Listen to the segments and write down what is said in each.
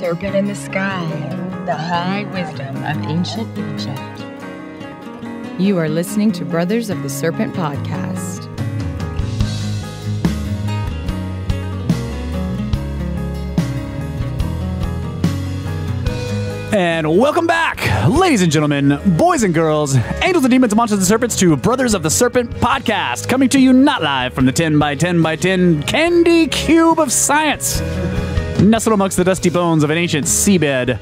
serpent in the sky, the high wisdom of ancient Egypt. You are listening to Brothers of the Serpent podcast. And welcome back, ladies and gentlemen, boys and girls, angels and demons, monsters and serpents, to Brothers of the Serpent podcast, coming to you not live from the 10 by 10 by 10 candy cube of science, nestled amongst the dusty bones of an ancient seabed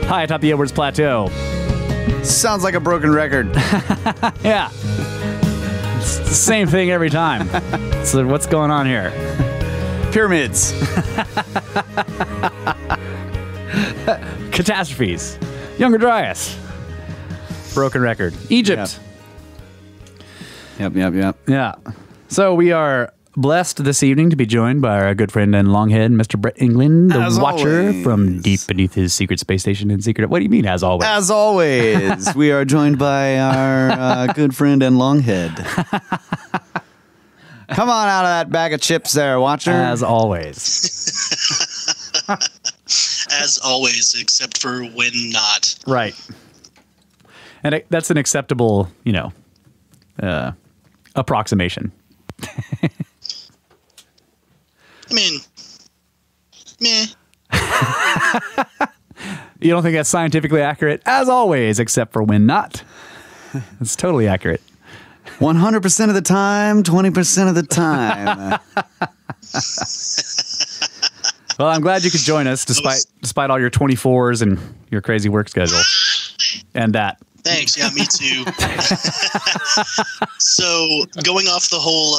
high atop the Edwards Plateau. Sounds like a broken record. Yeah. It's the same thing every time. So what's going on here? Pyramids. Catastrophes. Younger Dryas. Broken record. Egypt. Yep. Yeah. So we are blessed this evening to be joined by our good friend and longhead, Mr. Brett England, the As watcher always. from deep beneath his secret space station in secret. What do you mean, as always? As always, we are joined by our good friend and longhead. Come on out of that bag of chips there, watcher. As always. As always, except for when not. Right. And that's an acceptable, approximation. I mean, meh. You don't think that's scientifically accurate? As always, except for when not. It's totally accurate. 100% of the time, 20% of the time. Well, I'm glad you could join us despite all your 24s and your crazy work schedule. And that. Thanks. Yeah, me too. So, going off the whole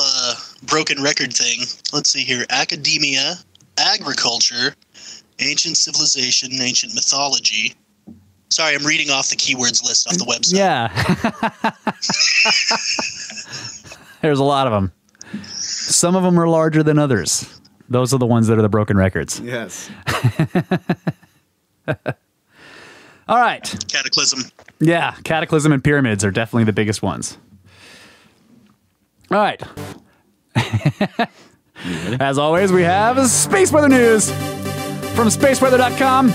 broken record thing, let's see here. Academia, agriculture, ancient civilization, ancient mythology. Sorry, I'm reading off the keywords list off the website. Yeah. There's a lot of them. Some of them are larger than others. Those are the ones that are the broken records. Yes. All right. Cataclysm. Yeah, Cataclysm and pyramids are definitely the biggest ones. All right. As always, we have space weather news from spaceweather.com.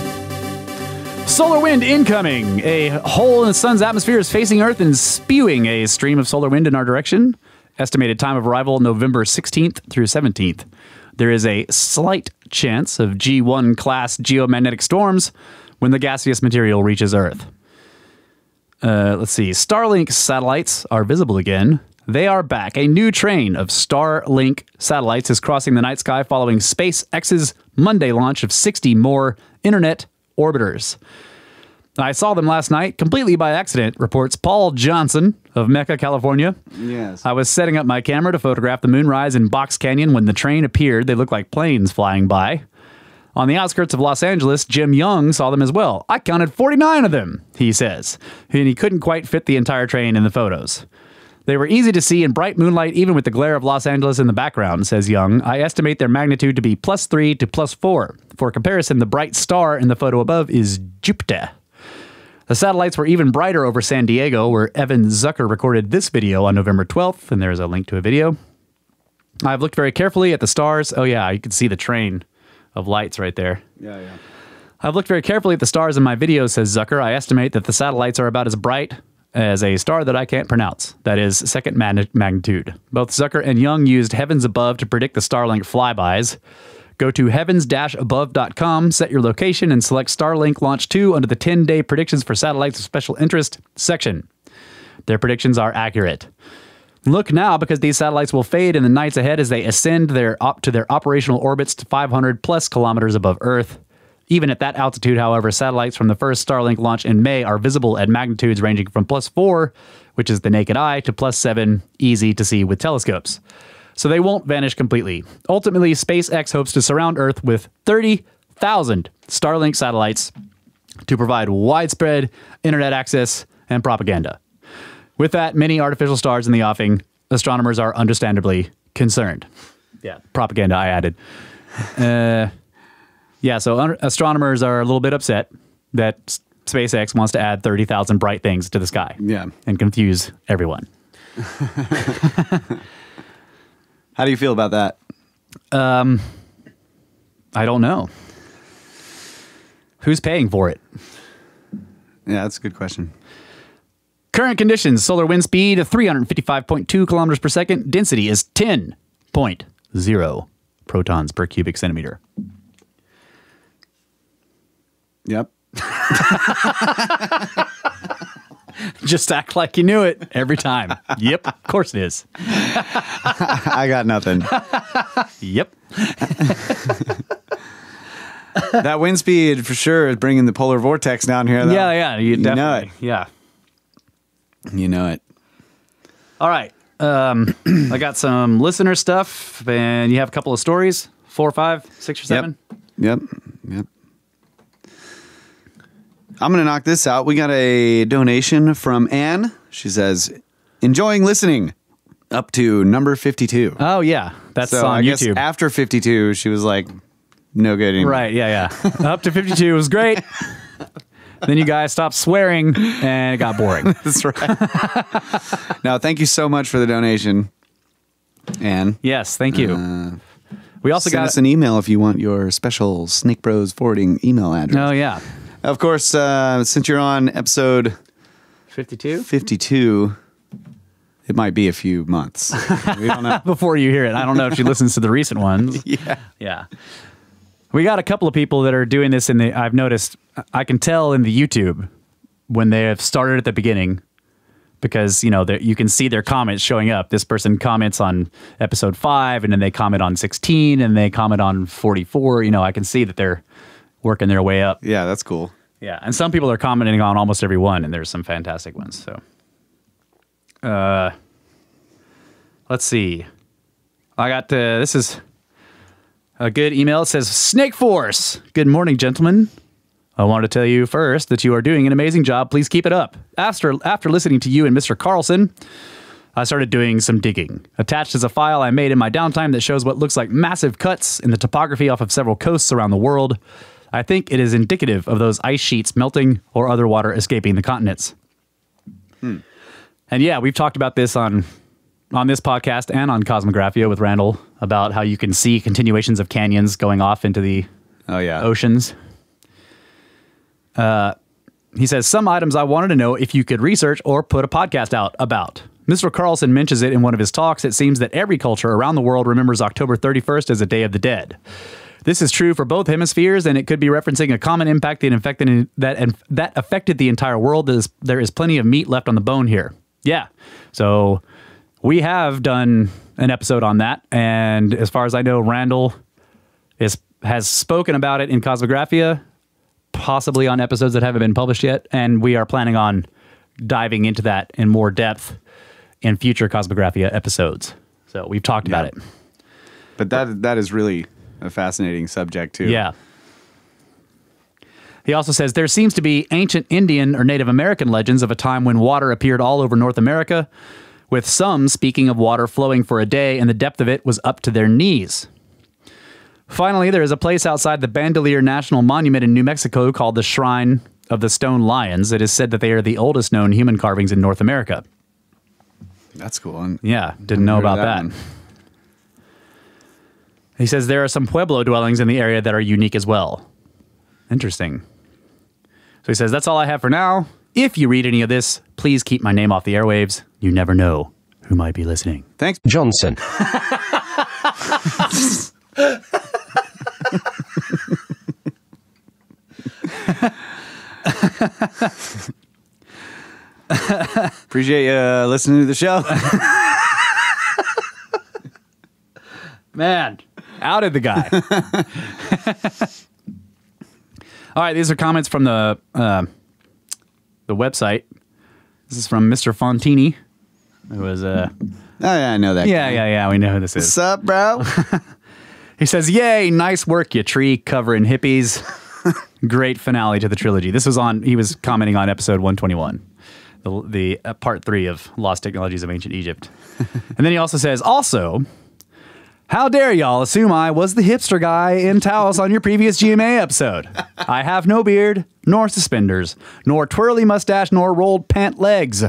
Solar wind incoming. A hole in the sun's atmosphere is facing Earth and spewing a stream of solar wind in our direction. Estimated time of arrival November 16th through 17th. There is a slight chance of G1 class geomagnetic storms when the gaseous material reaches Earth. Let's see. Starlink satellites are visible again. They are back. A new train of Starlink satellites is crossing the night sky following SpaceX's Monday launch of 60 more internet orbiters. I saw them last night completely by accident, reports Paul Johnson of Mecca, California. Yes. I was setting up my camera to photograph the moonrise in Box Canyon when the train appeared. They looked like planes flying by. On the outskirts of Los Angeles, Jim Young saw them as well. I counted 49 of them, he says, and he couldn't quite fit the entire train in the photos. They were easy to see in bright moonlight, even with the glare of Los Angeles in the background, says Young. I estimate their magnitude to be +3 to +4. For comparison, the bright star in the photo above is Jupiter. The satellites were even brighter over San Diego, where Evan Zucker recorded this video on November 12th, and there's a link to a video. I've looked very carefully at the stars. Oh yeah, you can see the train of lights right there. Yeah. I've looked very carefully at the stars in my video, says Zucker. I estimate that the satellites are about as bright as a star that I can't pronounce. That is second magnitude. Both Zucker and Young used Heavens Above to predict the Starlink flybys. Go to heavens-above.com, set your location, and select Starlink Launch 2 under the 10-day predictions for satellites of special interest section. Their predictions are accurate. Look now, because these satellites will fade in the nights ahead as they ascend to their operational orbits to 500-plus kilometers above Earth. Even at that altitude, however, satellites from the first Starlink launch in May are visible at magnitudes ranging from +4, which is the naked eye, to +7, easy to see with telescopes. So they won't vanish completely. Ultimately, SpaceX hopes to surround Earth with 30,000 Starlink satellites to provide widespread internet access and propaganda. With that, many artificial stars in the offing, astronomers are understandably concerned. Yeah, propaganda, I added. So astronomers are a little bit upset that SpaceX wants to add 30,000 bright things to the sky. Yeah. And confuse everyone. How do you feel about that? I don't know. Who's paying for it? Yeah, that's a good question. Current conditions, solar wind speed of 355.2 kilometers per second. Density is 10.0 protons per cubic centimeter. Yep. Just act like you knew it every time. Yep, of course it is. I got nothing. Yep. That wind speed for sure is bringing the polar vortex down here, though. Yeah, you know definitely. it. Yeah. You know it. All right. I got some listener stuff, and you have a couple of stories. 4, 5, 6, or 7? Yep. I'm going to knock this out. We got a donation from Anne. She says, enjoying listening up to number 52. Oh, yeah. That's So on I guess YouTube. after 52, she was like, no good anymore. Right, yeah. Up to 52 was great. Then you guys stopped swearing, and it got boring. That's right. Now, thank you so much for the donation, Anne. Yes, thank you. We also Send got us an email if you want your special Snake Bros forwarding email address. Oh, yeah. Of course, since you're on episode 52? 52, it might be a few months. We don't know. Before you hear it. I don't know if she listens to the recent ones. Yeah. We got a couple of people that are doing this I've noticed, I can tell in the YouTube when they have started at the beginning because, you can see their comments showing up. This person comments on episode 5 and then they comment on 16 and they comment on 44. I can see that they're working their way up. Yeah, that's cool. Yeah. And some people are commenting on almost every one and there's some fantastic ones. So, let's see. I got, this is a good email. It says, Snake Force. Good morning, gentlemen. I want to tell you first that you are doing an amazing job. Please keep it up. After listening to you and Mr. Carlson, I started doing some digging. Attached is a file I made in my downtime that shows what looks like massive cuts in the topography off of several coasts around the world. I think it is indicative of those ice sheets melting or other water escaping the continents. And yeah, we've talked about this on this podcast and on Cosmographia with Randall about how you can see continuations of canyons going off into the oceans. He says, some items I wanted to know if you could research or put a podcast out about. Mr. Carlson mentions it in one of his talks. It seems that every culture around the world remembers October 31st as a Day of the Dead. This is true for both hemispheres, and it could be referencing a common impact that affected the entire world. There is plenty of meat left on the bone here. Yeah. So we have done an episode on that, and as far as I know, Randall has spoken about it in Cosmographia, possibly on episodes that haven't been published yet, and we are planning on diving into that in more depth in future Cosmographia episodes. So we've talked about it. But that is really a fascinating subject, too. Yeah. He also says, there seems to be ancient Indian or Native American legends of a time when water appeared all over North America, with some speaking of water flowing for a day and the depth of it was up to their knees. Finally, there is a place outside the Bandelier National Monument in New Mexico called the Shrine of the Stone Lions. It is said that they are the oldest known human carvings in North America. That's cool. Yeah, didn't know about that. He says there are some Pueblo dwellings in the area that are unique as well. Interesting. So he says, that's all I have for now. If you read any of this, please keep my name off the airwaves. You never know who might be listening. Thanks, Johnson. Appreciate you listening to the show. Man, outed the guy. All right, these are comments from the website. This is from Mr. Fontini, who was Oh, yeah, I know that guy. Yeah, we know who this is. What's up, bro? He says, yay, nice work, you tree covering hippies. Great finale to the trilogy. He was commenting on episode 121, the part 3 of Lost Technologies of Ancient Egypt. And then he also says, how dare y'all assume I was the hipster guy in Taos on your previous GMA episode? I have no beard, nor suspenders, nor twirly mustache, nor rolled pant legs,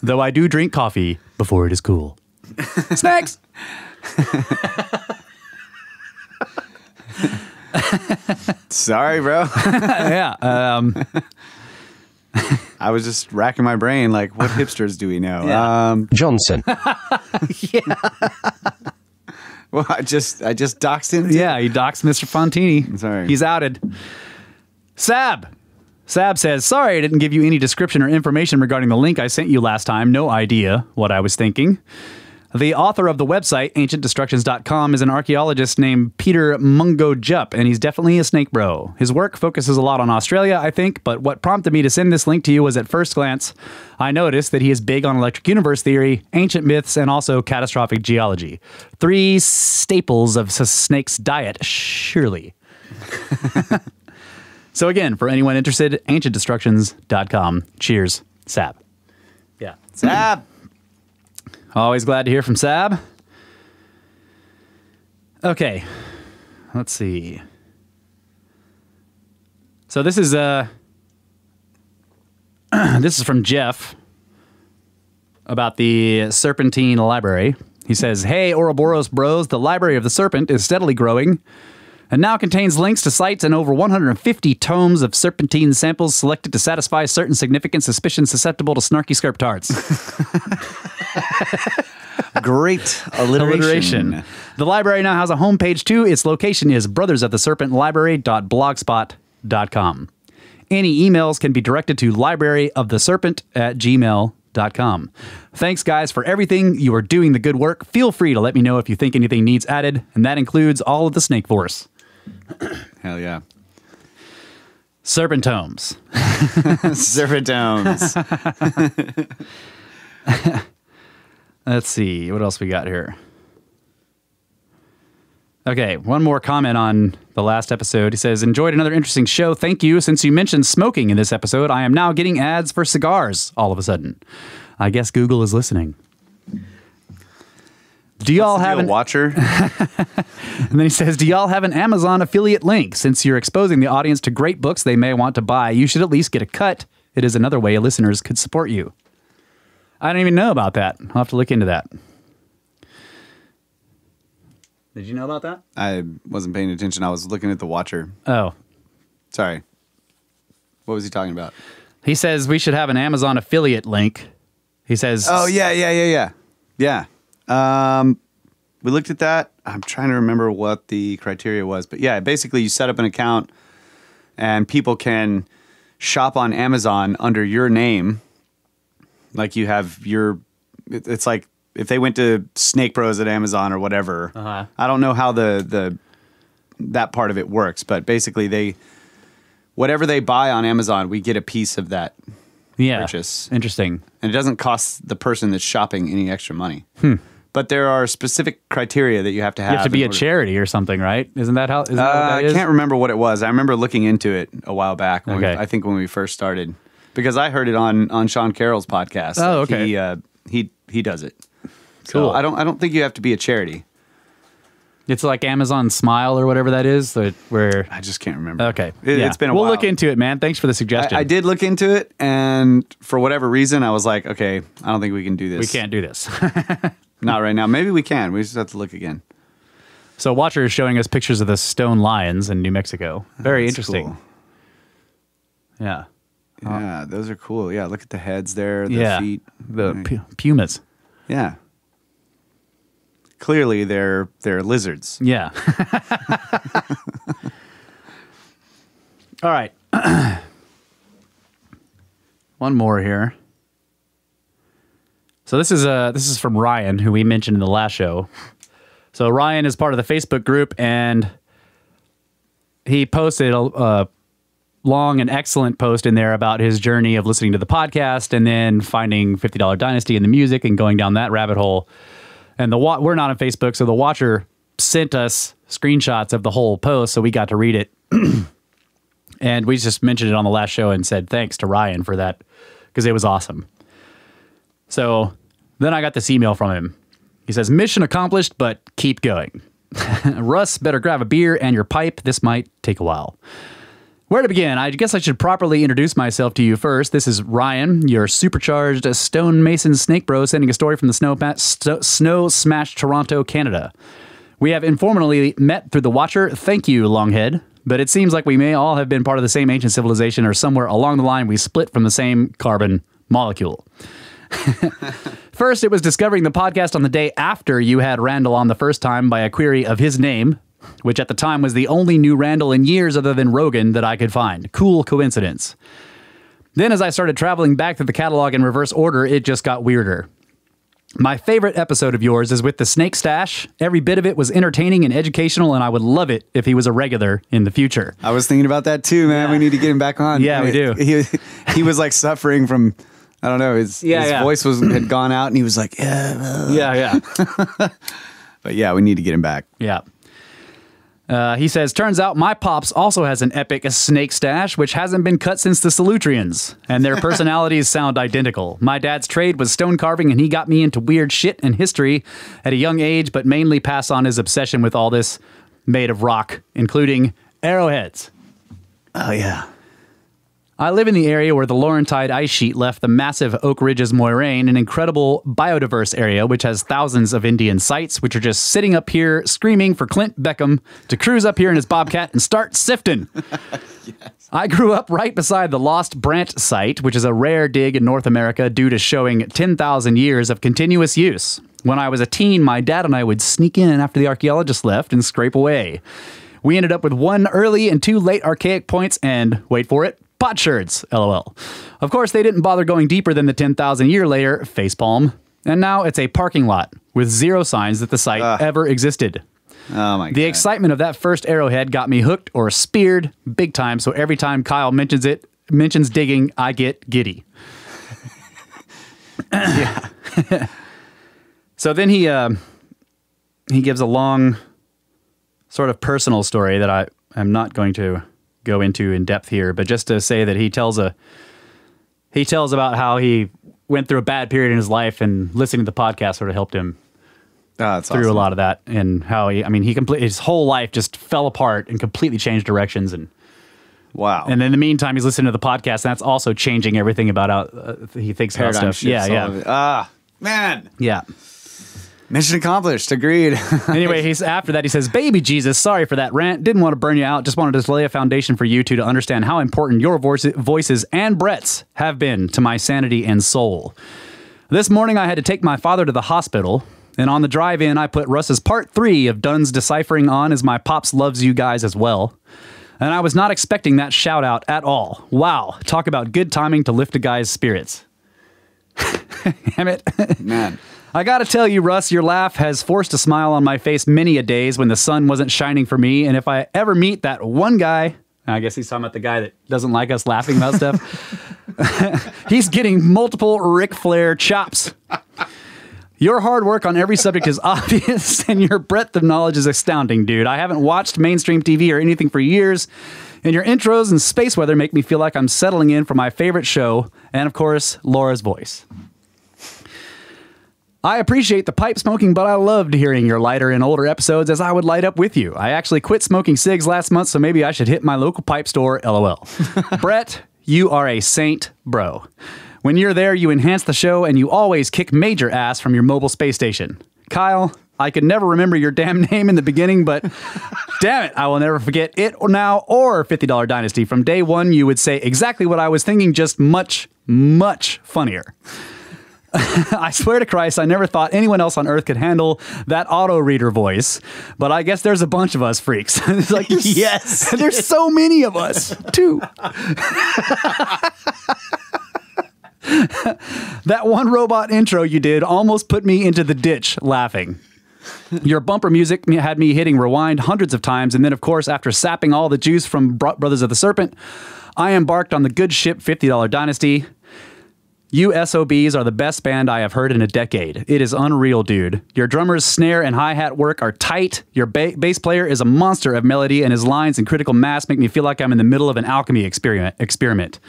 though I do drink coffee before it is cool. Snacks! Sorry, bro. Yeah. I was just racking my brain like, what hipsters do we know? Yeah. Johnson. Well, I just doxed him. Yeah, he doxed Mr. Fontini. Sorry. He's outed. Sab says, sorry I didn't give you any description or information regarding the link I sent you last time. No idea what I was thinking. The author of the website, ancientdestructions.com, is an archaeologist named Peter Mungo Jupp, and he's definitely a snake bro. His work focuses a lot on Australia, I think, but what prompted me to send this link to you was at first glance, I noticed that he is big on electric universe theory, ancient myths, and also catastrophic geology. 3 staples of a snake's diet, surely. So again, for anyone interested, ancientdestructions.com. Cheers, Sab. Yeah. Sab. Always glad to hear from Sab. Okay, let's see. So this is this is from Jeff about the Serpentine Library. He says, "Hey, Ouroboros bros, the Library of the Serpent is steadily growing and now contains links to sites and over 150 tomes of serpentine samples selected to satisfy certain significant suspicions susceptible to snarky skirp tarts." Great alliteration. The library now has a homepage too. Its location is brothersoftheserpentlibrary.blogspot.com. Any emails can be directed to libraryoftheserpent@gmail.com. Thanks, guys, for everything. You are doing the good work. Feel free to let me know if you think anything needs added, and that includes all of the Snake Force. Hell yeah. Serpentomes. Serpentomes. Let's see. What else we got here? Okay, one more comment on the last episode. He says, enjoyed another interesting show. Thank you. Since you mentioned smoking in this episode, I am now getting ads for cigars all of a sudden. I guess Google is listening. Do y'all have a watcher? And then he says, do y'all have an Amazon affiliate link? Since you're exposing the audience to great books they may want to buy, you should at least get a cut. It is another way listeners could support you. I don't even know about that. I'll have to look into that. Did you know about that? I wasn't paying attention. I was looking at the watcher. Oh. Sorry. What was he talking about? He says we should have an Amazon affiliate link. He says... Oh, yeah. We looked at that. I'm trying to remember what the criteria was. But yeah, basically you set up an account and people can shop on Amazon under your name. Like you have your... It's like if they went to Snake Bros at Amazon or whatever. I don't know how that part of it works. But basically whatever they buy on Amazon, we get a piece of that purchase. Interesting. And it doesn't cost the person that's shopping any extra money. But there are specific criteria that you have to have. You have to be a charity or something, right? Isn't that how? Isn't that what that is? I can't remember what it was. I remember looking into it a while back. I think when we first started, because I heard it on Sean Carroll's podcast. Oh, okay. He does it. Cool. So I don't think you have to be a charity. It's like Amazon Smile or whatever that is. Where I just can't remember. Okay, it's been a while. We'll look into it, man. Thanks for the suggestion. I did look into it, and for whatever reason, I was like, okay, I don't think we can do this. We can't do this. Not right now. Maybe we can. We just have to look again. So Watcher is showing us pictures of the stone lions in New Mexico. Very interesting. Cool. Yeah. Yeah, those are cool. Yeah, look at the heads there, the feet. The pumas. Yeah. Clearly they're lizards. Yeah. All right. One more here. So this is from Ryan, who we mentioned in the last show. So Ryan is part of the Facebook group, and he posted a long and excellent post in there about his journey of listening to the podcast and then finding $50 Dynasty and the music and going down that rabbit hole. And we're not on Facebook, so the Watcher sent us screenshots of the whole post, so we got to read it. And we just mentioned it on the last show and said thanks to Ryan for that, because it was awesome. So then I got this email from him. He says, mission accomplished, but keep going. Russ, better grab a beer and your pipe. This might take a while. Where to begin? I guess I should properly introduce myself to you first. This is Ryan, your supercharged stonemason snake bro, sending a story from the snow-smashed Toronto, Canada. We have informally met through the Watcher. Thank you, Longhead. But it seems like we may all have been part of the same ancient civilization, or somewhere along the line we split from the same carbon molecule. First, it was discovering the podcast on the day after you had Randall on the first time by a query of his name, which at the time was the only new Randall in years other than Rogan that I could find. Cool coincidence. Then as I started traveling back through the catalog in reverse order, it just got weirder. My favorite episode of yours is with the Snake Stash. Every bit of it was entertaining and educational, and I would love it if he was a regular in the future. I was thinking about that too, man. We need to get him back on. Yeah, we do. He was like suffering from, I don't know, his voice had gone out, and he was like, Yeah. But yeah, we need to get him back. Yeah. He says, turns out my pops also has an epic snake stash, which hasn't been cut since the Salutrians, and their personalities sound identical. My dad's trade was stone carving, and he got me into weird shit and history at a young age, but mainly passed on his obsession with all this made of rock, including arrowheads. Oh, yeah. I live in the area where the Laurentide ice sheet left the massive Oak Ridges moraine, an incredible biodiverse area which has thousands of Indian sites, which are just sitting up here screaming for Clint Beckham to cruise up here in his Bobcat and start sifting. Yes. I grew up right beside the Lost Brant site, which is a rare dig in North America due to showing 10,000 years of continuous use. When I was a teen, my dad and I would sneak in after the archaeologists left and scrape away. We ended up with 1 early and 2 late archaic points and, wait for it, potsherds, LOL. Of course, they didn't bother going deeper than the 10,000 year later, facepalm. And now it's a parking lot with 0 signs that the site ever existed. Oh my God. The excitement of that first arrowhead got me hooked or speared big time, so every time Kyle mentions digging, I get giddy. Yeah. So then he gives a long sort of personal story that I am not going to go into in depth here, but just to say that he tells about how he went through a bad period in his life, and listening to the podcast sort of helped him through a lot of that, and how his whole life just fell apart and completely changed directions. And wow. And in the meantime, he's listening to the podcast, and that's also changing everything about how he thinks about stuff. Yeah. Man. Yeah. Mission accomplished. Agreed. Anyway, after that, he says, baby Jesus, sorry for that rant. Didn't want to burn you out. Just wanted to lay a foundation for you two to understand how important your voices and Brett's have been to my sanity and soul. This morning, I had to take my father to the hospital, and on the drive in, I put Russ's part 3 of Dunn's deciphering on, as my pops loves you guys as well. And I was not expecting that shout out at all. Wow. Talk about good timing to lift a guy's spirits. Damn it. Man. I gotta tell you, Russ, your laugh has forced a smile on my face many a days when the sun wasn't shining for me. And if I ever meet that one guy, I guess he's talking about the guy that doesn't like us laughing about stuff, he's getting multiple Ric Flair chops. Your hard work on every subject is obvious, and your breadth of knowledge is astounding, dude. I haven't watched mainstream TV or anything for years, and your intros and space weather make me feel like I'm settling in for my favorite show, and of course, Laura's voice. I appreciate the pipe smoking, but I loved hearing your lighter and older episodes, as I would light up with you. I actually quit smoking cigs last month, so maybe I should hit my local pipe store, LOL. Brett, you are a saint, bro. When you're there, you enhance the show, and you always kick major ass from your mobile space station. Kyle, I could never remember your damn name in the beginning, but damn it, I will never forget it now or $50 Dynasty. From day one, you would say exactly what I was thinking, just much, much funnier. I swear to Christ, I never thought anyone else on Earth could handle that auto reader voice, but I guess there's a bunch of us freaks. It's like, yes, there's so many of us, too. That one robot intro you did almost put me into the ditch laughing. Your bumper music had me hitting rewind hundreds of times, and then, of course, after sapping all the juice from Brothers of the Serpent, I embarked on the good ship $50 Dynasty. You SOBs are the best band I have heard in a decade. It is unreal, dude. Your drummer's snare and hi-hat work are tight. Your bass player is a monster of melody, and his lines and critical mass make me feel like I'm in the middle of an alchemy experiment.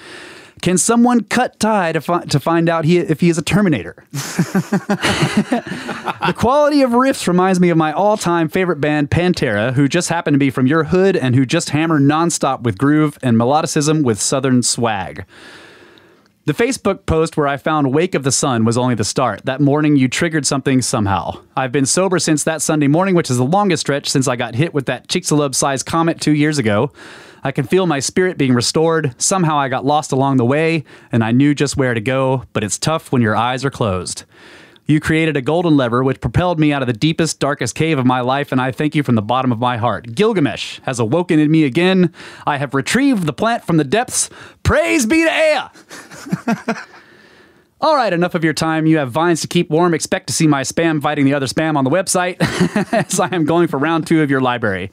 Can someone cut Ty to find out if he is a Terminator? The quality of riffs reminds me of my all-time favorite band, Pantera, who just happen to be from your hood and who just hammer nonstop with groove and melodicism with southern swag. The Facebook post where I found Wake of the Sun was only the start. That morning, you triggered something somehow. I've been sober since that Sunday morning, which is the longest stretch since I got hit with that Chicxulub-sized comet 2 years ago. I can feel my spirit being restored. Somehow I got lost along the way, and I knew just where to go, but it's tough when your eyes are closed. You created a golden lever which propelled me out of the deepest, darkest cave of my life, and I thank you from the bottom of my heart. Gilgamesh has awoken in me again. I have retrieved the plant from the depths. Praise be to Ea! All right, enough of your time. You have vines to keep warm. Expect to see my spam fighting the other spam on the website as I am going for round 2 of your library.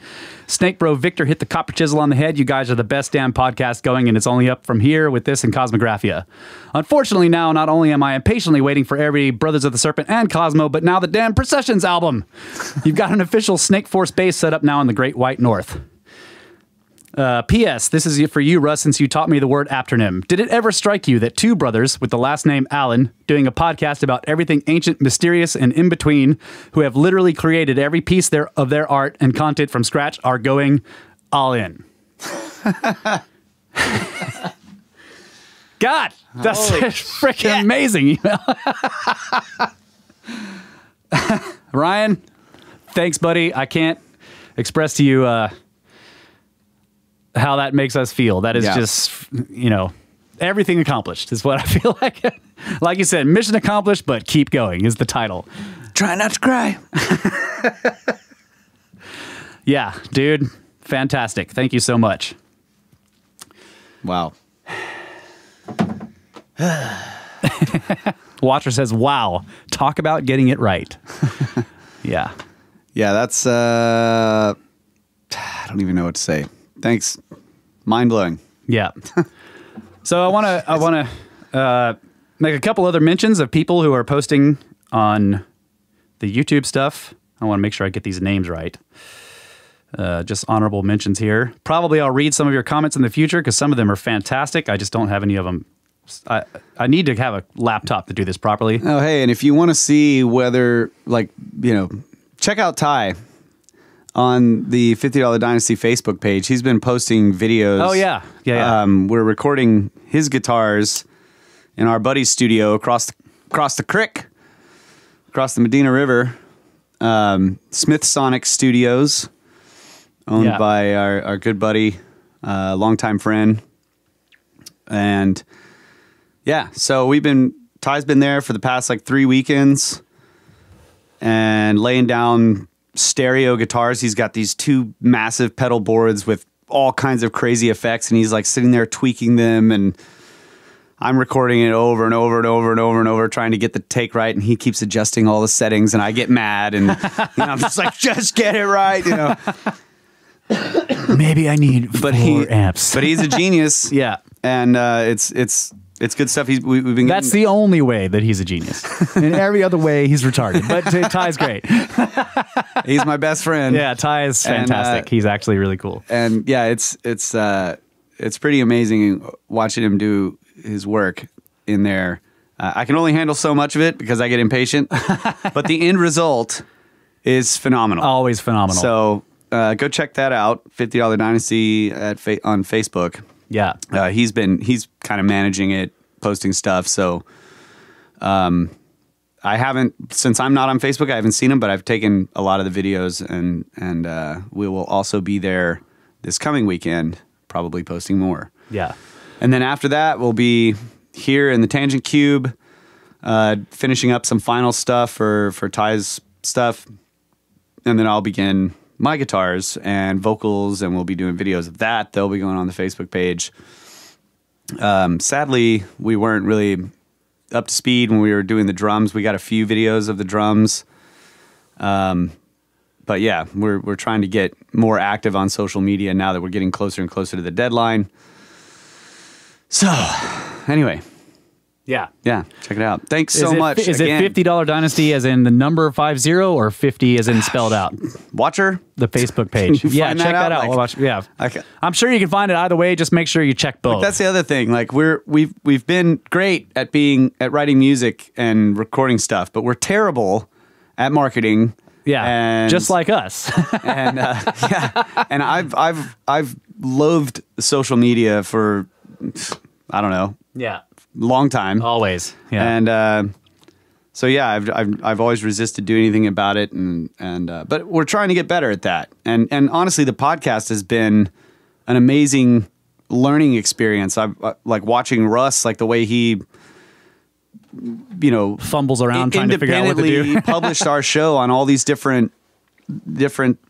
Snake Bro Victor hit the copper chisel on the head. You guys are the best damn podcast going, and it's only up from here with this and Cosmographia. Unfortunately now, not only am I impatiently waiting for every Brothers of the Serpent and Cosmo, but now the damn Processions album. You've got an official Snake Force base set up now in the Great White North. P.S. This is for you, Russ, since you taught me the word aptonym. Did it ever strike you that 2 brothers with the last name Allen, doing a podcast about everything ancient, mysterious, and in between, who have literally created every piece of their art and content from scratch, are going all in? God, that's freaking amazing. Ryan, thanks, buddy. I can't express to you how that makes us feel. That is just, you know, everything accomplished is what I feel like. Like you said, mission accomplished, but keep going is the title. Try not to cry. Yeah, dude. Fantastic. Thank you so much. Wow. Watcher says, wow, talk about getting it right. Yeah. Yeah, that's, I don't even know what to say. Thanks. Mind blowing. Yeah. So I want to make a couple other mentions of people who are posting on the YouTube stuff. I want to make sure I get these names right. Just honorable mentions here. Probably I'll read some of your comments in the future because some of them are fantastic. I just don't have any of them. I need to have a laptop to do this properly. Oh, hey, and if you want to see whether, like, you know, check out Ty on the $50 Dynasty Facebook page. He's been posting videos. Oh, yeah. Yeah. We're recording his guitars in our buddy's studio across the creek, across the Medina River. Smith Sonic Studios, owned by our good buddy, longtime friend. And yeah, so Ty's been there for the past like 3 weekends and laying down stereo guitars. He's got these 2 massive pedal boards with all kinds of crazy effects, and he's like sitting there tweaking them, and I'm recording it over and over and over and over and over, trying to get the take right, and he keeps adjusting all the settings, and I get mad, and you know, I'm just like, just get it right, you know. Maybe I need 4 amps. But he's a genius. Yeah. And it's good stuff. We've been. That's the only way that he's a genius. In every other way, he's retarded. But Ty's great. He's my best friend. Yeah, Ty is fantastic. He's actually really cool. And yeah, it's pretty amazing watching him do his work in there. I can only handle so much of it because I get impatient. But the end result is phenomenal. Always phenomenal. So go check that out. $50 Dynasty on Facebook. Yeah. He's kind of managing it, posting stuff. So I haven't, since I'm not on Facebook, I haven't seen him, but I've taken a lot of the videos, and we will also be there this coming weekend, probably posting more. Yeah. And then after that, we'll be here in the Tangent Cube, finishing up some final stuff for Ty's stuff. And then I'll begin my guitars and vocals, and we'll be doing videos of that. They'll be going on the Facebook page. Sadly, we weren't really up to speed when we were doing the drums. We got a few videos of the drums. But yeah, we're trying to get more active on social media now that we're getting closer and closer to the deadline. So, anyway. Yeah. Yeah, check it out. Thanks so much. Is it $50 Dynasty as in the number 50 or 50 as in spelled out? Watcher? The Facebook page. Yeah, check that out. Like, yeah. Okay. I'm sure you can find it either way. Just make sure you check both. Like, that's the other thing. Like we've been great at writing music and recording stuff, but we're terrible at marketing. Yeah. And, just like us. And yeah. And I've loathed social media for, I don't know. Yeah. long time. Always. Yeah. And so yeah, I've always resisted doing anything about it, but we're trying to get better at that. And honestly, the podcast has been an amazing learning experience. I've like watching Russ, like the way he, fumbles around trying to figure out what to do. independently published our show on all these different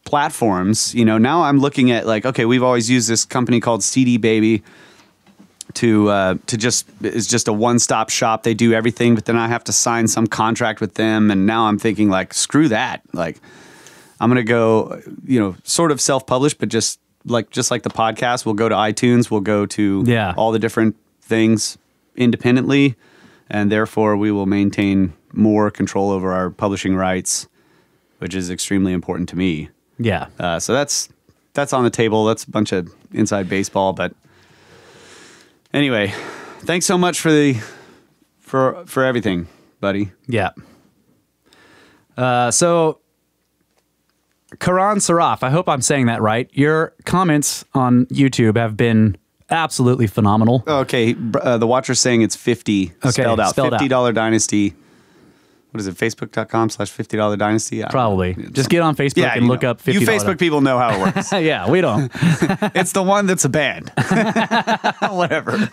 platforms. Now I'm looking at like, okay, we've always used this company called CD Baby it's just a one-stop shop. They do everything, but then I have to sign some contract with them. And now I'm thinking like, screw that. Like I'm going to go, sort of self-published, but just like the podcast, we'll go to iTunes, we'll go to all the different things independently. And therefore we will maintain more control over our publishing rights, which is extremely important to me. Yeah. So that's on the table. That's a bunch of inside baseball, but anyway, thanks so much for everything, buddy. Yeah. So, Karan Saraf, I hope I'm saying that right. Your comments on YouTube have been absolutely phenomenal. Okay, the watcher's saying it's 50 spelled out. $50 Dynasty. What is it? Facebook.com/$50 Dynasty? Probably. Just get on Facebook and look up $50. You Facebook people know how it works. Yeah, we don't. It's the one that's a band. Whatever.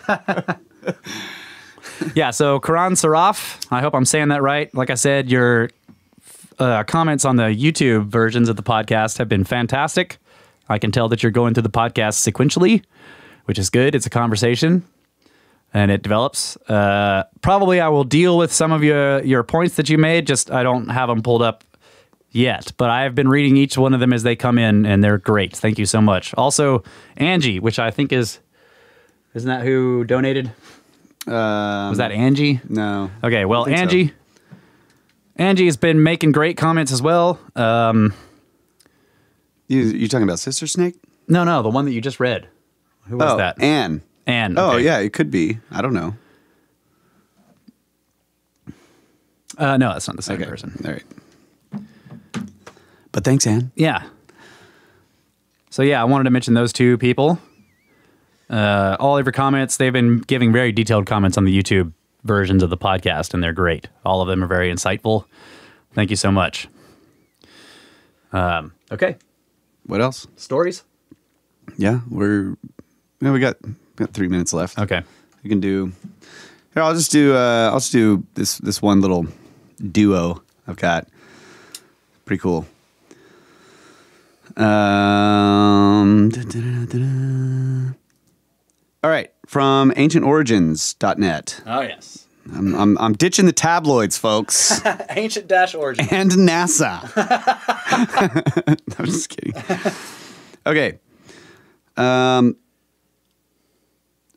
Yeah, so Karan Saraf, I hope I'm saying that right. Like I said, your comments on the YouTube versions of the podcast have been fantastic. I can tell that you're going through the podcast sequentially, which is good. It's a conversation. And it develops. Probably I will deal with some of your points that you made. Just I don't have them pulled up yet. But I have been reading each one of them as they come in, and they're great. Thank you so much. Also, Angie, which I think isn't that who donated? Was that Angie? No. Okay, well, Angie. So. Angie has been making great comments as well. You talking about Sister Snake? No, the one that you just read. Who was that? Anne. Anne. Oh, okay. yeah, it could be. I don't know. No, that's not the same person. All right. But thanks, Anne. Yeah. So, yeah, I wanted to mention those two people. All of your comments, they've been giving very detailed comments on the YouTube versions of the podcast, and they're great. All of them are very insightful. Thank you so much. Okay. What else? Stories? Yeah, we got 3 minutes left. Okay. We can do. Here, I'll just do this one little duo I've got. Pretty cool. All right, from ancientorigins.net. Oh, yes. I'm ditching the tabloids, folks. Ancient-origins. And NASA. I'm just kidding. Okay.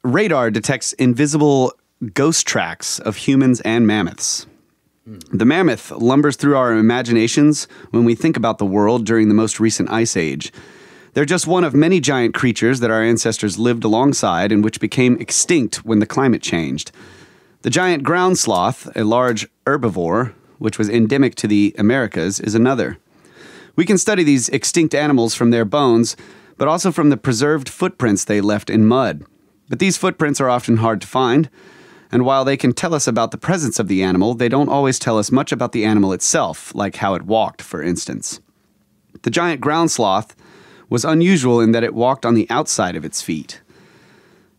Radar detects invisible ghost tracks of humans and mammoths. The mammoth lumbers through our imaginations when we think about the world during the most recent ice age. They're just one of many giant creatures that our ancestors lived alongside and which became extinct when the climate changed. The giant ground sloth, a large herbivore, which was endemic to the Americas, is another. We can study these extinct animals from their bones, but also from the preserved footprints they left in mud. But these footprints are often hard to find, and while they can tell us about the presence of the animal, they don't always tell us much about the animal itself, like how it walked, for instance. The giant ground sloth was unusual in that it walked on the outside of its feet.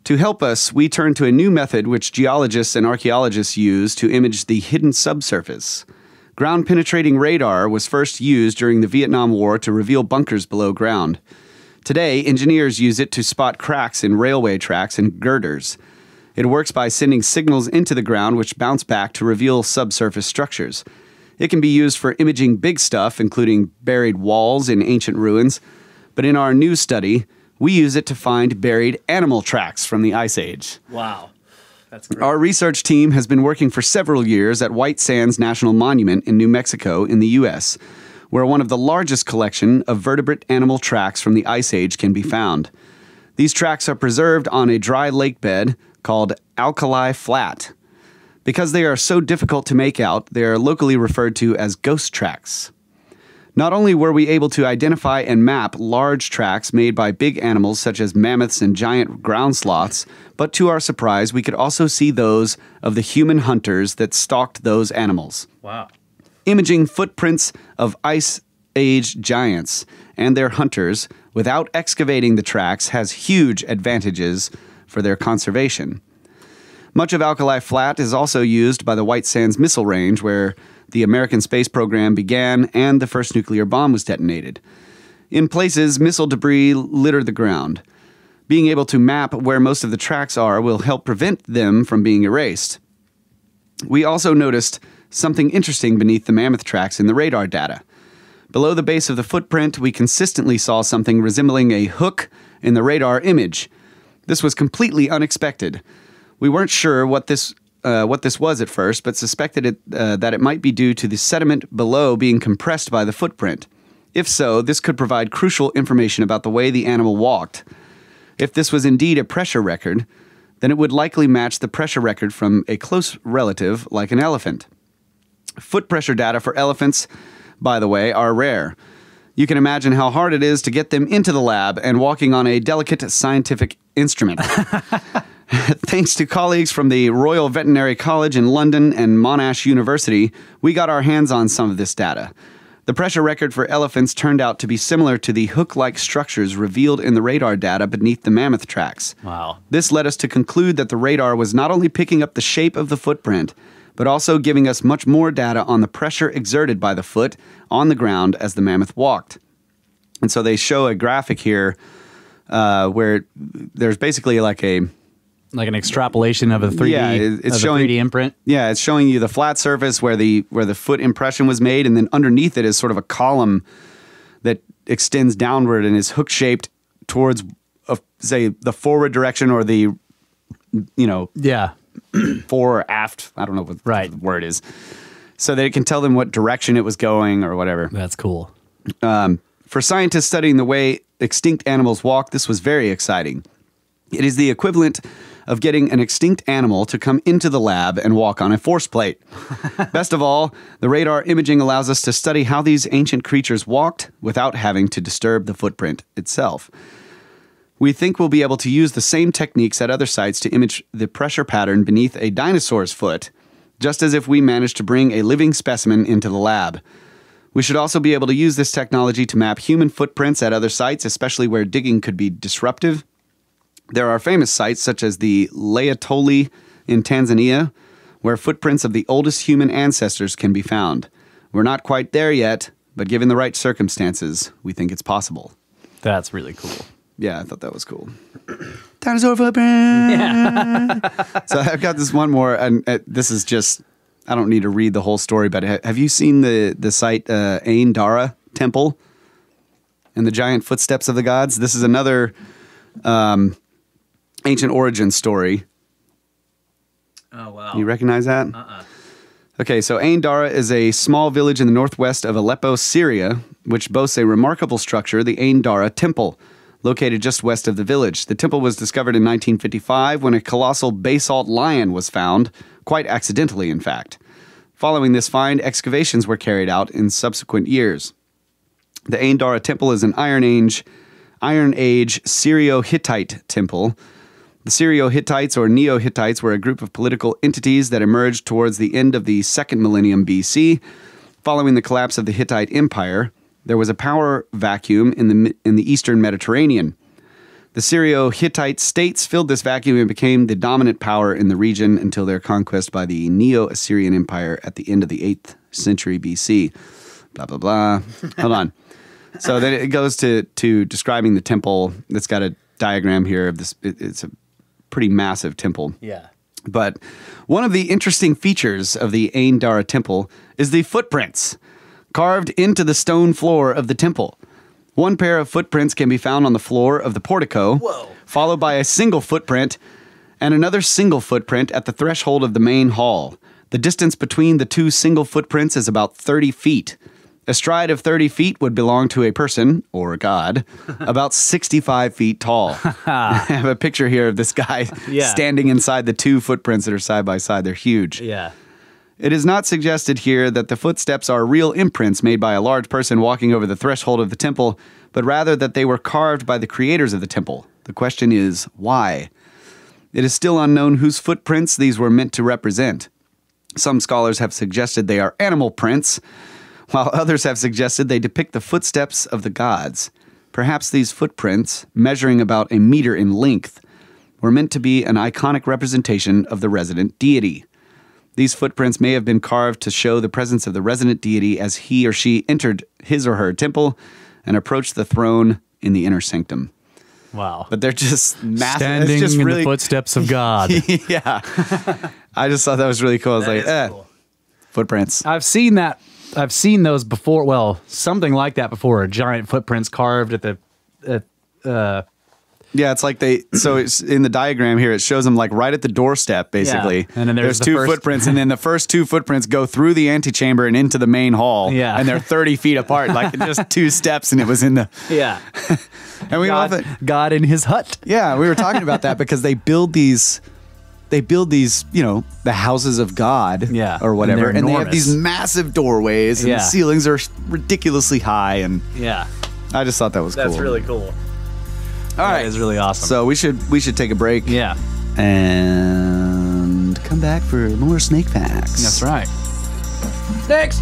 To help us, we turn to a new method which geologists and archaeologists use to image the hidden subsurface. Ground-penetrating radar was first used during the Vietnam War to reveal bunkers below ground. Today, engineers use it to spot cracks in railway tracks and girders. It works by sending signals into the ground which bounce back to reveal subsurface structures. It can be used for imaging big stuff, including buried walls in ancient ruins, but in our new study, we use it to find buried animal tracks from the Ice Age. Wow. That's great. Our research team has been working for several years at White Sands National Monument in New Mexico in the U.S., where one of the largest collection of vertebrate animal tracks from the Ice Age can be found. These tracks are preserved on a dry lake bed called Alkali Flat. Because they are so difficult to make out, they are locally referred to as ghost tracks. Not only were we able to identify and map large tracks made by big animals such as mammoths and giant ground sloths, but to our surprise, we could also see those of the human hunters that stalked those animals. Wow. Imaging footprints of Ice Age giants and their hunters without excavating the tracks has huge advantages for their conservation. Much of Alkali Flat is also used by the White Sands Missile Range, where the American space program began and the first nuclear bomb was detonated. In places, missile debris littered the ground. Being able to map where most of the tracks are will help prevent them from being erased. We also noticed something interesting beneath the mammoth tracks in the radar data. Below the base of the footprint, we consistently saw something resembling a hook in the radar image. This was completely unexpected. We weren't sure what this was at first, but suspected that it might be due to the sediment below being compressed by the footprint. If so, this could provide crucial information about the way the animal walked. If this was indeed a pressure record, then it would likely match the pressure record from a close relative like an elephant. Foot pressure data for elephants, by the way, are rare. You can imagine how hard it is to get them into the lab and walking on a delicate scientific instrument. Thanks to colleagues from the Royal Veterinary College in London and Monash University, we got our hands on some of this data. The pressure record for elephants turned out to be similar to the hook-like structures revealed in the radar data beneath the mammoth tracks. Wow. This led us to conclude that the radar was not only picking up the shape of the footprint, but also giving us much more data on the pressure exerted by the foot on the ground as the mammoth walked. And so they show a graphic here where there's basically like an extrapolation of a 3D, it's showing 3D imprint. Yeah, it's showing you the flat surface where the foot impression was made, and then underneath it is sort of a column that extends downward and is hook shaped towards, say, the forward direction or the, fore or aft. I don't know what the word is, so that it can tell them what direction it was going or whatever. That's cool. For scientists studying the way extinct animals walk, this was very exciting. It is the equivalent of getting an extinct animal to come into the lab and walk on a force plate. Best of all, the radar imaging allows us to study how these ancient creatures walked without having to disturb the footprint itself. We think we'll be able to use the same techniques at other sites to image the pressure pattern beneath a dinosaur's foot, just as if we managed to bring a living specimen into the lab. We should also be able to use this technology to map human footprints at other sites, especially where digging could be disruptive. There are famous sites such as the Laetoli in Tanzania, where footprints of the oldest human ancestors can be found. We're not quite there yet, but given the right circumstances, we think it's possible. That's really cool. Yeah, I thought that was cool. Dinosaur footprint! Yeah. So I've got this one more, and this is just, I don't need to read the whole story, but have you seen the site Ain Dara Temple and the giant footsteps of the gods? This is another ancient origin story. Oh, wow. You recognize that? Okay, so Ain Dara is a small village in the northwest of Aleppo, Syria, which boasts a remarkable structure, the Ain Dara Temple, located just west of the village. The temple was discovered in 1955 when a colossal basalt lion was found, quite accidentally, in fact. Following this find, excavations were carried out in subsequent years. The Ain Dara Temple is an Iron Age Syrio-Hittite temple. The Syrio-Hittites or Neo-Hittites were a group of political entities that emerged towards the end of the 2nd millennium BC. Following the collapse of the Hittite Empire, there was a power vacuum in the eastern Mediterranean. The Syrio-Hittite states filled this vacuum and became the dominant power in the region until their conquest by the Neo-Assyrian Empire at the end of the 8th century BC. Blah, blah, blah. Hold on. So then it goes to describing the temple. It's got a diagram here of this. It's a pretty massive temple. Yeah. But one of the interesting features of the Ain Dara Temple is the footprints carved into the stone floor of the temple. One pair of footprints can be found on the floor of the portico, followed by a single footprint and another single footprint at the threshold of the main hall. The distance between the two single footprints is about 30 feet. A stride of 30 feet would belong to a person, or a god, about 65 feet tall. I have a picture here of this guy standing inside the two footprints that are side by side. They're huge. Yeah. It is not suggested here that the footsteps are real imprints made by a large person walking over the threshold of the temple, but rather that they were carved by the creators of the temple. The question is, why? It is still unknown whose footprints these were meant to represent. Some scholars have suggested they are animal prints, while others have suggested they depict the footsteps of the gods. Perhaps these footprints, measuring about a meter in length, were meant to be an iconic representation of the resident deity. These footprints may have been carved to show the presence of the resident deity as he or she entered his or her temple and approached the throne in the inner sanctum. Wow. But they're just massive. Standing it's just in really, the footsteps of God. Yeah. I just thought that was really cool. I was like, Cool. Footprints. I've seen that. I've seen those before. Well, something like that before. Giant footprints carved at the... Yeah, it's like so it's in the diagram here, it shows them like right at the doorstep, basically. Yeah. And then there's the two first- footprints, and then the first two footprints go through the antechamber and into the main hall. Yeah. And they're 30 feet apart, like just two steps, and it was in the... Yeah. And we God, often... God in his hut. Yeah, we were talking about that because they build these, you know, the houses of God, Yeah, or whatever, and they're and they have enormous. these massive doorways, and Yeah. the ceilings are ridiculously high, and Yeah. I just thought that was That's cool. really cool. All right, That is really awesome. so we should take a break, Yeah. and come back for more snake facts. That's right. Next.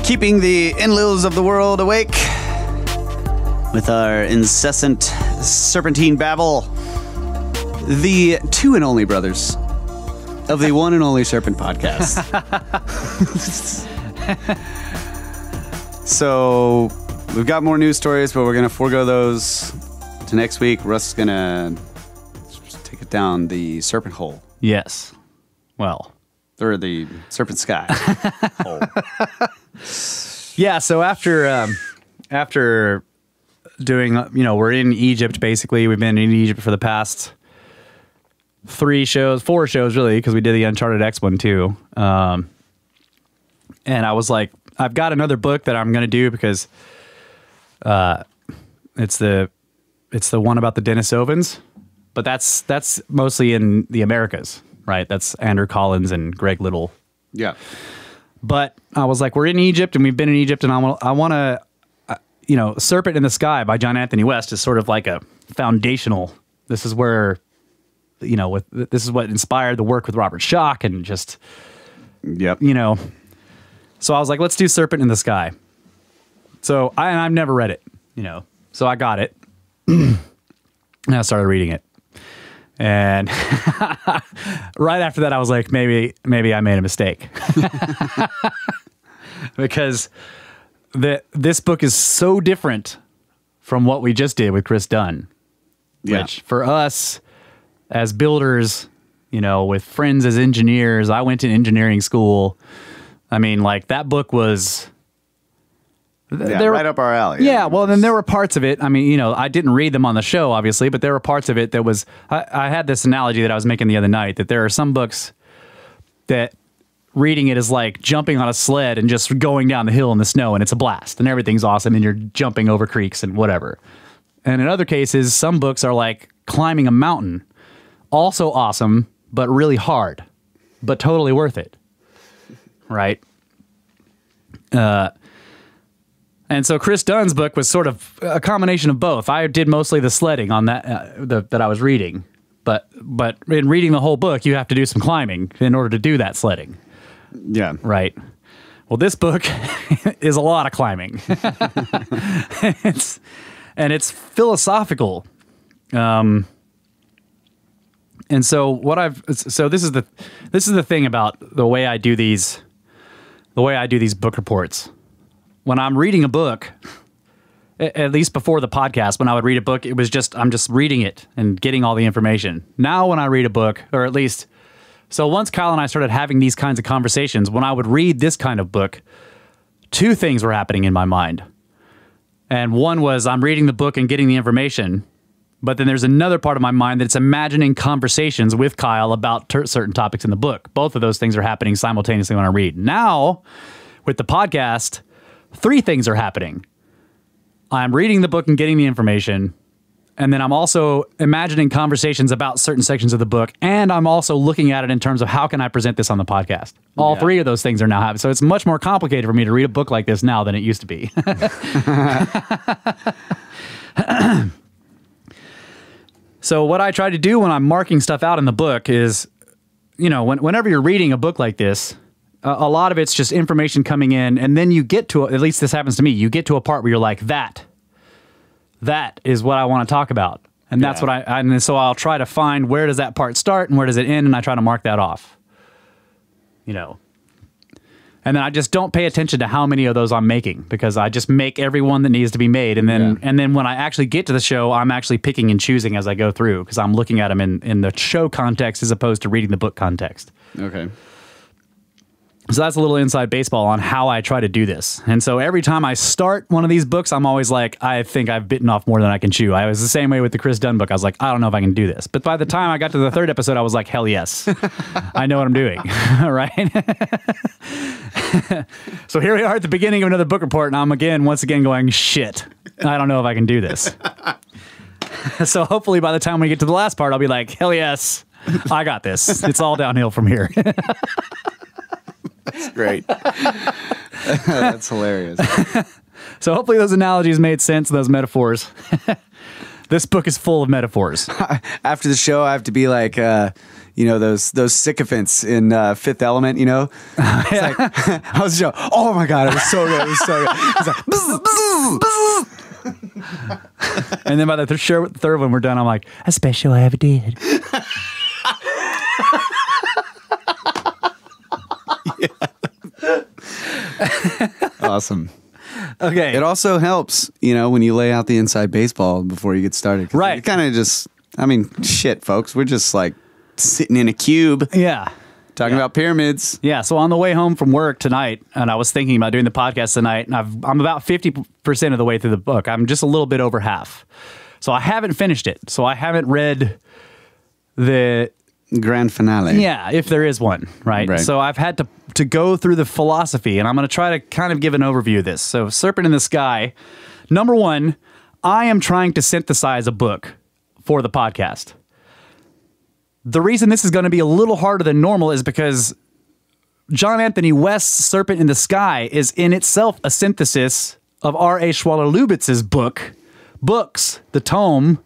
Keeping the Enlils of the world awake with our incessant serpentine babble. The two and only brothers of the one and only Serpent podcast. So we've got more news stories, but we're going to forego those to next week. Russ is going to take it down the serpent hole, Yes. Well. or the serpent sky hole. Yeah. So after doing, we're in Egypt basically. We've been in Egypt for the past 4 shows really, because we did the Uncharted X one too. And I was like, I've got another book that I'm going to do because it's the one about the Denisovans, but that's mostly in the Americas, right? That's Andrew Collins and Greg Little. Yeah. But I was like, we're in Egypt and we've been in Egypt, and I want to, Serpent in the Sky by John Anthony West is sort of like a foundational. This is where, this is what inspired the work with Robert Schoch and just, Yep. So I was like, let's do Serpent in the Sky. So I've never read it, so I got it and I started reading it. And right after that, I was like, maybe I made a mistake because this book is so different from what we just did with Chris Dunn, which for us as builders, with friends as engineers, I went to engineering school. I mean, like that book was right up our alley. Yeah, well, then there were parts of it. I mean, I didn't read them on the show, obviously, but there were parts of it that was. I had this analogy that I was making the other night that there are some books that reading it is like jumping on a sled and just going down the hill in the snow, and it's a blast, and everything's awesome, and you're jumping over creeks and whatever. And in other cases, some books are like climbing a mountain, also awesome, but really hard, but totally worth it, right? And so Chris Dunn's book was sort of a combination of both. I did mostly the sledding on that that I was reading, but in reading the whole book, you have to do some climbing in order to do that sledding. Yeah. Right. Well, this book is a lot of climbing. it's philosophical. And so this is the thing about the way I do these book reports. When I'm reading a book At least before the podcast, when I would read a book, it was just, I'm just reading it and getting all the information. Now when I read a book, or at least, so once Kyle and I started having these kinds of conversations, when I would read this kind of book, two things were happening in my mind. And one was I'm reading the book and getting the information, but then there's another part of my mind that's imagining conversations with Kyle about certain topics in the book. Both of those things are happening simultaneously when I read. Now, with the podcast, three things are happening. I'm reading the book and getting the information, and then I'm also imagining conversations about certain sections of the book, and I'm also looking at it in terms of how can I present this on the podcast. All three of those things are now happening. So it's much more complicated for me to read a book like this now than it used to be. So what I try to do when I'm marking stuff out in the book is, you know, whenever you're reading a book like this, a lot of it's just information coming in, and then you get to, at least this happens to me, you get to a part where you're like, that is what I want to talk about. And that's what and so I'll try to find where does that part start and where does it end, and I try to mark that off. You know. And then I just don't pay attention to how many of those I'm making, because I just make every one that needs to be made. And then when I actually get to the show, I'm actually picking and choosing as I go through, because I'm looking at them in the show context as opposed to reading the book context. Okay. So that's a little inside baseball on how I try to do this. And so every time I start one of these books, I'm always like, I think I've bitten off more than I can chew. I was the same way with the Chris Dunn book. I was like, I don't know if I can do this. But by the time I got to the third episode, I was like, hell yes. I know what I'm doing. Right? So here we are at the beginning of another book report, and I'm once again going, shit, I don't know if I can do this. So hopefully by the time we get to the last part, I'll be like, hell yes, I got this. It's all downhill from here. That's great. That's hilarious. So hopefully those analogies made sense, those metaphors. This book is full of metaphors. After the show, I have to be like, you know, those sycophants in Fifth Element, you know? It's like, how's the show? Oh my God, it was so good. It was so good. It's like, bzz, bzz. And then by the third one we're done, I'm like, that's the best show I ever did. Awesome. Okay. It also helps, you know, when you lay out the inside baseball before you get started. Right. You kind of just, I mean, shit, folks. We're just like sitting in a cube. Yeah. Talking about pyramids. Yeah. So on the way home from work tonight, and I was thinking about doing the podcast tonight, and I'm about 50% of the way through the book. I'm just a little bit over half. So I haven't finished it. So I haven't read the grand finale. Yeah, if there is one, right? So I've had to go through the philosophy, and I'm going to try to kind of give an overview of this. So Serpent in the Sky, number one, I am trying to synthesize a book for the podcast. The reason this is going to be a little harder than normal is because John Anthony West's Serpent in the Sky is in itself a synthesis of R.A. Schwaller-Lubitz's books, the tome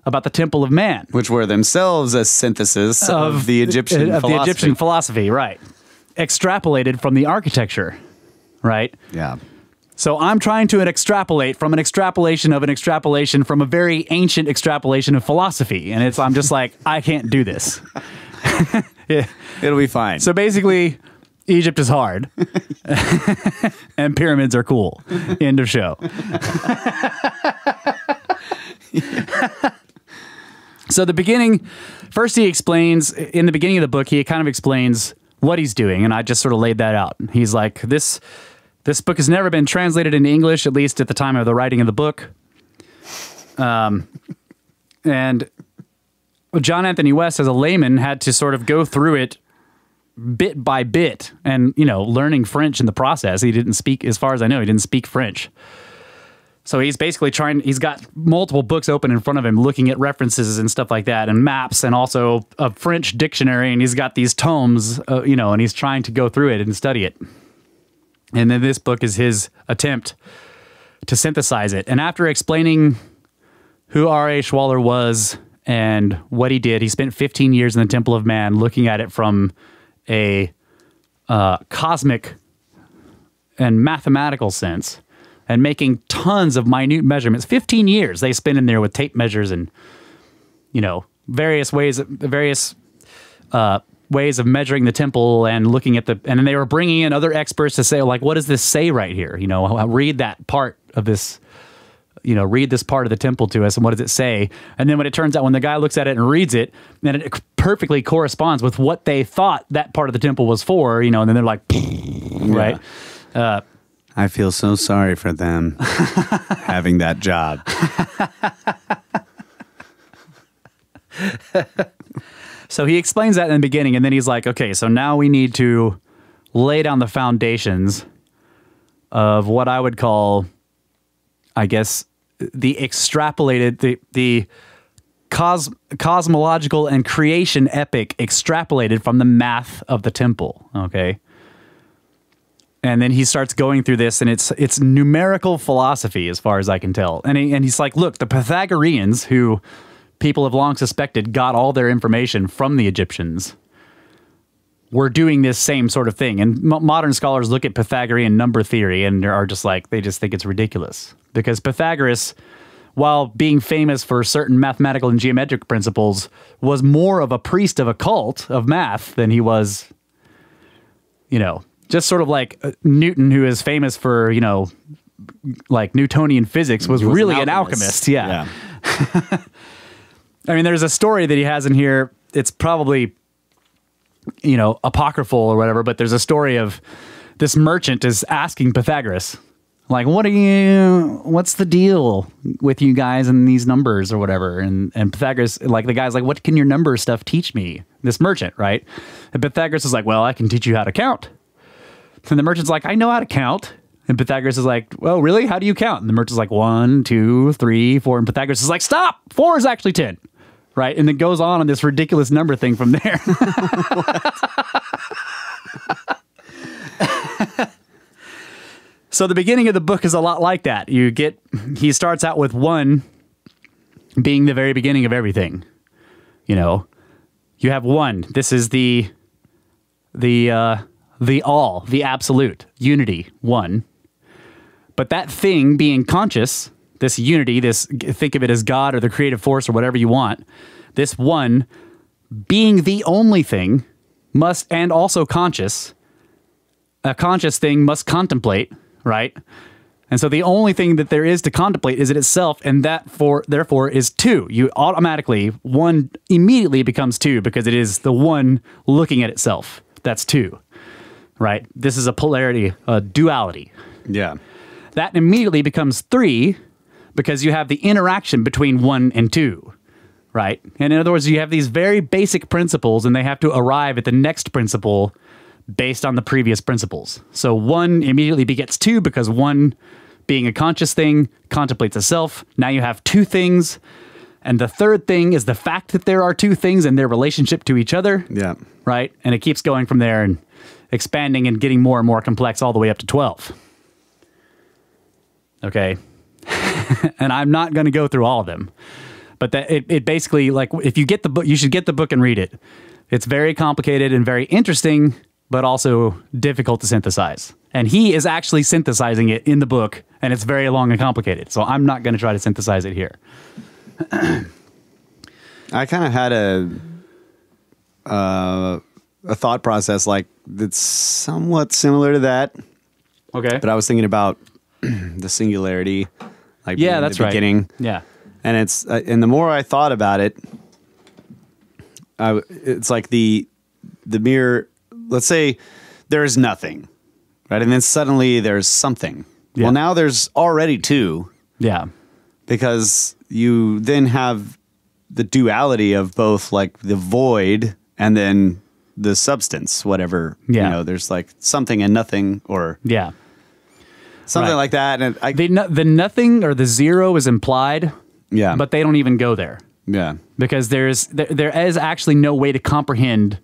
about the Temple of Man, which were themselves a synthesis of the Egyptian philosophy. The Egyptian philosophy, right? Extrapolated from the architecture, right? Yeah. So I'm trying to extrapolate from an extrapolation of an extrapolation from a very ancient extrapolation of philosophy, and I'm just like, I can't do this. Yeah. It'll be fine. So basically, Egypt is hard, and pyramids are cool. End of show. So the beginning, first he explains, in the beginning of the book, he kind of explains what he's doing, and I just sort of laid that out. He's like, this book has never been translated into English, at least at the time of the writing of the book. And John Anthony West, as a layman, had to sort of go through it bit by bit, and, you know, learning French in the process. He didn't speak, as far as I know, he didn't speak French. So he's basically he's got multiple books open in front of him, looking at references and stuff like that, and maps, and also a French dictionary, and he's got these tomes, you know, and he's trying to go through it and study it. And then this book is his attempt to synthesize it. And after explaining who R.A. Schwaller was and what he did, he spent 15 years in the Temple of Man looking at it from a cosmic and mathematical sense, and making tons of minute measurements. 15 years they spent in there with tape measures and, you know, various ways of measuring the temple, and looking at and then they were bringing in other experts to say, like, what does this say right here? You know, read that part of this read this part of the temple to us, and what does it say? And then when it turns out, when the guy looks at it and reads it, then it perfectly corresponds with what they thought that part of the temple was for, and then they're like, right? I feel so sorry for them having that job. So he explains that in the beginning, and then he's like, okay, so now we need to lay down the foundations of what I would call, I guess, the extrapolated, the cosmological and creation epic extrapolated from the math of the temple, okay? And then he starts going through this, and it's numerical philosophy as far as I can tell. And he's like, look, the Pythagoreans, who people have long suspected got all their information from the Egyptians, were doing this same sort of thing. And modern scholars look at Pythagorean number theory and are just like, they just think it's ridiculous. Because Pythagoras, while being famous for certain mathematical and geometric principles, was more of a priest of a cult of math than he was, just sort of like Newton, who is famous for, like Newtonian physics, was really an alchemist. Yeah. I mean, there's a story that he has in here. It's probably, apocryphal or whatever, but there's a story of this merchant is asking Pythagoras, like, what's the deal with you guys and these numbers or whatever? And Pythagoras, like, the guy's like, what can your number stuff teach me? This merchant, right? And Pythagoras is like, well, I can teach you how to count. And the merchant's like, I know how to count. And Pythagoras is like, well, really? How do you count? And the merchant's like, 1, 2, 3, 4. And Pythagoras is like, stop! 4 is actually 10. Right? And it goes on this ridiculous number thing from there. So the beginning of the book is a lot like that. He starts out with 1 being the very beginning of everything. You have 1. This is the all, the absolute, unity, 1. But that thing being conscious, this unity, think of it as God or the creative force or whatever you want, this 1 being the only thing must, and also conscious, a conscious thing must contemplate, right? And so the only thing that there is to contemplate is it itself, and therefore is 2. You automatically, 1 immediately becomes 2 because it is the 1 looking at itself. That's 2, right? This is a polarity, a duality. Yeah. That immediately becomes 3 because you have the interaction between 1 and 2, right? And in other words, you have these very basic principles, and they have to arrive at the next principle based on the previous principles. So 1 immediately begets 2 because 1, being a conscious thing, contemplates itself. Now you have 2 things, and the third thing is the fact that there are 2 things and their relationship to each other. Yeah. Right? And it keeps going from there and expanding and getting more and more complex all the way up to 12. Okay? And I'm not going to go through all of them. But it basically, like, if you get the book, you should get the book and read it. It's very complicated and very interesting, but also difficult to synthesize. And he is actually synthesizing it in the book, and it's very long and complicated. So I'm not going to try to synthesize it here. I kind of had a thought process like that's somewhat similar to that. Okay. But I was thinking about the singularity, like that's the beginning. Right. Yeah. And and the more I thought about it, it's like the mere, let's say there is nothing, right? And then suddenly there's something. Yeah. Well, now there's already 2. Yeah. Because you then have the duality of both, like the void and then the substance, whatever. Yeah. There's like something and nothing, or something like that. And the nothing or the 0 is implied. Yeah. But they don't even go there. Yeah. Because there is actually no way to comprehend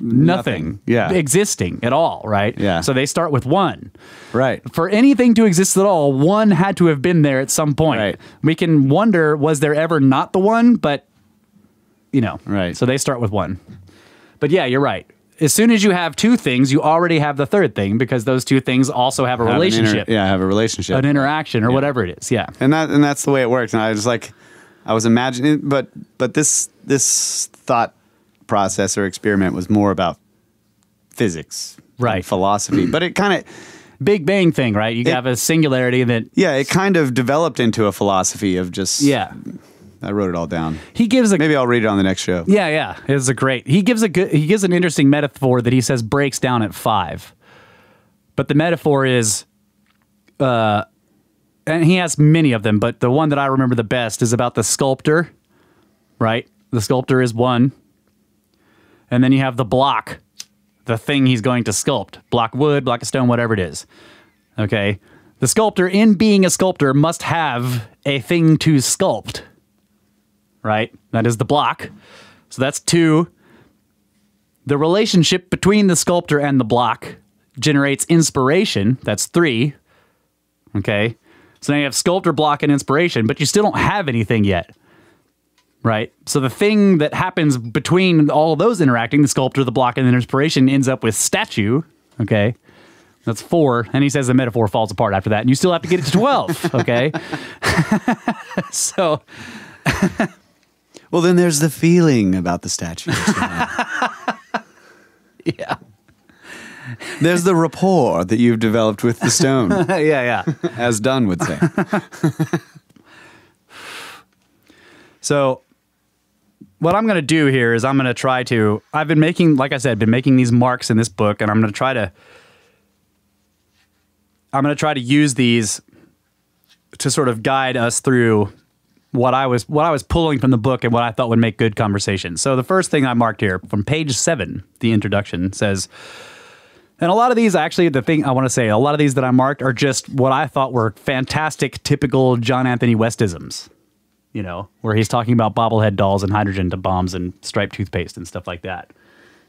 nothing existing at all, right? Yeah. So they start with 1. Right. For anything to exist at all, 1 had to have been there at some point. Right. We can wonder, was there ever not the 1? But, Right. So they start with 1. But yeah, you're right. As soon as you have 2 things, you already have the third thing, because those 2 things also have a relationship. Have a relationship. An interaction or whatever it is. Yeah. And that's the way it works. And I was like, I was imagining, but this thought process or experiment was more about physics, right? Philosophy, but it kind of Big Bang thing, right? You have a singularity that... Yeah, it kind of developed into a philosophy of just... Yeah. I wrote it all down. He gives a... Maybe I'll read it on the next show. Yeah. It's a great... He gives an interesting metaphor that he says breaks down at 5. But the metaphor is... and he has many of them, but the one that I remember the best is about the sculptor, right? The sculptor is one. And then you have the block, the thing he's going to sculpt. Block of wood, block of stone, whatever it is. Okay? The sculptor, in being a sculptor, must have a thing to sculpt. Right? That is the block. So that's 2. The relationship between the sculptor and the block generates inspiration. That's 3. Okay? So now you have sculptor, block, and inspiration, but you still don't have anything yet. Right? So the thing that happens between all of those interacting, the sculptor, the block, and the inspiration, ends up with statue. Okay? That's 4. And he says the metaphor falls apart after that, and you still have to get it to 12. Okay? So... Well, then there's the feeling about the statue. Yeah. There's the rapport that you've developed with the stone. Yeah. As Dunn would say. So what I'm going to do here is I'm going to try to... I've been making, like I said, these marks in this book, and I'm going to try to use these to sort of guide us through what I was pulling from the book and what I thought would make good conversation. So the first thing I marked here from page 7, the introduction says, and a lot of these actually, the thing I want to say, a lot of these that I marked are just what I thought were fantastic, typical John Anthony Westisms, you know, where he's talking about bobblehead dolls and hydrogen bombs and striped toothpaste and stuff like that.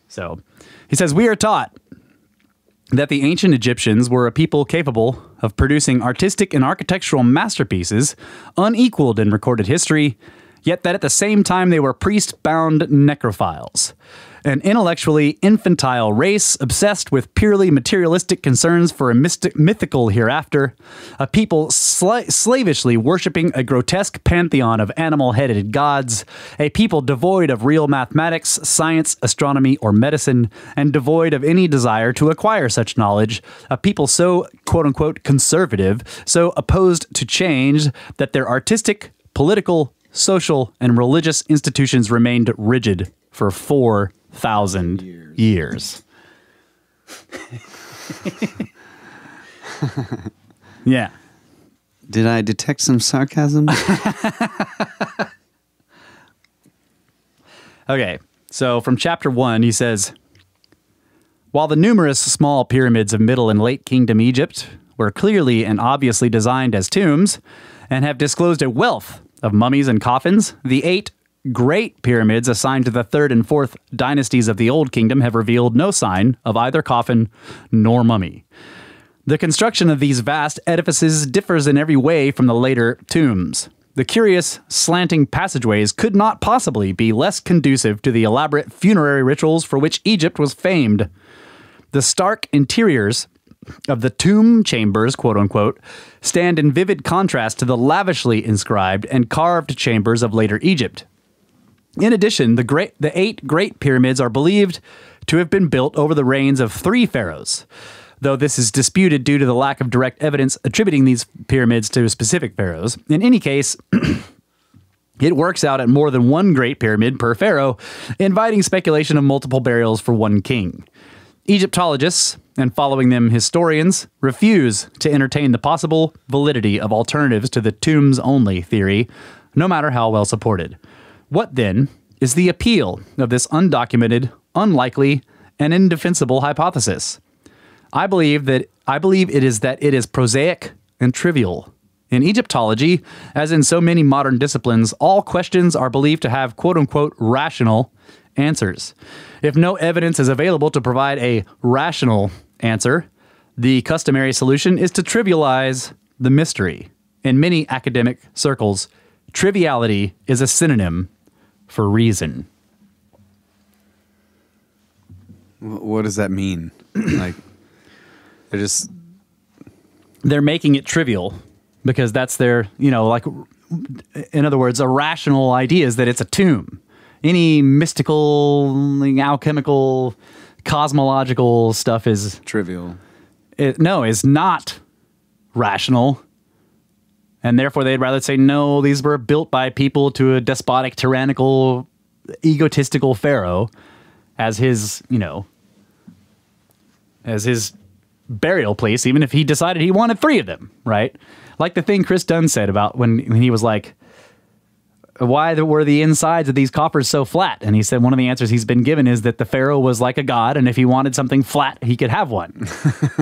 So he says, we are taught that the ancient Egyptians were a people capable of producing artistic and architectural masterpieces unequaled in recorded history, yet that at the same time they were priest-bound necrophiles. An intellectually infantile race obsessed with purely materialistic concerns for a mythical hereafter, a people slavishly worshipping a grotesque pantheon of animal-headed gods, a people devoid of real mathematics, science, astronomy, or medicine, and devoid of any desire to acquire such knowledge, a people so, quote-unquote, conservative, so opposed to change, that their artistic, political, social, and religious institutions remained rigid for 4,000 years. Yeah. Did I detect some sarcasm? Okay, so from chapter 1, he says, while the numerous small pyramids of Middle and Late Kingdom Egypt were clearly and obviously designed as tombs and have disclosed a wealth of mummies and coffins, the 8 Great Pyramids assigned to the 3rd and 4th dynasties of the Old Kingdom have revealed no sign of either coffin nor mummy. The construction of these vast edifices differs in every way from the later tombs. The curious, slanting passageways could not possibly be less conducive to the elaborate funerary rituals for which Egypt was famed. The stark interiors of the tomb chambers, quote-unquote, stand in vivid contrast to the lavishly inscribed and carved chambers of later Egypt. In addition, the 8 Great Pyramids are believed to have been built over the reigns of 3 pharaohs, though this is disputed due to the lack of direct evidence attributing these pyramids to specific pharaohs. In any case, it works out at more than 1 Great Pyramid per pharaoh, inviting speculation of multiple burials for one king. Egyptologists, and following them historians, refuse to entertain the possible validity of alternatives to the tombs-only theory, no matter how well supported. What, then, is the appeal of this undocumented, unlikely, and indefensible hypothesis? I believe it is prosaic and trivial. In Egyptology, as in so many modern disciplines, all questions are believed to have quote-unquote rational answers. If no evidence is available to provide a rational answer, the customary solution is to trivialize the mystery. In many academic circles, triviality is a synonym for reason. What does that mean? Like, they're making it trivial because that's their, like, in other words, a rational idea is that it's a tomb. Any mystical, alchemical, cosmological stuff is trivial. is not rational. And therefore, they'd rather say, no, these were built by people to a despotic, tyrannical, egotistical pharaoh as his, as his burial place, even if he decided he wanted 3 of them, right? Like the thing Chris Dunn said about when he was like, why were the insides of these coffers so flat? And he said one of the answers he's been given is that the pharaoh was like a god, and if he wanted something flat, he could have one.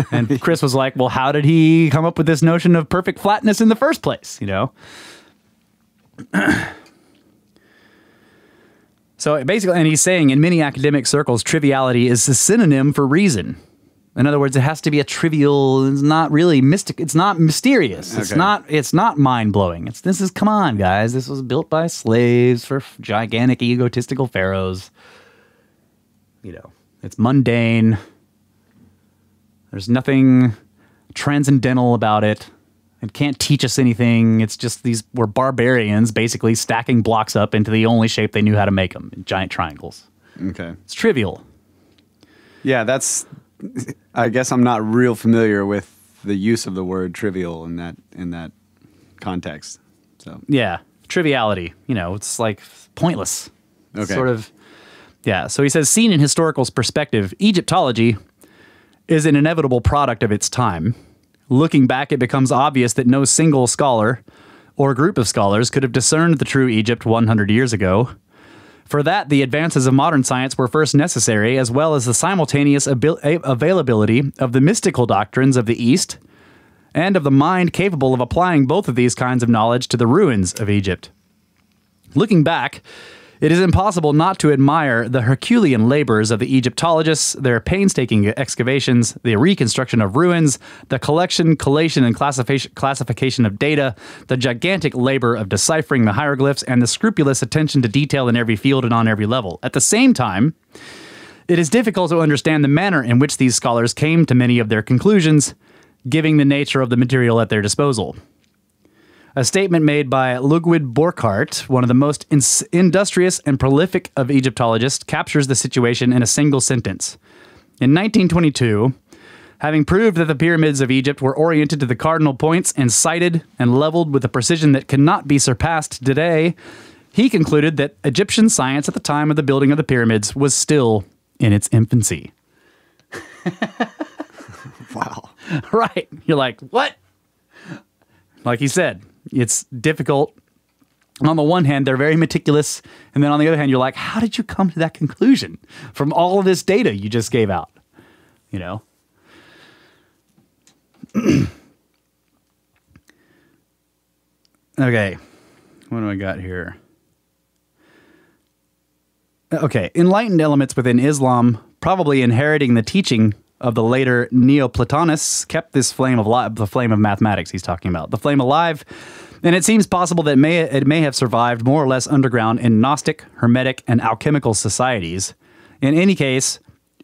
And Chris was like, well, how did he come up with this notion of perfect flatness in the first place, So basically, and he's saying in many academic circles, triviality is a synonym for reason. In other words, it has to be a trivial. It's not really mystic. It's not mysterious. Okay. It's not mind blowing. Come on, guys. This was built by slaves for gigantic egotistical pharaohs. It's mundane. There's nothing transcendental about it. It can't teach us anything. It's just we're barbarians basically stacking blocks up into the only shape they knew how to make them, in giant triangles. Okay. It's trivial. Yeah, I guess I'm not real familiar with the use of the word trivial in that context. So yeah, triviality. It's like pointless. Okay. Sort of. Yeah. So he says, seen in historical perspective, Egyptology is an inevitable product of its time. Looking back, it becomes obvious that no single scholar or group of scholars could have discerned the true Egypt 100 years ago. For that, the advances of modern science were first necessary, as well as the simultaneous availability of the mystical doctrines of the East and of the mind capable of applying both of these kinds of knowledge to the ruins of Egypt. Looking back, it is impossible not to admire the Herculean labors of the Egyptologists, their painstaking excavations, the reconstruction of ruins, the collection, collation, and classification of data, the gigantic labor of deciphering the hieroglyphs, and the scrupulous attention to detail in every field and on every level. At the same time, it is difficult to understand the manner in which these scholars came to many of their conclusions, given the nature of the material at their disposal. A statement made by Ludwig Burckhardt, one of the most industrious and prolific of Egyptologists, captures the situation in a single sentence. In 1922, having proved that the pyramids of Egypt were oriented to the cardinal points and sited and leveled with a precision that cannot be surpassed today, he concluded that Egyptian science at the time of the building of the pyramids was still in its infancy. wow. Right. You're like, what? Like he said, it's difficult. On the one hand, they're very meticulous. And then on the other hand, you're like, how did you come to that conclusion from all of this data you just gave out? Okay. What do I got here? Okay. Enlightened elements within Islam, probably inheriting the teaching of the later Neoplatonists, kept this flame alive, the flame of mathematics he's talking about, the flame alive, and it seems possible that it may have survived more or less underground in Gnostic, Hermetic, and alchemical societies. In any case,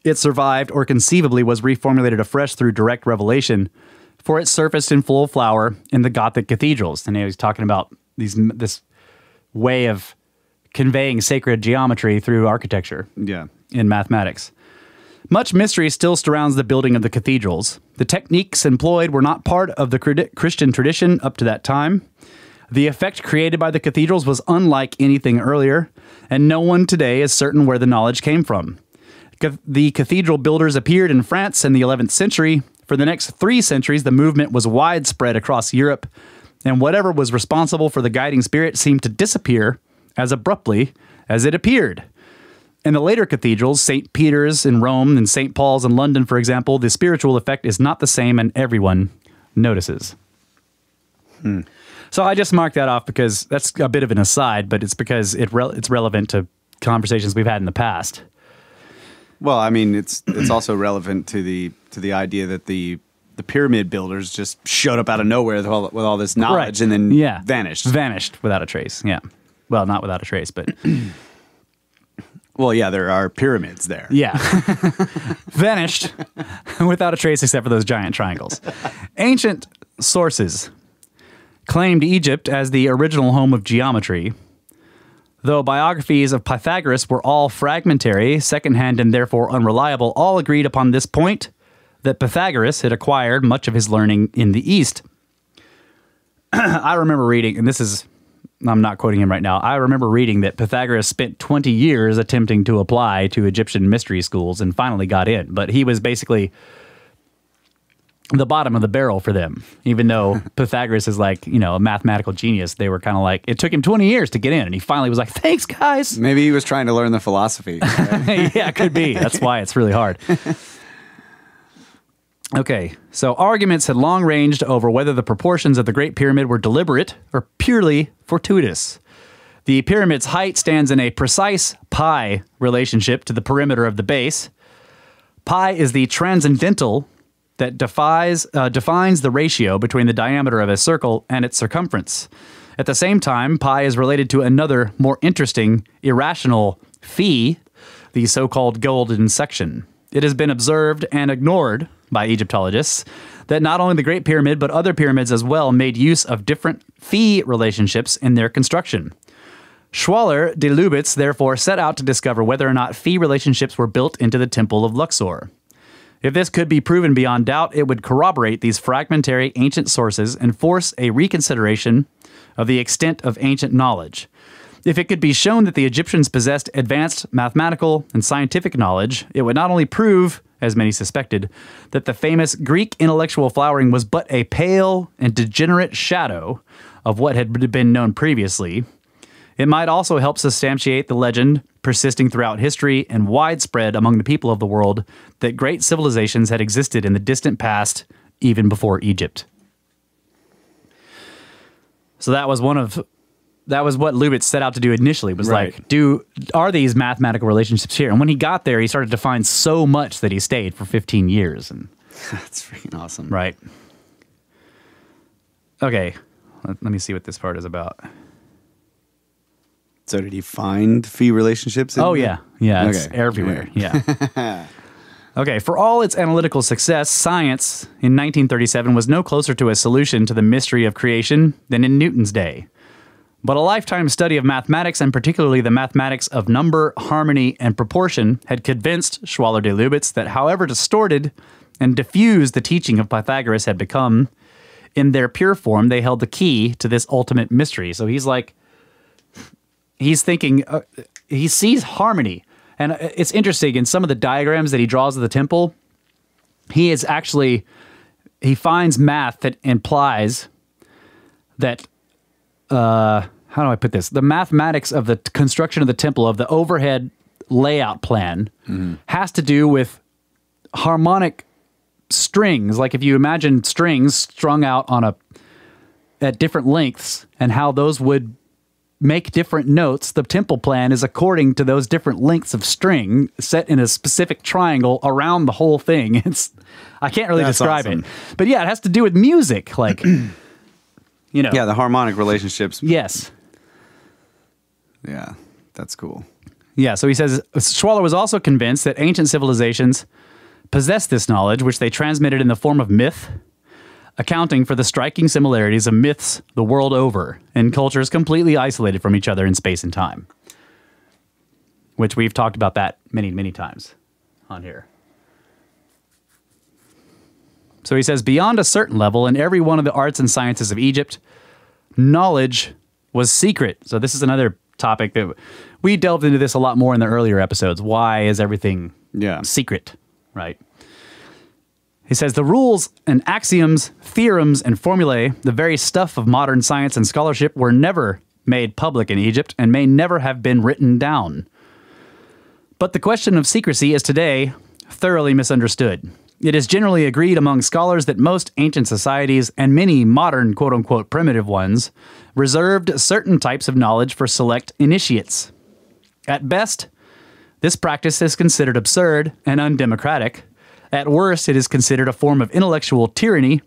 it survived or conceivably was reformulated afresh through direct revelation, for it surfaced in full flower in the Gothic cathedrals. And he's talking about this way of conveying sacred geometry through architecture in mathematics. Much mystery still surrounds the building of the cathedrals. The techniques employed were not part of the Christian tradition up to that time. The effect created by the cathedrals was unlike anything earlier, and no one today is certain where the knowledge came from. The cathedral builders appeared in France in the 11th century. For the next 3 centuries, the movement was widespread across Europe, and whatever was responsible for the guiding spirit seemed to disappear as abruptly as it appeared. In the later cathedrals, St. Peter's in Rome and St. Paul's in London, for example, the spiritual effect is not the same and everyone notices. So I just marked that off because that's a bit of an aside, but it's because it's relevant to conversations we've had in the past. Well, I mean, it's also relevant to the idea that the pyramid builders just showed up out of nowhere with all this knowledge and then vanished. Vanished without a trace, yeah. Well, not without a trace, but... Well, yeah, there are pyramids there. Yeah. Vanished without a trace except for those giant triangles. Ancient sources claimed Egypt as the original home of geometry, though biographies of Pythagoras were all fragmentary, secondhand, and therefore unreliable. All agreed upon this point, that Pythagoras had acquired much of his learning in the East. I remember reading, and I'm not quoting him right now, I remember reading that Pythagoras spent 20 years attempting to apply to Egyptian mystery schools and finally got in. But he was basically the bottom of the barrel for them. Even though Pythagoras is like, a mathematical genius, they were kind of like, it took him 20 years to get in, and he finally was like, thanks, guys. Maybe he was trying to learn the philosophy. Right? Yeah, it could be. That's why it's really hard. Okay, so arguments had long ranged over whether the proportions of the Great Pyramid were deliberate or purely fortuitous. The pyramid's height stands in a precise pi relationship to the perimeter of the base. Pi is the transcendental that defines the ratio between the diameter of a circle and its circumference. At the same time, pi is related to another, more interesting, irrational phi, the so-called golden section. It has been observed and ignored by Egyptologists that not only the Great Pyramid, but other pyramids as well made use of different phi relationships in their construction. Schwaller de Lubitz therefore set out to discover whether or not phi relationships were built into the Temple of Luxor. If this could be proven beyond doubt, it would corroborate these fragmentary ancient sources and force a reconsideration of the extent of ancient knowledge. If it could be shown that the Egyptians possessed advanced mathematical and scientific knowledge, it would not only prove, as many suspected, that the famous Greek intellectual flowering was but a pale and degenerate shadow of what had been known previously. It might also help substantiate the legend persisting throughout history and widespread among the people of the world that great civilizations had existed in the distant past, even before Egypt. So that was what Lubitz set out to do initially, was Right. are these mathematical relationships here? And when he got there, he started to find so much that he stayed for 15 years. And That's freaking awesome. right. Okay, let me see what this part is about. So did he find phi relationships? Oh, yeah. Yeah, it's Okay. everywhere. Yeah. Okay, for all its analytical success, science in 1937 was no closer to a solution to the mystery of creation than in Newton's day. But a lifetime study of mathematics, and particularly the mathematics of number, harmony, and proportion, had convinced Schwaller de Lubitz that however distorted and diffused the teaching of Pythagoras had become, in their pure form, they held the key to this ultimate mystery. So he's thinking, he sees harmony. And it's interesting, in some of the diagrams that he draws of the temple, he finds math that implies that, how do I put this? The mathematics of the construction of the temple, of the overhead layout plan, has to do with harmonic strings. Like if you imagine strings strung out at different lengths and how those would make different notes, the temple plan is according to those different lengths of string set in a specific triangle around the whole thing. I can't really describe awesome. it. But yeah, it has to do with music. Like, Yeah, the harmonic relationships. Yes. Yeah, that's cool. Yeah, so he says, Schwaller was also convinced that ancient civilizations possessed this knowledge, which they transmitted in the form of myth, accounting for the striking similarities of myths the world over in cultures completely isolated from each other in space and time. Which we've talked about that many, many times on here. So he says, beyond a certain level, in every one of the arts and sciences of Egypt, knowledge was secret. So this is another topic that we delved into this a lot more in the earlier episodes. Why is everything secret, right? He says the rules and axioms, theorems, and formulae, the very stuff of modern science and scholarship, were never made public in Egypt and may never have been written down. But the question of secrecy is today thoroughly misunderstood. It is generally agreed among scholars that most ancient societies and many modern quote-unquote primitive ones reserved certain types of knowledge for select initiates. At best, this practice is considered absurd and undemocratic. At worst, it is considered a form of intellectual tyranny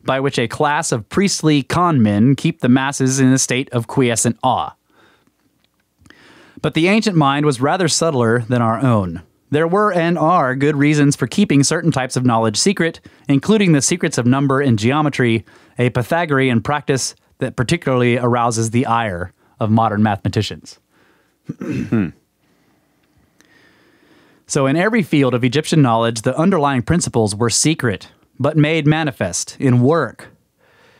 by which a class of priestly con men keep the masses in a state of quiescent awe. But the ancient mind was rather subtler than our own. There were and are good reasons for keeping certain types of knowledge secret, including the secrets of number and geometry, a Pythagorean practice that particularly arouses the ire of modern mathematicians. So in every field of Egyptian knowledge, the underlying principles were secret, but made manifest in work.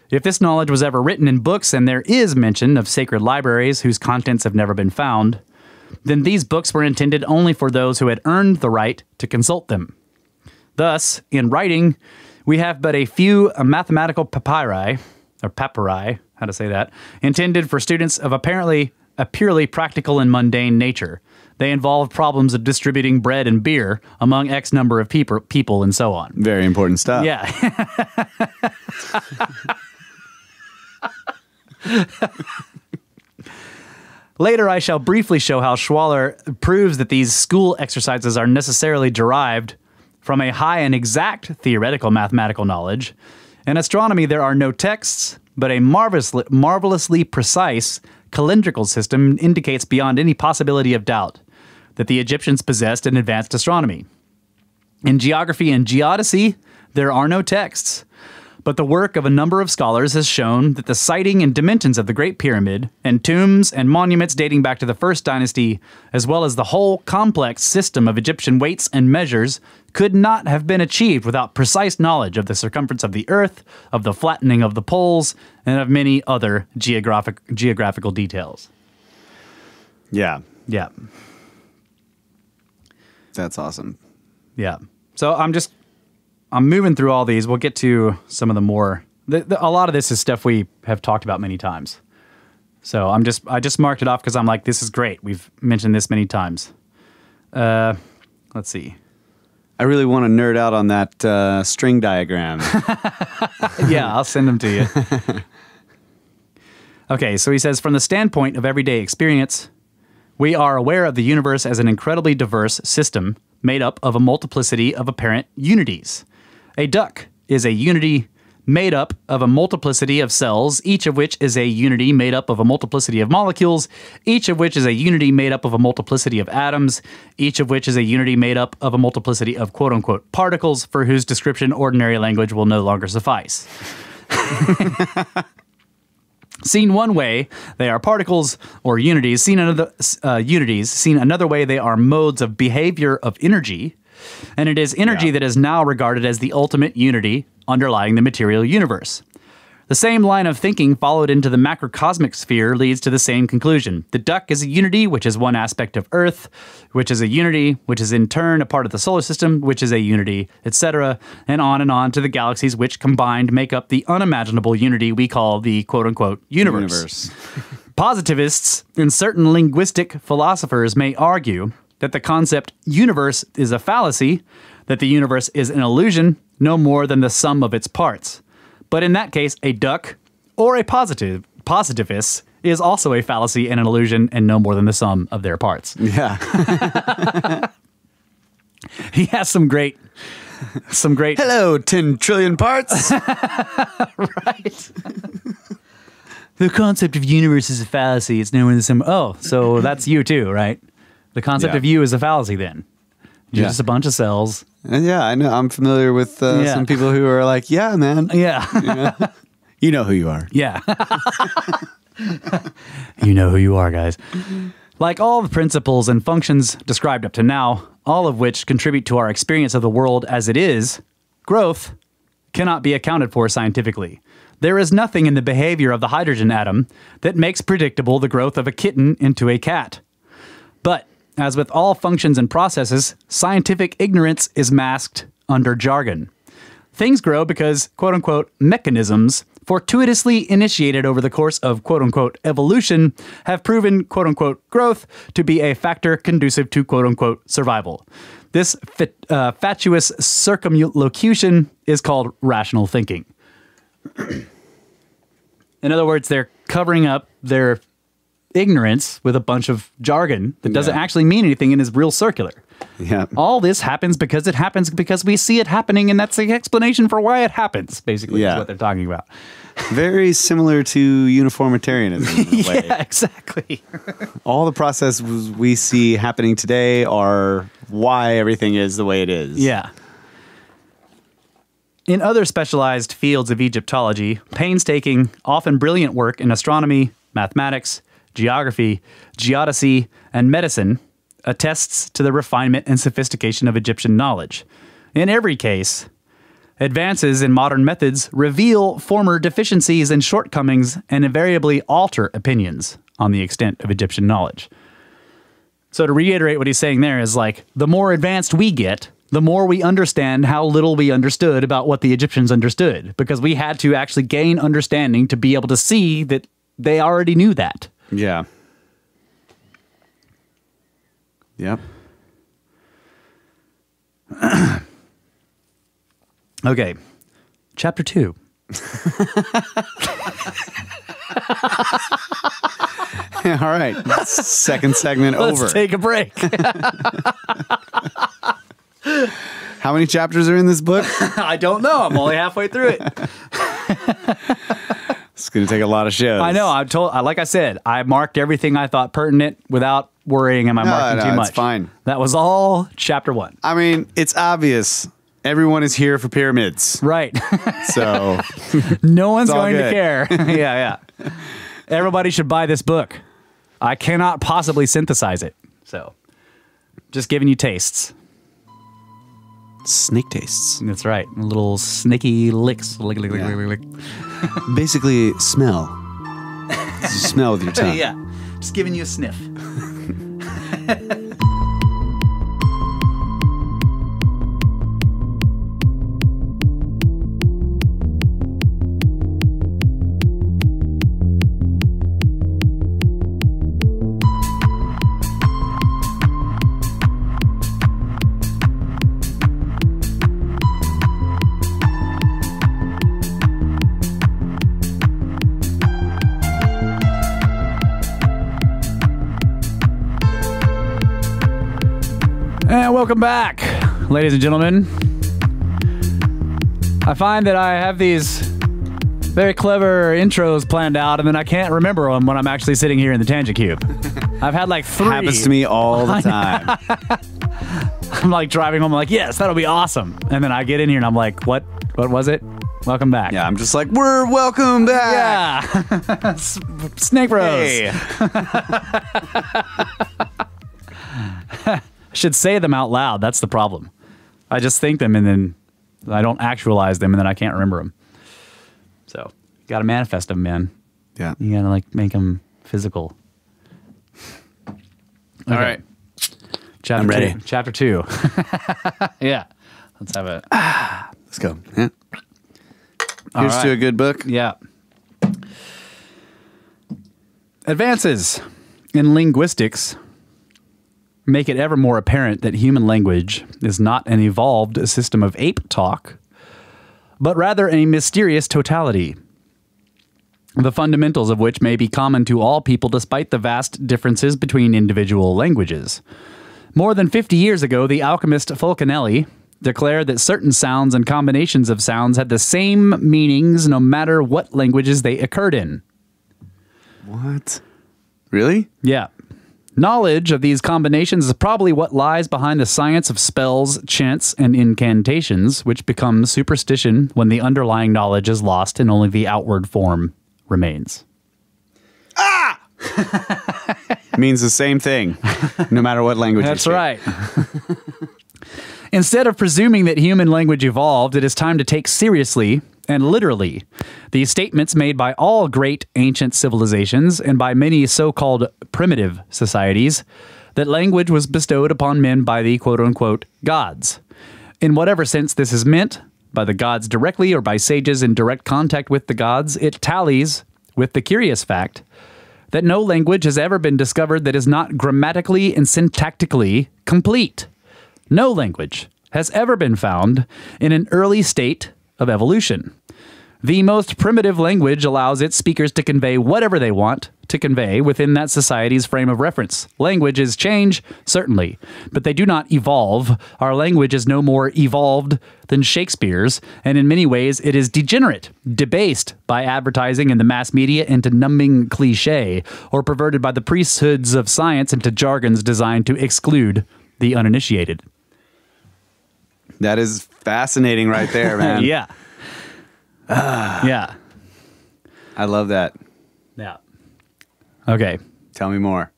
If this knowledge was ever written in books, and there is mention of sacred libraries whose contents have never been found, then these books were intended only for those who had earned the right to consult them. Thus, in writing, we have but a few mathematical papyri, how to say that, intended for students of apparently a purely practical and mundane nature. They involve problems of distributing bread and beer among X number of people and so on. Very important stuff. Yeah. Later, I shall briefly show how Schwaller proves that these school exercises are necessarily derived from a high and exact theoretical mathematical knowledge. In astronomy, there are no texts, but a marvelously precise calendrical system indicates beyond any possibility of doubt that the Egyptians possessed an advanced astronomy. In geography and geodesy, there are no texts, but the work of a number of scholars has shown that the siting and dimensions of the Great Pyramid and tombs and monuments dating back to the First Dynasty, as well as the whole complex system of Egyptian weights and measures, could not have been achieved without precise knowledge of the circumference of the Earth, of the flattening of the poles, and of many other geographical details. Yeah. Yeah. That's awesome. Yeah. So I'm moving through all these. We'll get to some of the more. A lot of this is stuff we have talked about many times. So I just marked it off because I'm like, this is great. We've mentioned this many times. Let's see. I really want to nerd out on that string diagram. Yeah, I'll send them to you. Okay, so he says, from the standpoint of everyday experience, we are aware of the universe as an incredibly diverse system made up of a multiplicity of apparent unities. A duck is a unity made up of a multiplicity of cells, each of which is a unity made up of a multiplicity of molecules, each of which is a unity made up of a multiplicity of atoms, each of which is a unity made up of a multiplicity of quote-unquote particles, for whose description ordinary language will no longer suffice. Seen one way, they are particles or unities. Seen another way, they are modes of behavior of energy. And it is energy that is now regarded as the ultimate unity underlying the material universe. The same line of thinking followed into the macrocosmic sphere leads to the same conclusion. The duck is a unity, which is one aspect of Earth, which is a unity, which is in turn a part of the solar system, which is a unity, etc., and on to the galaxies, which combined make up the unimaginable unity we call the quote-unquote universe. Positivists and certain linguistic philosophers may argue that the concept universe is a fallacy, that the universe is an illusion, no more than the sum of its parts. But in that case, a duck or a positivist is also a fallacy and an illusion and no more than the sum of their parts. Yeah. He has some great. Hello, 10 trillion parts. Right. The concept of universe is a fallacy. It's no more than the sum. Oh, so that's you too, right? The concept of you is a fallacy then. You're just a bunch of cells. And yeah, I know. I'm familiar with some people who are like, yeah, man. Yeah. You know who you are. Yeah. You know who you are, guys. Like all the principles and functions described up to now, all of which contribute to our experience of the world as it is, growth cannot be accounted for scientifically. There is nothing in the behavior of the hydrogen atom that makes predictable the growth of a kitten into a cat. But as with all functions and processes, scientific ignorance is masked under jargon. Things grow because, quote-unquote, mechanisms fortuitously initiated over the course of, quote-unquote, evolution have proven, quote-unquote, growth to be a factor conducive to, quote-unquote, survival. This fatuous circumlocution is called rational thinking. In other words, they're covering up their ignorance with a bunch of jargon that doesn't actually mean anything and is real circular. Yeah. All this happens because we see it happening, and that's the explanation for why it happens, basically, is what they're talking about. Very similar to uniformitarianism in a way. Yeah, exactly. All the processes we see happening today are why everything is the way it is. Yeah. In other specialized fields of Egyptology, painstaking, often brilliant work in astronomy, mathematics, geography, geodesy, and medicine attests to the refinement and sophistication of Egyptian knowledge. In every case, advances in modern methods reveal former deficiencies and shortcomings and invariably alter opinions on the extent of Egyptian knowledge. So to reiterate what he's saying there is like, the more advanced we get, the more we understand how little we understood about what the Egyptians understood, because we had to actually gain understanding to be able to see that they already knew that. Yeah. Yep. Okay. Chapter 2. All right. Second segment over. Let's take a break. How many chapters are in this book? I don't know. I'm only halfway through it. It's going to take a lot of shows. I know. Like I said, I marked everything I thought pertinent without worrying. Am I marking too much? It's fine. That was all chapter 1. I mean, it's obvious. Everyone is here for pyramids. Right. So no one's all going to good. care. Yeah. Everybody should buy this book. I cannot possibly synthesize it. So just giving you tastes. snake tastes. That's right. Little snaky licks. Lick, lick, lick, Yeah. lick, lick, lick. Basically, smell. You smell with your tongue. Yeah. Just giving you a sniff. And welcome back, ladies and gentlemen. I find that I have these very clever intros planned out, and then I can't remember them when I'm actually sitting here in the Tangent Cube. I've had like 3. Happens to me all the time. I'm like driving home, I'm like, yes, that'll be awesome. And then I get in here and I'm like, what was it? Welcome back. Yeah, I'm just like, we're welcome back. Yeah. Snake Bros. Hey. I should say them out loud. That's the problem. I just think them and then I don't actualize them and then I can't remember them. So, you got to manifest them, man. Yeah. You got to like make them physical. All right. Chapter I'm ready. 2. Chapter 2. Yeah. Let's have it. Let's go. Yeah. All Here's right. to a good book. Yeah. Advances in linguistics make it ever more apparent that human language is not an evolved system of ape talk, but rather a mysterious totality, the fundamentals of which may be common to all people despite the vast differences between individual languages. More than 50 years ago, the alchemist Fulcanelli declared that certain sounds and combinations of sounds had the same meanings no matter what languages they occurred in. What? Really? Yeah. Knowledge of these combinations is probably what lies behind the science of spells, chants, and incantations, which become superstition when the underlying knowledge is lost and only the outward form remains. Means the same thing, no matter what language That's you speak. right. Instead of presuming that human language evolved, it is time to take seriously and literally the statements made by all great ancient civilizations and by many so-called primitive societies that language was bestowed upon men by the quote-unquote gods. In whatever sense this is meant, by the gods directly or by sages in direct contact with the gods, it tallies with the curious fact that no language has ever been discovered that is not grammatically and syntactically complete. No language has ever been found in an early state of evolution. The most primitive language allows its speakers to convey whatever they want to convey within that society's frame of reference. Languages change, certainly, but they do not evolve. Our language is no more evolved than Shakespeare's, and in many ways it is degenerate, debased by advertising and the mass media into numbing cliche, or perverted by the priesthoods of science into jargons designed to exclude the uninitiated. That is fascinating right there, man. Yeah. Yeah. I love that. Yeah. Okay. Tell me more.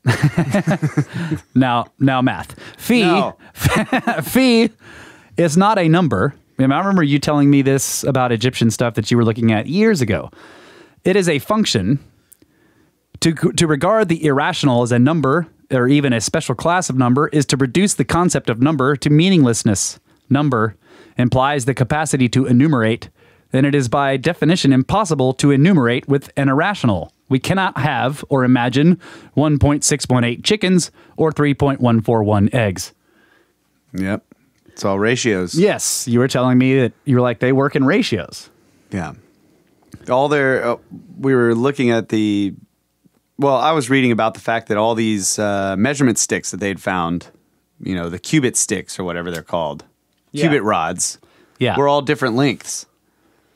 Now math. Phi, No. phi is not a number. I remember you telling me this about Egyptian stuff that you were looking at years ago. It is a function. To regard the irrational as a number or even a special class of number is to reduce the concept of number to meaninglessness. Number implies the capacity to enumerate, and it is by definition impossible to enumerate with an irrational. We cannot have or imagine 1.618 chickens or 3.141 eggs. Yep. It's all ratios. Yes, you were telling me that you were like, they work in ratios. Yeah. All their, we were looking at I was reading about the fact that all these measurement sticks that they'd found, the cubit sticks or whatever they're called, cubit rods, were all different lengths.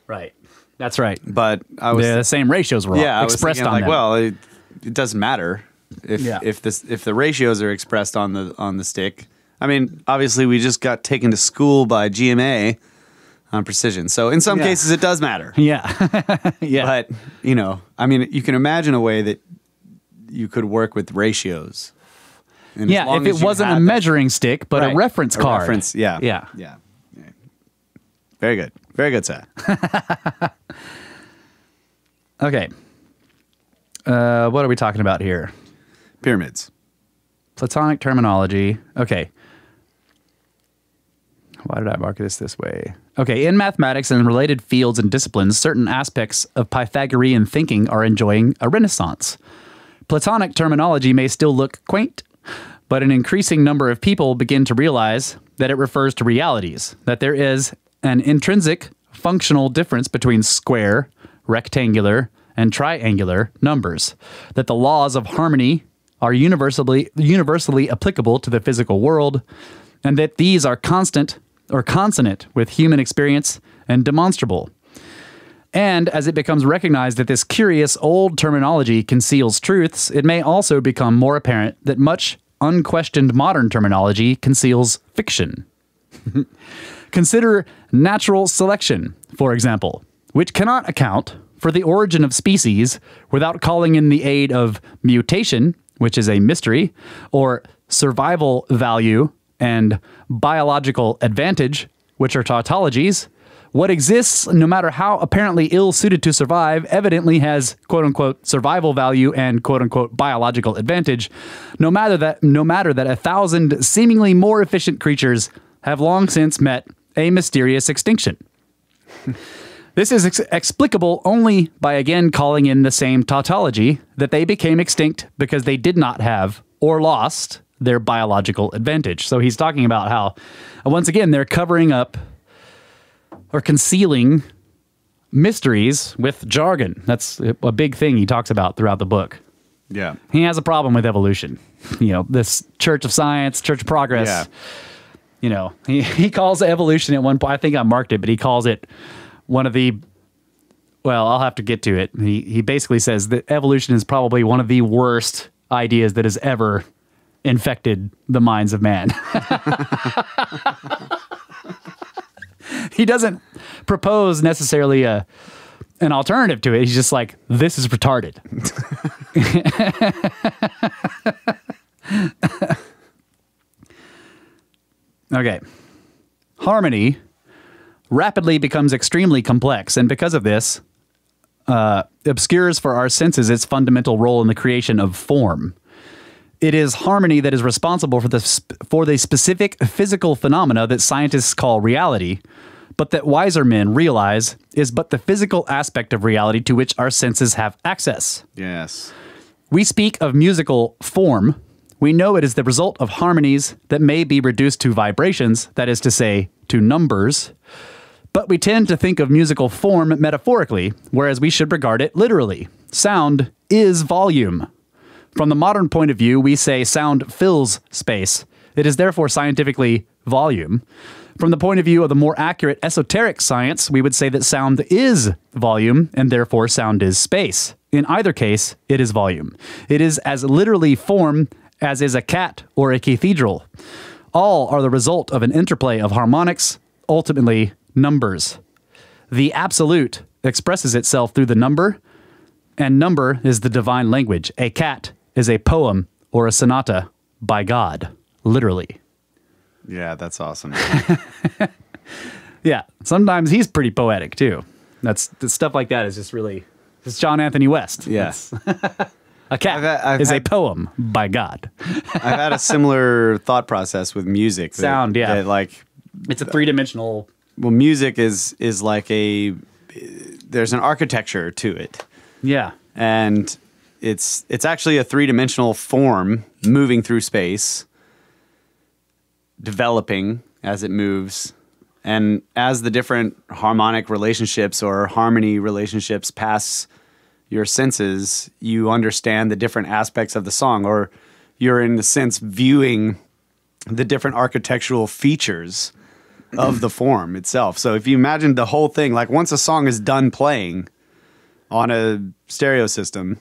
Right. That's right. But I was the same ratios were expressed on them. Well, it doesn't matter if the ratios are expressed on the stick. I mean, obviously, we just got taken to school by GMA on precision, so in some cases it does matter. Yeah, yeah. But you can imagine a way that you could work with ratios. And if it wasn't a measuring stick, but a reference card. Reference, yeah. Very good. Very good, Seth. Okay. What are we talking about here? Pyramids. Platonic terminology. Okay. Why did I mark this way? Okay, in mathematics and related fields and disciplines, certain aspects of Pythagorean thinking are enjoying a renaissance. Platonic terminology may still look quaint, but an increasing number of people begin to realize that it refers to realities, that there is an intrinsic functional difference between square, rectangular, and triangular numbers, that the laws of harmony are universally applicable to the physical world, and that these are constant or consonant with human experience and demonstrable. And as it becomes recognized that this curious old terminology conceals truths, it may also become more apparent that much unquestioned modern terminology conceals fiction. Consider natural selection, for example, which cannot account for the origin of species without calling in the aid of mutation, which is a mystery, or survival value and biological advantage, which are tautologies. What exists, no matter how apparently ill-suited to survive, evidently has quote-unquote survival value and quote-unquote biological advantage, no matter that 1,000 seemingly more efficient creatures have long since met a mysterious extinction. This is explicable only by again calling in the same tautology, that they became extinct because they did not have or lost their biological advantage. So he's talking about how, once again, they're covering up or concealing mysteries with jargon. That's a big thing he talks about throughout the book. Yeah. He has a problem with evolution. This Church of Science, Church of Progress. Yeah. He calls evolution at one point, I think I marked it, but he calls it one of the, well, I'll have to get to it. He basically says that evolution is probably one of the worst ideas that has ever infected the minds of man. He doesn't propose necessarily an alternative to it. He's just like, this is retarded. Okay. Harmony rapidly becomes extremely complex, and because of this, obscures for our senses its fundamental role in the creation of form. It is harmony that is responsible for the specific physical phenomena that scientists call reality, but that wiser men realize is but the physical aspect of reality to which our senses have access. Yes. We speak of musical form. We know it is the result of harmonies that may be reduced to vibrations, that is to say, to numbers. But we tend to think of musical form metaphorically, whereas we should regard it literally. Sound is volume. From the modern point of view, we say sound fills space. It is therefore scientifically volume. From the point of view of the more accurate esoteric science, we would say that sound is volume, and therefore sound is space. In either case, it is volume. It is as literally form as is a cat or a cathedral. All are the result of an interplay of harmonics, ultimately numbers. The absolute expresses itself through the number, and number is the divine language. A cat is a poem or a sonata by God, literally. Yeah, that's awesome. Yeah, sometimes he's pretty poetic too. That's stuff like that is just really, it's John Anthony West. Yes. A cat I've is a had- poem by God. I've had a similar thought process with music. Sound, yeah. That, like, It's a three-dimensional. well, music is like there's an architecture to it. Yeah. And it's actually a three-dimensional form moving through space, developing as it moves. And as the different harmonic relationships or harmony relationships pass your senses, you understand the different aspects of the song, or you're in a sense viewing the different architectural features of the form itself. So if you imagine the whole thing, like once a song is done playing on a stereo system,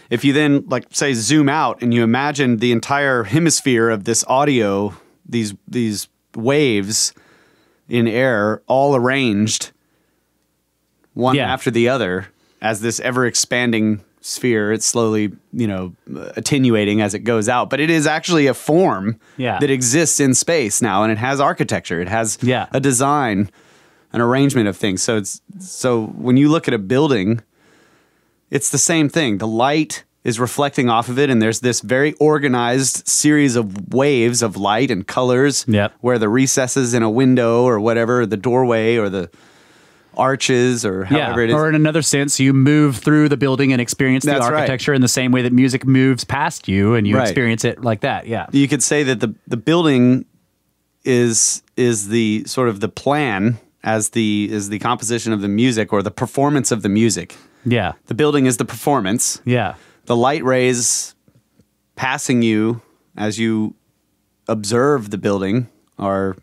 if you then, like, say, zoom out and you imagine the entire hemisphere of this audio, these waves in air all arranged one after the other as this ever expanding sphere, it's slowly, attenuating as it goes out, but it is actually a form that exists in space now, and it has architecture, it has a design, an arrangement of things. So when you look at a building, it's the same thing. The light is reflecting off of it, and there's this very organized series of waves of light and colors where the recesses in a window or whatever, the doorway or the arches or however it is. Or in another sense, you move through the building and experience the architecture in the same way that music moves past you, and you experience it like that. Yeah. You could say that the building is the sort of the plan as the composition of the music or the performance of the music. Yeah. The building is the performance. Yeah. The light rays passing you as you observe the building are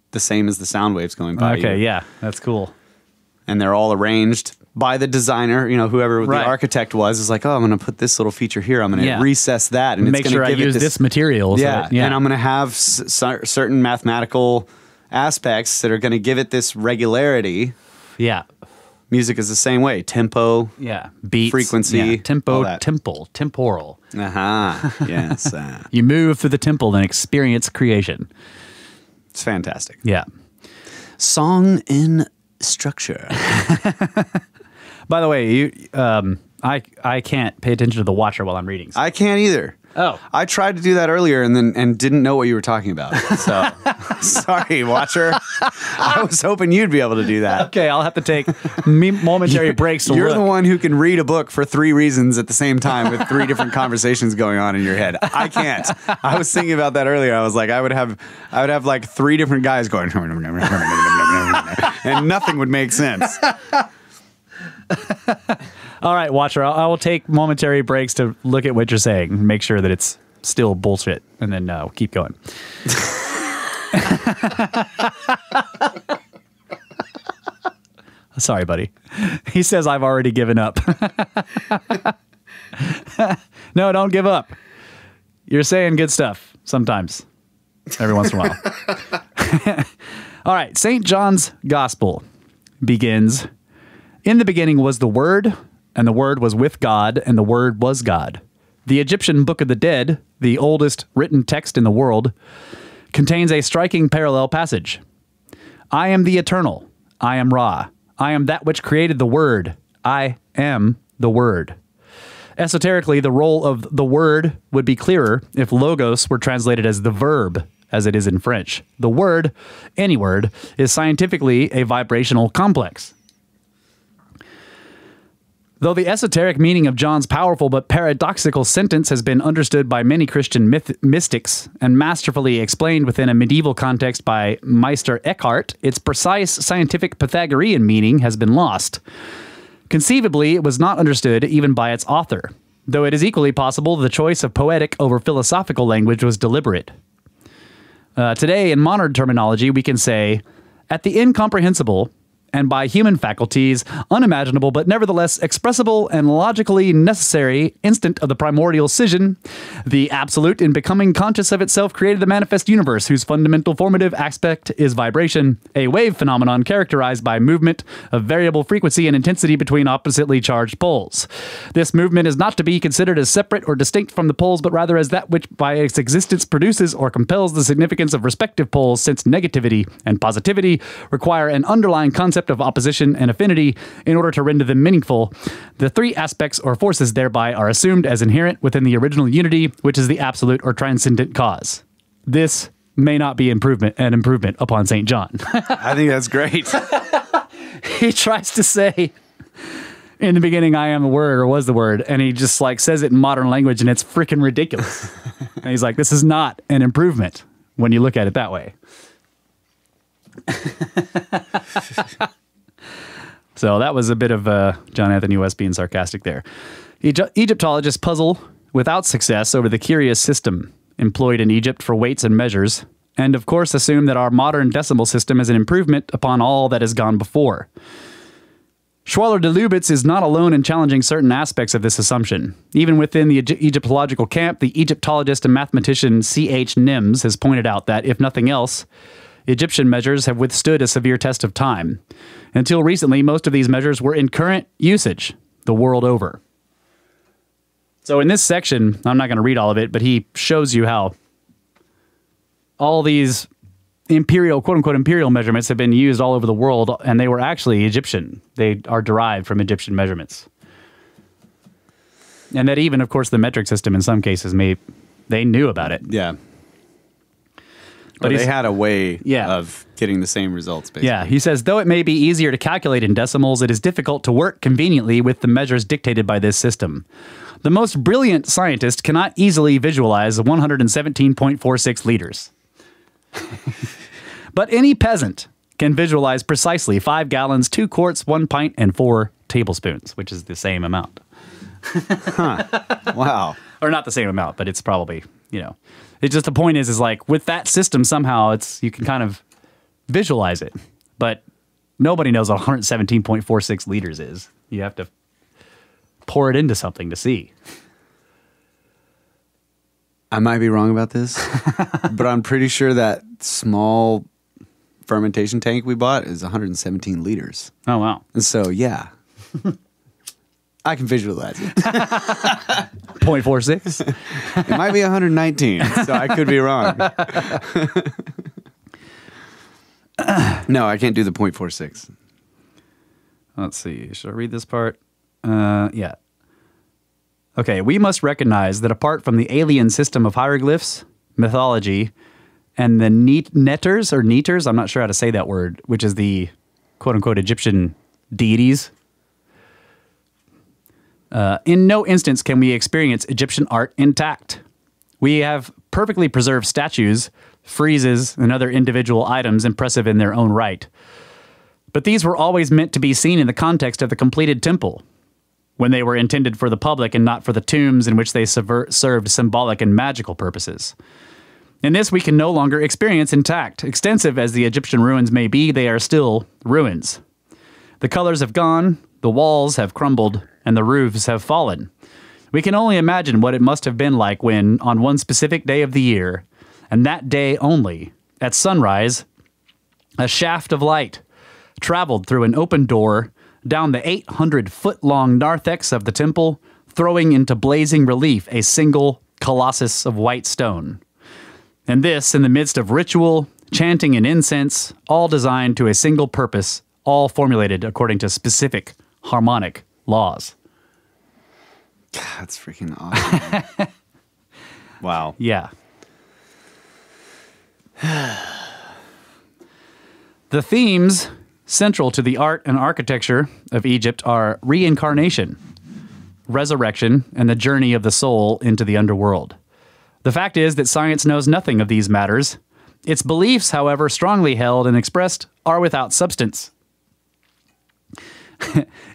the same as the sound waves going by you. Okay, yeah. That's cool. And they're all arranged by the designer, whoever the architect was, is like, oh, I'm going to put this little feature here. I'm going to recess that. And make it's sure I use this material. Yeah, and I'm going to have certain mathematical aspects that are going to give it this regularity. Yeah. Music is the same way. Tempo. Yeah. Beats. Frequency. Tempo. Temporal. Yes. You move through the temple and experience creation. It's fantastic. Yeah. Song in structure. By the way, I can't pay attention to the watcher while I'm reading. I can't either. Oh, I tried to do that earlier and didn't know what you were talking about. So sorry, watcher. I was hoping you'd be able to do that. Okay, I'll have to take momentary breaks to You're look. the one who can read a book for 3 reasons at the same time with 3 different conversations going on in your head. I can't. I was thinking about that earlier. I was like, I would have like 3 different guys going, and nothing would make sense. All right, watcher, I will take momentary breaks to look at what you're saying and make sure that it's still bullshit, and then we'll keep going. Sorry, buddy. He says I've already given up. No, don't give up. You're saying good stuff sometimes, every once in a while. All right, St. John's Gospel begins, "In the beginning was the Word, and the Word was with God, and the Word was God." The Egyptian Book of the Dead, the oldest written text in the world, contains a striking parallel passage. "I am the Eternal. I am Ra. I am that which created the Word. I am the Word." Esoterically, the role of the word would be clearer if logos were translated as the verb, as it is in French. The word, any word, is scientifically a vibrational complex. Though the esoteric meaning of John's powerful but paradoxical sentence has been understood by many Christian mystics and masterfully explained within a medieval context by Meister Eckhart, its precise scientific Pythagorean meaning has been lost. Conceivably, it was not understood even by its author, though it is equally possible the choice of poetic over philosophical language was deliberate. Today, in modern terminology, we can say, at the incomprehensible and by human faculties, unimaginable but nevertheless expressible and logically necessary instant of the primordial scission, the absolute in becoming conscious of itself created the manifest universe whose fundamental formative aspect is vibration, a wave phenomenon characterized by movement of variable frequency and intensity between oppositely charged poles. This movement is not to be considered as separate or distinct from the poles, but rather as that which by its existence produces or compels the significance of respective poles, since negativity and positivity require an underlying concept of opposition and affinity in order to render them meaningful. The three aspects or forces thereby are assumed as inherent within the original unity, which is the absolute or transcendent cause. This may not be an improvement upon St. John. I think that's great. He tries to say, in the beginning, I am the word, or was the word, and he just like says it in modern language, and it's freaking ridiculous. And he's like, this is not an improvement when you look at it that way. So that was a bit of John Anthony West being sarcastic there. Egyptologists puzzle without success over the curious system employed in Egypt for weights and measures, and of course assume that our modern decimal system is an improvement upon all that has gone before. Schwaller de Lubitz is not alone in challenging certain aspects of this assumption. Even within the Egyptological camp, the Egyptologist and mathematician C.H. Nims has pointed out that, if nothing else, Egyptian measures have withstood a severe test of time. Until recently, most of these measures were in current usage the world over. So in this section, I'm not going to read all of it, but he shows you how all these imperial, quote-unquote, imperial measurements have been used all over the world, and they were actually Egyptian. They are derived from Egyptian measurements. And that even, of course, the metric system in some cases, they knew about it. Yeah. But they had a way Yeah. of getting the same results, basically. Yeah, he says, though it may be easier to calculate in decimals, it is difficult to work conveniently with the measures dictated by this system. The most brilliant scientist cannot easily visualize 117.46 liters. But any peasant can visualize precisely 5 gallons, 2 quarts, 1 pint, and 4 tablespoons, which is the same amount. Wow. Or not the same amount, but it's probably, you know. It's just the point is like with that system, somehow you can kind of visualize it. But nobody knows what 117.46 liters is. You have to pour it into something to see. I might be wrong about this, but I'm pretty sure that small fermentation tank we bought is 117 liters. Oh, wow. And so, yeah, I can visualize it. 0.46? It might be 119, so I could be wrong. No, I can't do the 0.46. Let's see. Should I read this part? Yeah. Okay, we must recognize that apart from the alien system of hieroglyphs, mythology, and the netters, I'm not sure how to say that word, which is the quote-unquote Egyptian deities, in no instance can we experience Egyptian art intact. We have perfectly preserved statues, friezes, and other individual items impressive in their own right. But these were always meant to be seen in the context of the completed temple, when they were intended for the public and not for the tombs in which they served symbolic and magical purposes. In this we can no longer experience intact. Extensive as the Egyptian ruins may be, they are still ruins. The colors have gone, the walls have crumbled, and the roofs have fallen. We can only imagine what it must have been like when, on one specific day of the year, and that day only, at sunrise, a shaft of light traveled through an open door down the 800-foot-long narthex of the temple, throwing into blazing relief a single colossus of white stone. And this in the midst of ritual, chanting, and incense, all designed to a single purpose, all formulated according to specific harmonic laws. God, that's freaking awesome. Wow. Yeah. The themes central to the art and architecture of Egypt are reincarnation, resurrection, and the journey of the soul into the underworld. The fact is that science knows nothing of these matters. Its beliefs, however strongly held and expressed, are without substance.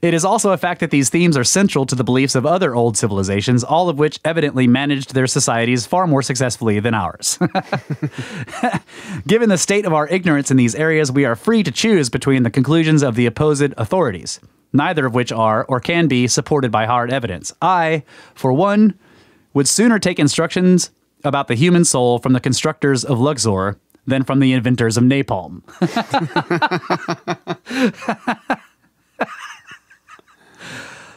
It is also a fact that these themes are central to the beliefs of other old civilizations, all of which evidently managed their societies far more successfully than ours. Given the state of our ignorance in these areas, we are free to choose between the conclusions of the opposed authorities, neither of which are or can be supported by hard evidence. I, for one, would sooner take instructions about the human soul from the constructors of Luxor than from the inventors of napalm.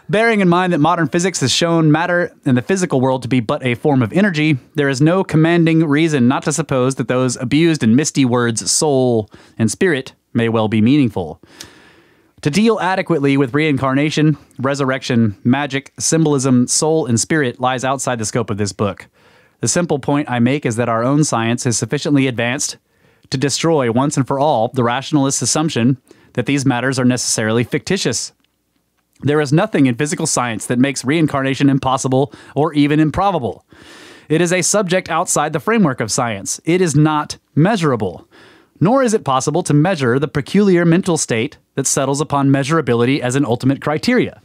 Bearing in mind that modern physics has shown matter in the physical world to be but a form of energy, there is no commanding reason not to suppose that those abused and misty words soul and spirit may well be meaningful. To deal adequately with reincarnation, resurrection, magic, symbolism, soul, and spirit lies outside the scope of this book. The simple point I make is that our own science is sufficiently advanced to destroy once and for all the rationalist assumption that these matters are necessarily fictitious. There is nothing in physical science that makes reincarnation impossible or even improbable. It is a subject outside the framework of science. It is not measurable. Nor is it possible to measure the peculiar mental state that settles upon measurability as an ultimate criteria.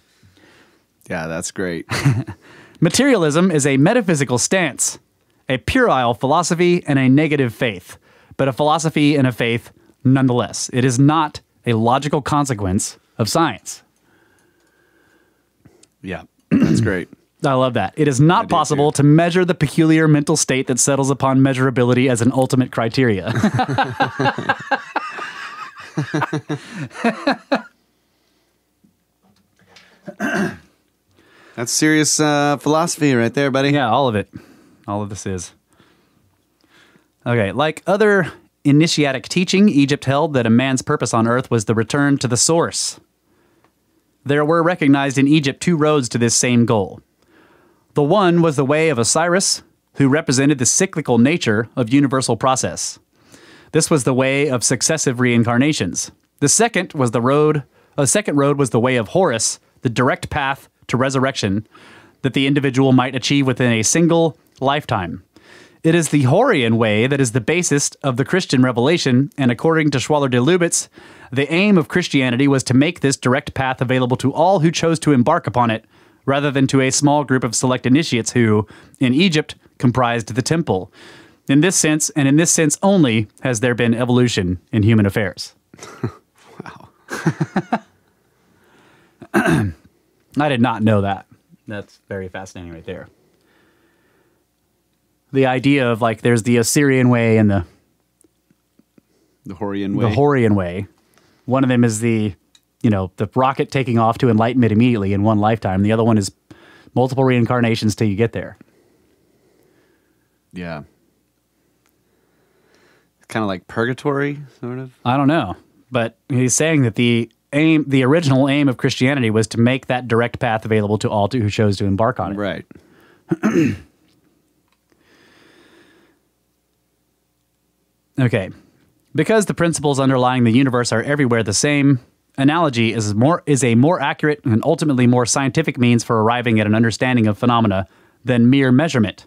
Yeah, that's great. Materialism is a metaphysical stance, a puerile philosophy, and a negative faith, but a philosophy and a faith nonetheless. It is not a logical consequence of science. Yeah, that's great. I love that. It is not possible to measure the peculiar mental state that settles upon measurability as an ultimate criteria. That's serious philosophy right there, buddy. Yeah, all of it. All of this is. Okay, like other initiatic teaching, Egypt held that a man's purpose on earth was the return to the source. There were recognized in Egypt two roads to this same goal. The one was the way of Osiris, who represented the cyclical nature of universal process. This was the way of successive reincarnations. The second was the road. A second road was the way of Horus, the direct path to resurrection that the individual might achieve within a single lifetime. It is the Horian way that is the basis of the Christian revelation, and according to Schwaller de Lubitz, the aim of Christianity was to make this direct path available to all who chose to embark upon it, rather than to a small group of select initiates who, in Egypt, comprised the temple. In this sense, and in this sense only, has there been evolution in human affairs. Wow. I did not know that. That's very fascinating right there. The idea of, like, there's the Assyrian way and the Horian way. The Horian way. One of them is the rocket taking off to enlightenment immediately in one lifetime. The other one is multiple reincarnations till you get there. Yeah. Kind of like purgatory, sort of. I don't know. But he's saying that the original aim of Christianity was to make that direct path available to all who chose to embark on it. Right. Okay. Because the principles underlying the universe are everywhere the same, analogy is a more accurate and ultimately more scientific means for arriving at an understanding of phenomena than mere measurement.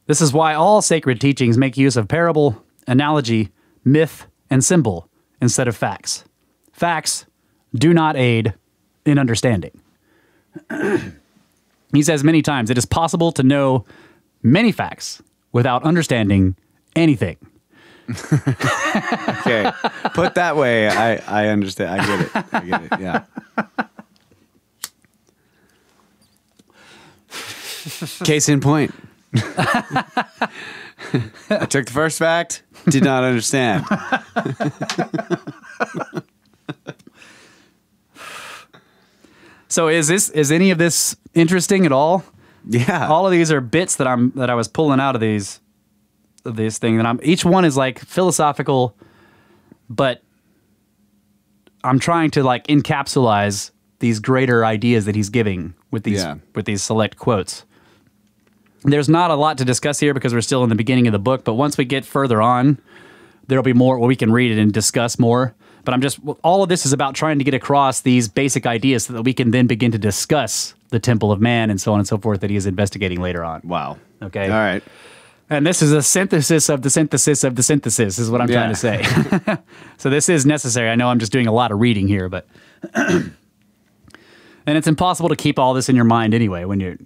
This is why all sacred teachings make use of parable, analogy, myth, and symbol instead of facts. Facts do not aid in understanding. He says many times, it is possible to know many facts without understanding anything. Okay. Put that way, I understand. I get it. Yeah. Case in point. I took the first fact, did not understand. So is any of this interesting at all? Yeah. All of these are bits that I was pulling out of this thing, and each one is like philosophical, but I'm trying to like encapsulize these greater ideas that he's giving with these select quotes. There's not a lot to discuss here because we're still in the beginning of the book, but once we get further on, there'll be more where we can read it and discuss more. But all of this is about trying to get across these basic ideas so that we can then begin to discuss the Temple of Man and so on and so forth that he is investigating later on. Wow. Okay. All right. And this is a synthesis of the synthesis of the synthesis is what I'm trying to say. So this is necessary. I know I'm just doing a lot of reading here, but and it's impossible to keep all this in your mind anyway when you're,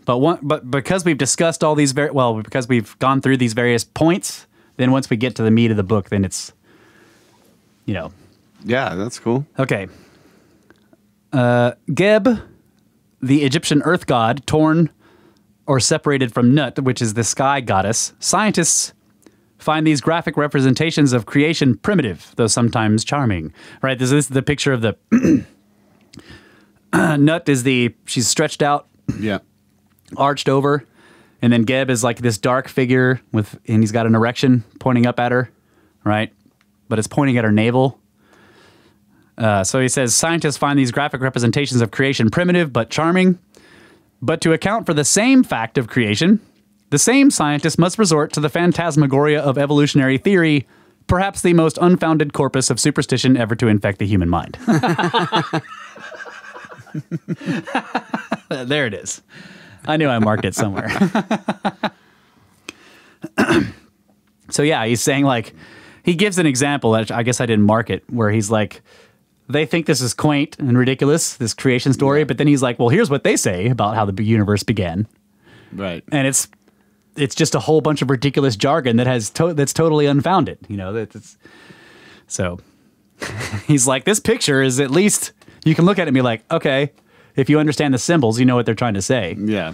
but because we've discussed all these because we've gone through these various points, then once we get to the meat of the book, then it's, Yeah, that's cool. Okay. Geb, the Egyptian earth god, torn or separated from Nut, which is the sky goddess. Scientists find these graphic representations of creation primitive, though sometimes charming. Right? This is the picture of the Nut is she's stretched out, arched over, and then Geb is like this dark figure and he's got an erection pointing up at her, right? But it's pointing at her navel. So he says, scientists find these graphic representations of creation primitive but charming. But to account for the same fact of creation, the same scientists must resort to the phantasmagoria of evolutionary theory, perhaps the most unfounded corpus of superstition ever to infect the human mind. There it is. I knew I marked it somewhere. So yeah, he's saying like, he gives an example, I guess I didn't mark it, where he's like, they think this is quaint and ridiculous, this creation story, but then he's like, well, here's what they say about how the universe began. Right. And it's just a whole bunch of ridiculous jargon that that's totally unfounded, so he's like, this picture is at least, you can look at it and be like, okay, if you understand the symbols, you know what they're trying to say. Yeah.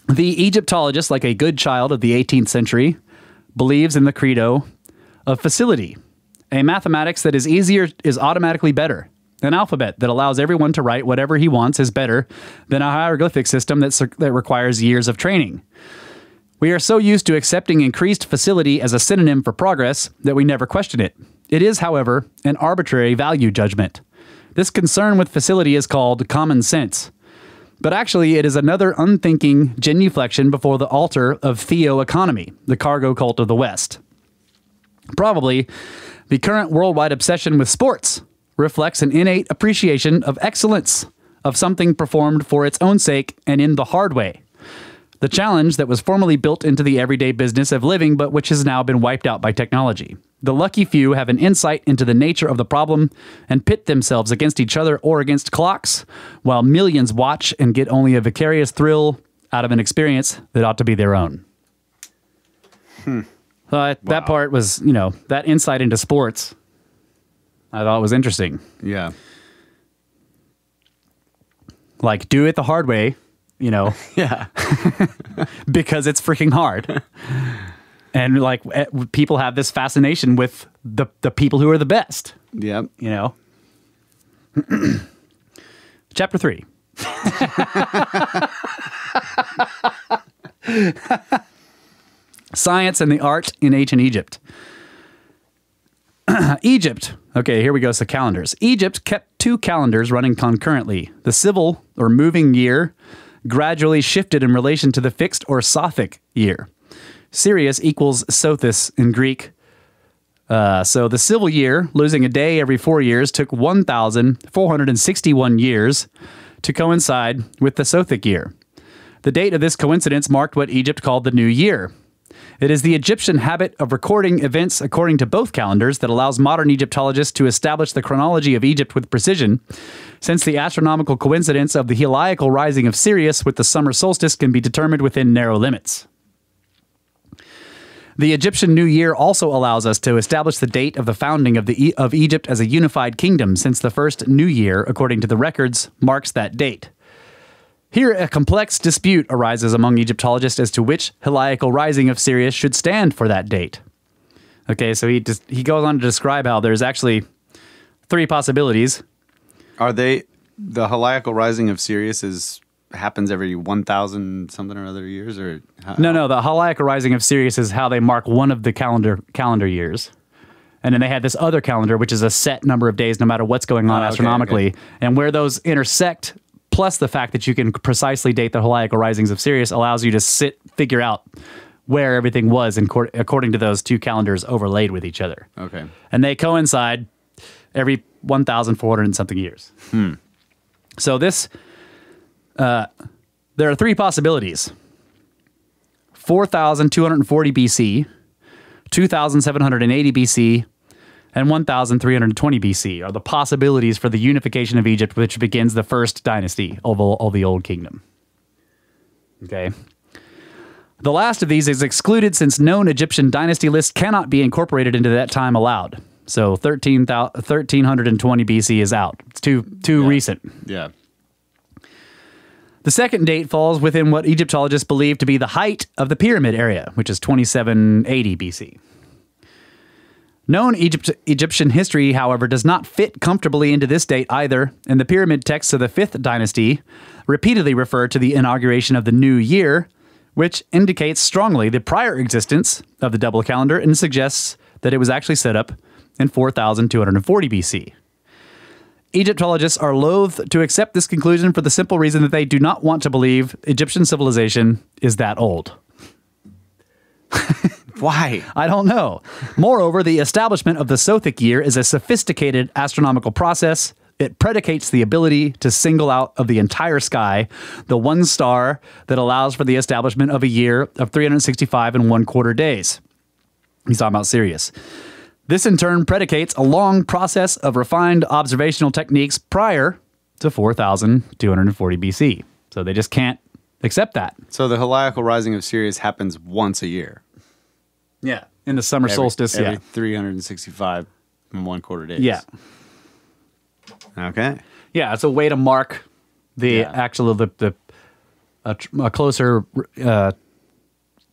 The Egyptologist, like a good child of the 18th century, believes in the credo of facility. A mathematics that is easier is automatically better. An alphabet that allows everyone to write whatever he wants is better than a hieroglyphic system that requires years of training. We are so used to accepting increased facility as a synonym for progress that we never question it. It is, however, an arbitrary value judgment. This concern with facility is called common sense. But actually, it is another unthinking genuflection before the altar of theoeconomy, the cargo cult of the West. Probably, the current worldwide obsession with sports reflects an innate appreciation of excellence, of something performed for its own sake and in the hard way. The challenge that was formerly built into the everyday business of living, but which has now been wiped out by technology. The lucky few have an insight into the nature of the problem and pit themselves against each other or against clocks, while millions watch and get only a vicarious thrill out of an experience that ought to be their own. That part was, that insight into sports, I thought was interesting. Yeah. Like, do it the hard way, Yeah. because it's freaking hard. And like people have this fascination with the people who are the best. Yep. Chapter 3. Science and the art in ancient Egypt. Egypt. Okay, here we go. So calendars. Egypt kept 2 calendars running concurrently. The civil or moving year gradually shifted in relation to the fixed or Sothic year. Sirius equals Sothis in Greek. So the civil year, losing a day every 4 years, took 1,461 years to coincide with the Sothic year. The date of this coincidence marked what Egypt called the New Year. It is the Egyptian habit of recording events according to both calendars that allows modern Egyptologists to establish the chronology of Egypt with precision, since the astronomical coincidence of the heliacal rising of Sirius with the summer solstice can be determined within narrow limits. The Egyptian New Year also allows us to establish the date of the founding of Egypt as a unified kingdom, since the first New Year, according to the records, marks that date. Here, a complex dispute arises among Egyptologists as to which heliacal rising of Sirius should stand for that date. Okay, so he goes on to describe how there's actually 3 possibilities. Are the heliacal rising of Sirius happens every 1,000 something or other years, or No, the heliacal rising of Sirius is how they mark one of the calendar years. And then they had this other calendar, which is a set number of days no matter what's going on astronomically. Okay. And where those intersect, plus the fact that you can precisely date the heliacal risings of Sirius, allows you to figure out where everything was according to those 2 calendars overlaid with each other. Okay. And they coincide every 1,400 and something years. So this There are three possibilities. 4,240 BC, 2,780 BC, and 1,320 BC are the possibilities for the unification of Egypt, which begins the first dynasty of the Old Kingdom. Okay. The last of these is excluded since known Egyptian dynasty lists cannot be incorporated into that time allowed. So 1320 BC is out. It's too recent. Yeah. The second date falls within what Egyptologists believe to be the height of the pyramid area, which is 2780 BC. Known Egyptian history, however, does not fit comfortably into this date either, and the pyramid texts of the 5th dynasty repeatedly refer to the inauguration of the new year, which indicates strongly the prior existence of the double calendar and suggests that it was actually set up in 4240 BC. Egyptologists are loath to accept this conclusion for the simple reason that they do not want to believe Egyptian civilization is that old. Why? I don't know. Moreover, the establishment of the Sothic year is a sophisticated astronomical process. It predicates the ability to single out of the entire sky the one star that allows for the establishment of a year of 365 and 1/4 days. He's talking about Sirius. This in turn predicates a long process of refined observational techniques prior to 4240 BC. So they just can't accept that. So the heliacal rising of Sirius happens once a year. Yeah. In the summer solstice. Every 365 and 1/4 days. Yeah. Okay. Yeah. It's a way to mark the actual, a closer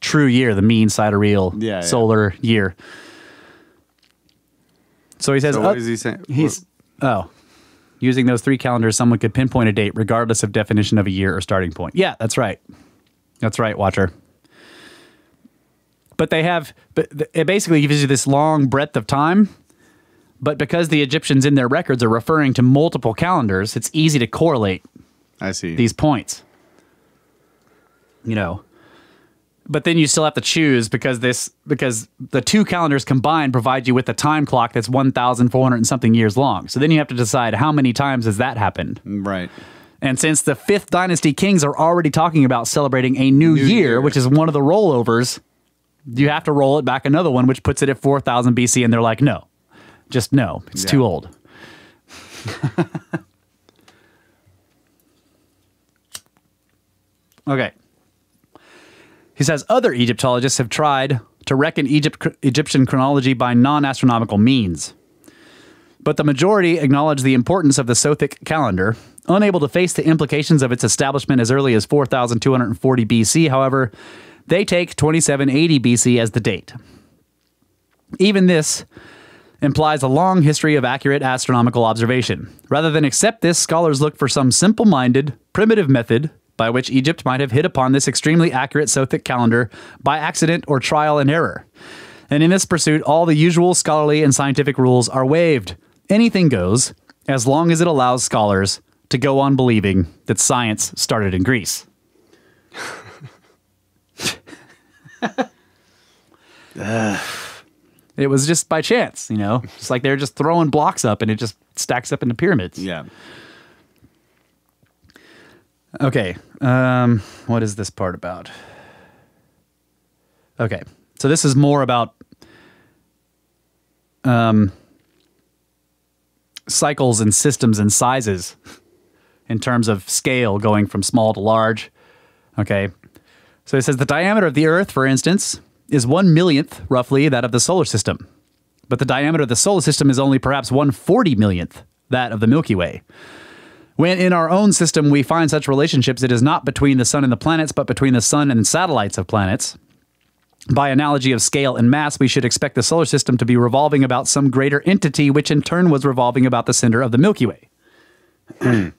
true year, the mean sidereal solar year. So he says, so what is he saying? Using those three calendars, someone could pinpoint a date regardless of definition of a year or starting point. Yeah, that's right. That's right, Watcher. But it basically gives you this long breadth of time. But because the Egyptians in their records are referring to multiple calendars, it's easy to correlate these points. You know. But then you still have to choose because the two calendars combined provide you with a time clock that's 1,400 and something years long. So then you have to decide how many times has that happened. Right. And since the 5th dynasty kings are already talking about celebrating a new year, which is one of the rollovers, you have to roll it back another one, which puts it at 4,000 BC. And they're like, no, just no, it's too old. Okay. He says other Egyptologists have tried to reckon Egyptian chronology by non-astronomical means. But the majority acknowledge the importance of the Sothic calendar. Unable to face the implications of its establishment as early as 4240 BC, however, they take 2780 BC as the date. Even this implies a long history of accurate astronomical observation. Rather than accept this, scholars look for some simple-minded, primitive method by which Egypt might have hit upon this extremely accurate Sothic calendar by accident or trial and error. And in this pursuit, all the usual scholarly and scientific rules are waived. Anything goes, as long as it allows scholars to go on believing that science started in Greece. It was just by chance, you know? Just like they're just throwing blocks up and it just stacks up into pyramids. Yeah. Okay, what is this part about? Okay, so this is more about cycles and systems and sizes in terms of scale going from small to large. Okay, so it says the diameter of the Earth, for instance, is 1/millionth, roughly, that of the solar system. But the diameter of the solar system is only perhaps 1/40 millionth that of the Milky Way. When in our own system we find such relationships, it is not between the sun and the planets, but between the sun and satellites of planets. By analogy of scale and mass, we should expect the solar system to be revolving about some greater entity, which in turn was revolving about the center of the Milky Way. In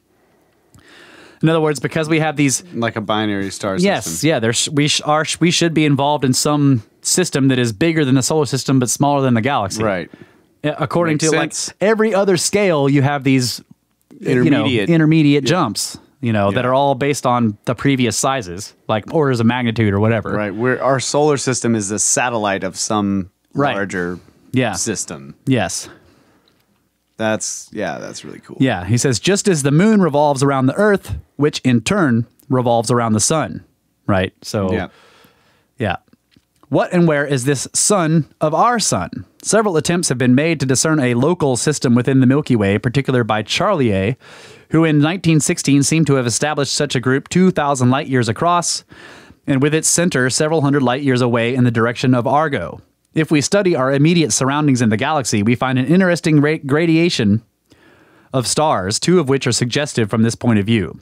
other words, because we have these... Like a binary star system. Yes, yeah, we should be involved in some system that is bigger than the solar system, but smaller than the galaxy. Right. According Makes to sense. like every other scale, you have these... intermediate jumps, that are all based on the previous sizes, like orders of magnitude or whatever. Right. Our solar system is a satellite of some larger system. Yes. That's really cool. Yeah. He says, just as the moon revolves around the Earth, which in turn revolves around the sun, right? So, yeah. What and where is this sun of our sun? Several attempts have been made to discern a local system within the Milky Way, particularly by Charlier, who in 1916 seemed to have established such a group 2,000 light years across, and with its center several hundred light years away in the direction of Argo. If we study our immediate surroundings in the galaxy, we find an interesting gradation of stars, two of which are suggestive from this point of view.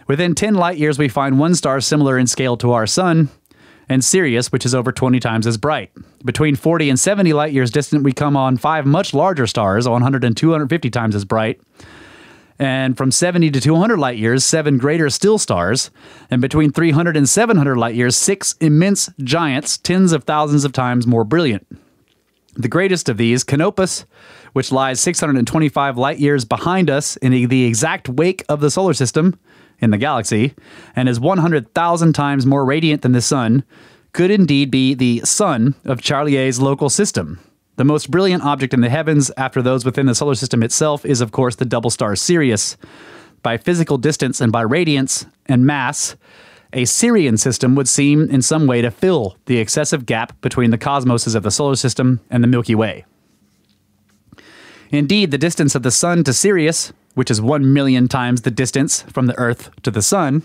Within 10 light years, we find one star similar in scale to our sun, and Sirius, which is over 20 times as bright. Between 40 and 70 light years distant, we come on 5 much larger stars, 100 and 250 times as bright. And from 70 to 200 light years, 7 greater still stars. And between 300 and 700 light years, 6 immense giants, tens of thousands of times more brilliant. The greatest of these, Canopus, which lies 625 light years behind us in the exact wake of the solar system in the galaxy, and is 100,000 times more radiant than the sun, could indeed be the sun of Charlier's local system. The most brilliant object in the heavens after those within the solar system itself is, of course, the double star Sirius. By physical distance and by radiance and mass, a Sirian system would seem in some way to fill the excessive gap between the cosmoses of the solar system and the Milky Way. Indeed, the distance of the sun to Sirius, which is 1 million times the distance from the Earth to the sun,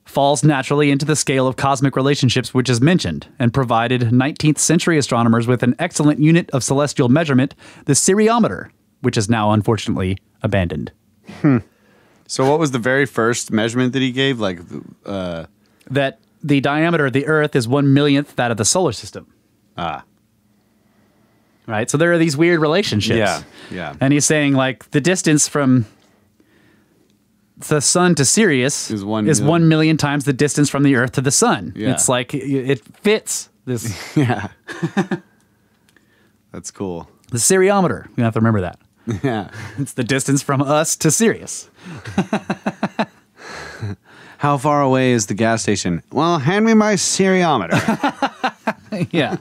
falls naturally into the scale of cosmic relationships which is mentioned, and provided 19th century astronomers with an excellent unit of celestial measurement, the Siriometer, which is now unfortunately abandoned. So what was the very first measurement that he gave? That the diameter of the Earth is 1/1,000,000th that of the solar system. Right? So there are these weird relationships. Yeah. And he's saying, like, the distance from the sun to Sirius is 1 million times the distance from the Earth to the sun. Yeah. It's like, it fits this. Yeah. That's cool. The Siriometer. You have to remember that. Yeah. It's the distance from us to Sirius. How far away is the gas station? Well, hand me my Siriometer. Yeah.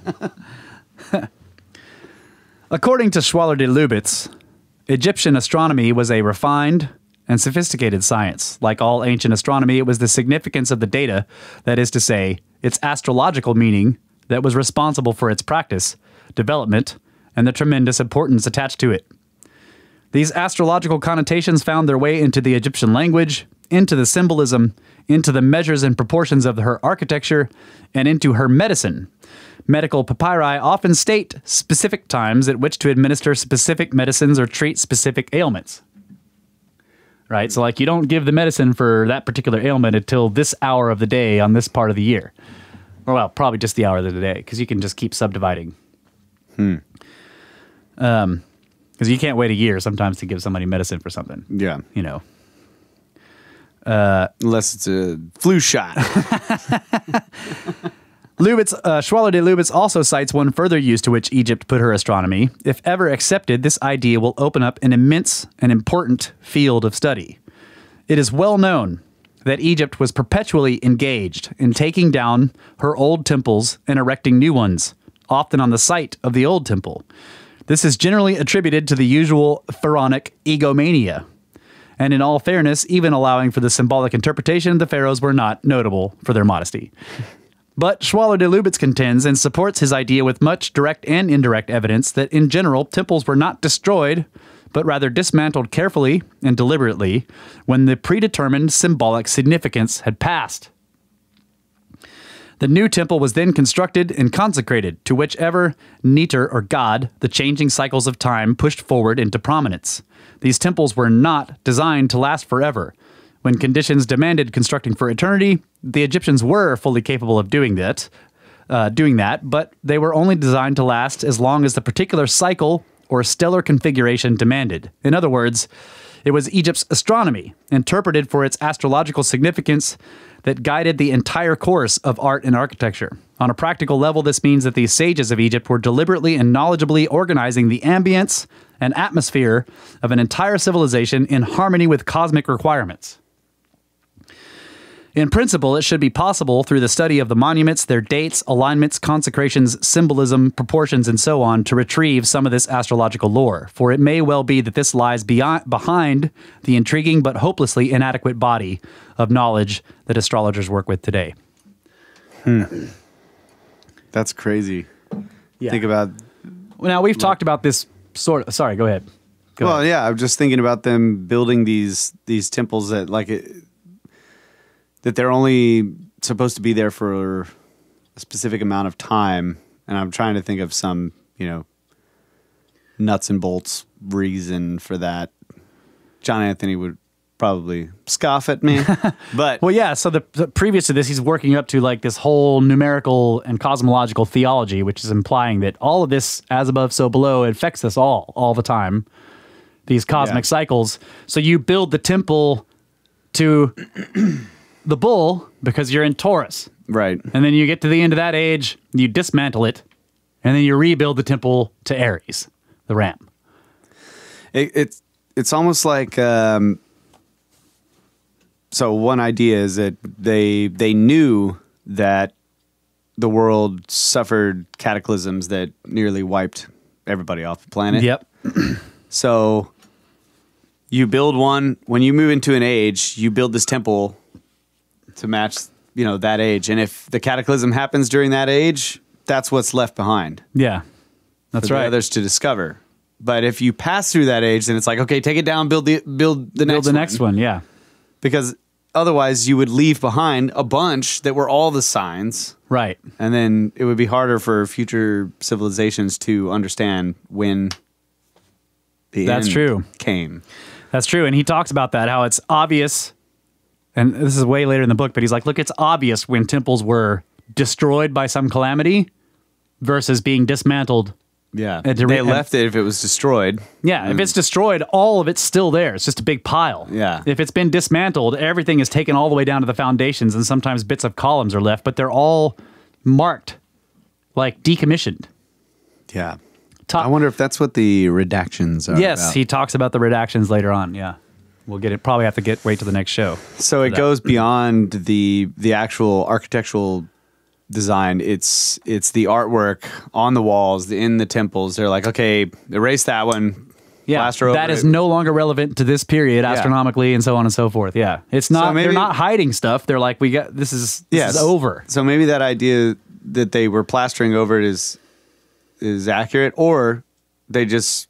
According to Schwaller de Lubitz, Egyptian astronomy was a refined and sophisticated science. Like all ancient astronomy, it was the significance of the data, that is to say, its astrological meaning, that was responsible for its practice, development, and the tremendous importance attached to it. These astrological connotations found their way into the Egyptian language, into the symbolism, into the measures and proportions of her architecture, and into her medicine. Medical papyri often state specific times at which to administer specific medicines or treat specific ailments. Right? So, like, you don't give the medicine for that particular ailment until this hour of the day on this part of the year. Or, well, probably just the hour of the day, because you can just keep subdividing. Because you can't wait a year sometimes to give somebody medicine for something. Yeah. You know. Unless it's a flu shot. Schwaller de Lubitz also cites one further use to which Egypt put her astronomy. If ever accepted, this idea will open up an immense and important field of study. It is well known that Egypt was perpetually engaged in taking down her old temples and erecting new ones, often on the site of the old temple. This is generally attributed to the usual pharaonic egomania. And in all fairness, even allowing for the symbolic interpretation, the pharaohs were not notable for their modesty. But Schwaller de Lubitz contends and supports his idea with much direct and indirect evidence that in general, temples were not destroyed, but rather dismantled carefully and deliberately when the predetermined symbolic significance had passed. The new temple was then constructed and consecrated to whichever neter or god the changing cycles of time pushed forward into prominence. These temples were not designed to last forever. When conditions demanded constructing for eternity, the Egyptians were fully capable of doing that, but they were only designed to last as long as the particular cycle or stellar configuration demanded. In other words, it was Egypt's astronomy, interpreted for its astrological significance, that guided the entire course of art and architecture. On a practical level, this means that the sages of Egypt were deliberately and knowledgeably organizing the ambience and atmosphere of an entire civilization in harmony with cosmic requirements. In principle, it should be possible through the study of the monuments, their dates, alignments, consecrations, symbolism, proportions, and so on, to retrieve some of this astrological lore. For it may well be that this lies behind the intriguing but hopelessly inadequate body of knowledge that astrologers work with today. That's crazy. Yeah. Think about. Well, now, we've talked about this sort of... Sorry, go ahead. Well, yeah, I'm just thinking about them building these temples that that they're only supposed to be there for a specific amount of time, and I'm trying to think of some, nuts and bolts reason for that. John Anthony would probably scoff at me, but Well, yeah, so the previous to this, he's working up to like this whole numerical and cosmological theology, which is implying that all of this, as above, so below, affects us all the time. These cosmic cycles. So you build the temple to the bull because you're in Taurus. right. And then you get to the end of that age, you dismantle it, and then you rebuild the temple to Aries, the ram. It's almost like so one idea is that they knew that the world suffered cataclysms that nearly wiped everybody off the planet. Yep. So you build one when you move into an age, you build this temple to match, that age. And if the cataclysm happens during that age, that's what's left behind. Yeah. That's for right. the others to discover. But if you pass through that age, then it's like, okay, take it down, build the next one, yeah. Because otherwise you would leave behind a bunch that were all the signs. Right. And then it would be harder for future civilizations to understand when the end came. That's true. And he talks about that, how it's obvious, and this is way later in the book, but he's like, look, it's obvious when temples were destroyed by some calamity versus being dismantled. Yeah. And They left it if it was destroyed. Yeah, if it's destroyed, all of it's still there. It's just a big pile. Yeah. If it's been dismantled, everything is taken all the way down to the foundations, and sometimes bits of columns are left, but they're all marked, like decommissioned. Yeah. I wonder if that's what the redactions are Yes, about. he talks about the redactions later on, yeah. We'll get it. Probably have to wait to the next show. So it goes beyond the actual architectural design. It's the artwork on the walls, in the temples. They're like, okay, erase that one. Yeah, plaster over that is it. no longer relevant to this period astronomically, and so on and so forth. Yeah, it's not. maybe- they're not hiding stuff. They're like, this is over. So maybe that idea that they were plastering over it is accurate, or they just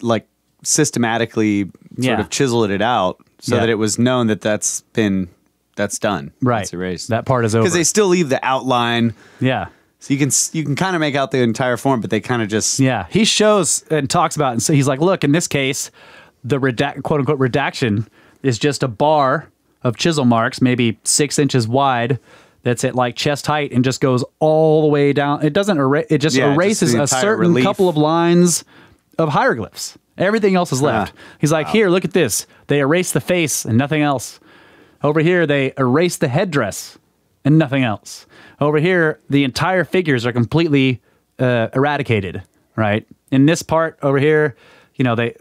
like systematically sort of chiseled it out so that it was known that that's done. Right, It's erased. that part is over Because they still leave the outline. Yeah. So you can kind of make out the entire form, but they kind of just Yeah, he shows and talks about it. And so he's like, look, in this case, the quote unquote redaction is just a bar of chisel marks, maybe 6 inches wide, that's at like chest height and just goes all the way down. It doesn't it just erases the a entire certain relief. couple of lines of hieroglyphs. Everything else is left. He's like, here, look at this. They erase the face and nothing else. Over here, they erase the headdress and nothing else. Over here, the entire figures are completely eradicated, right? In this part over here, they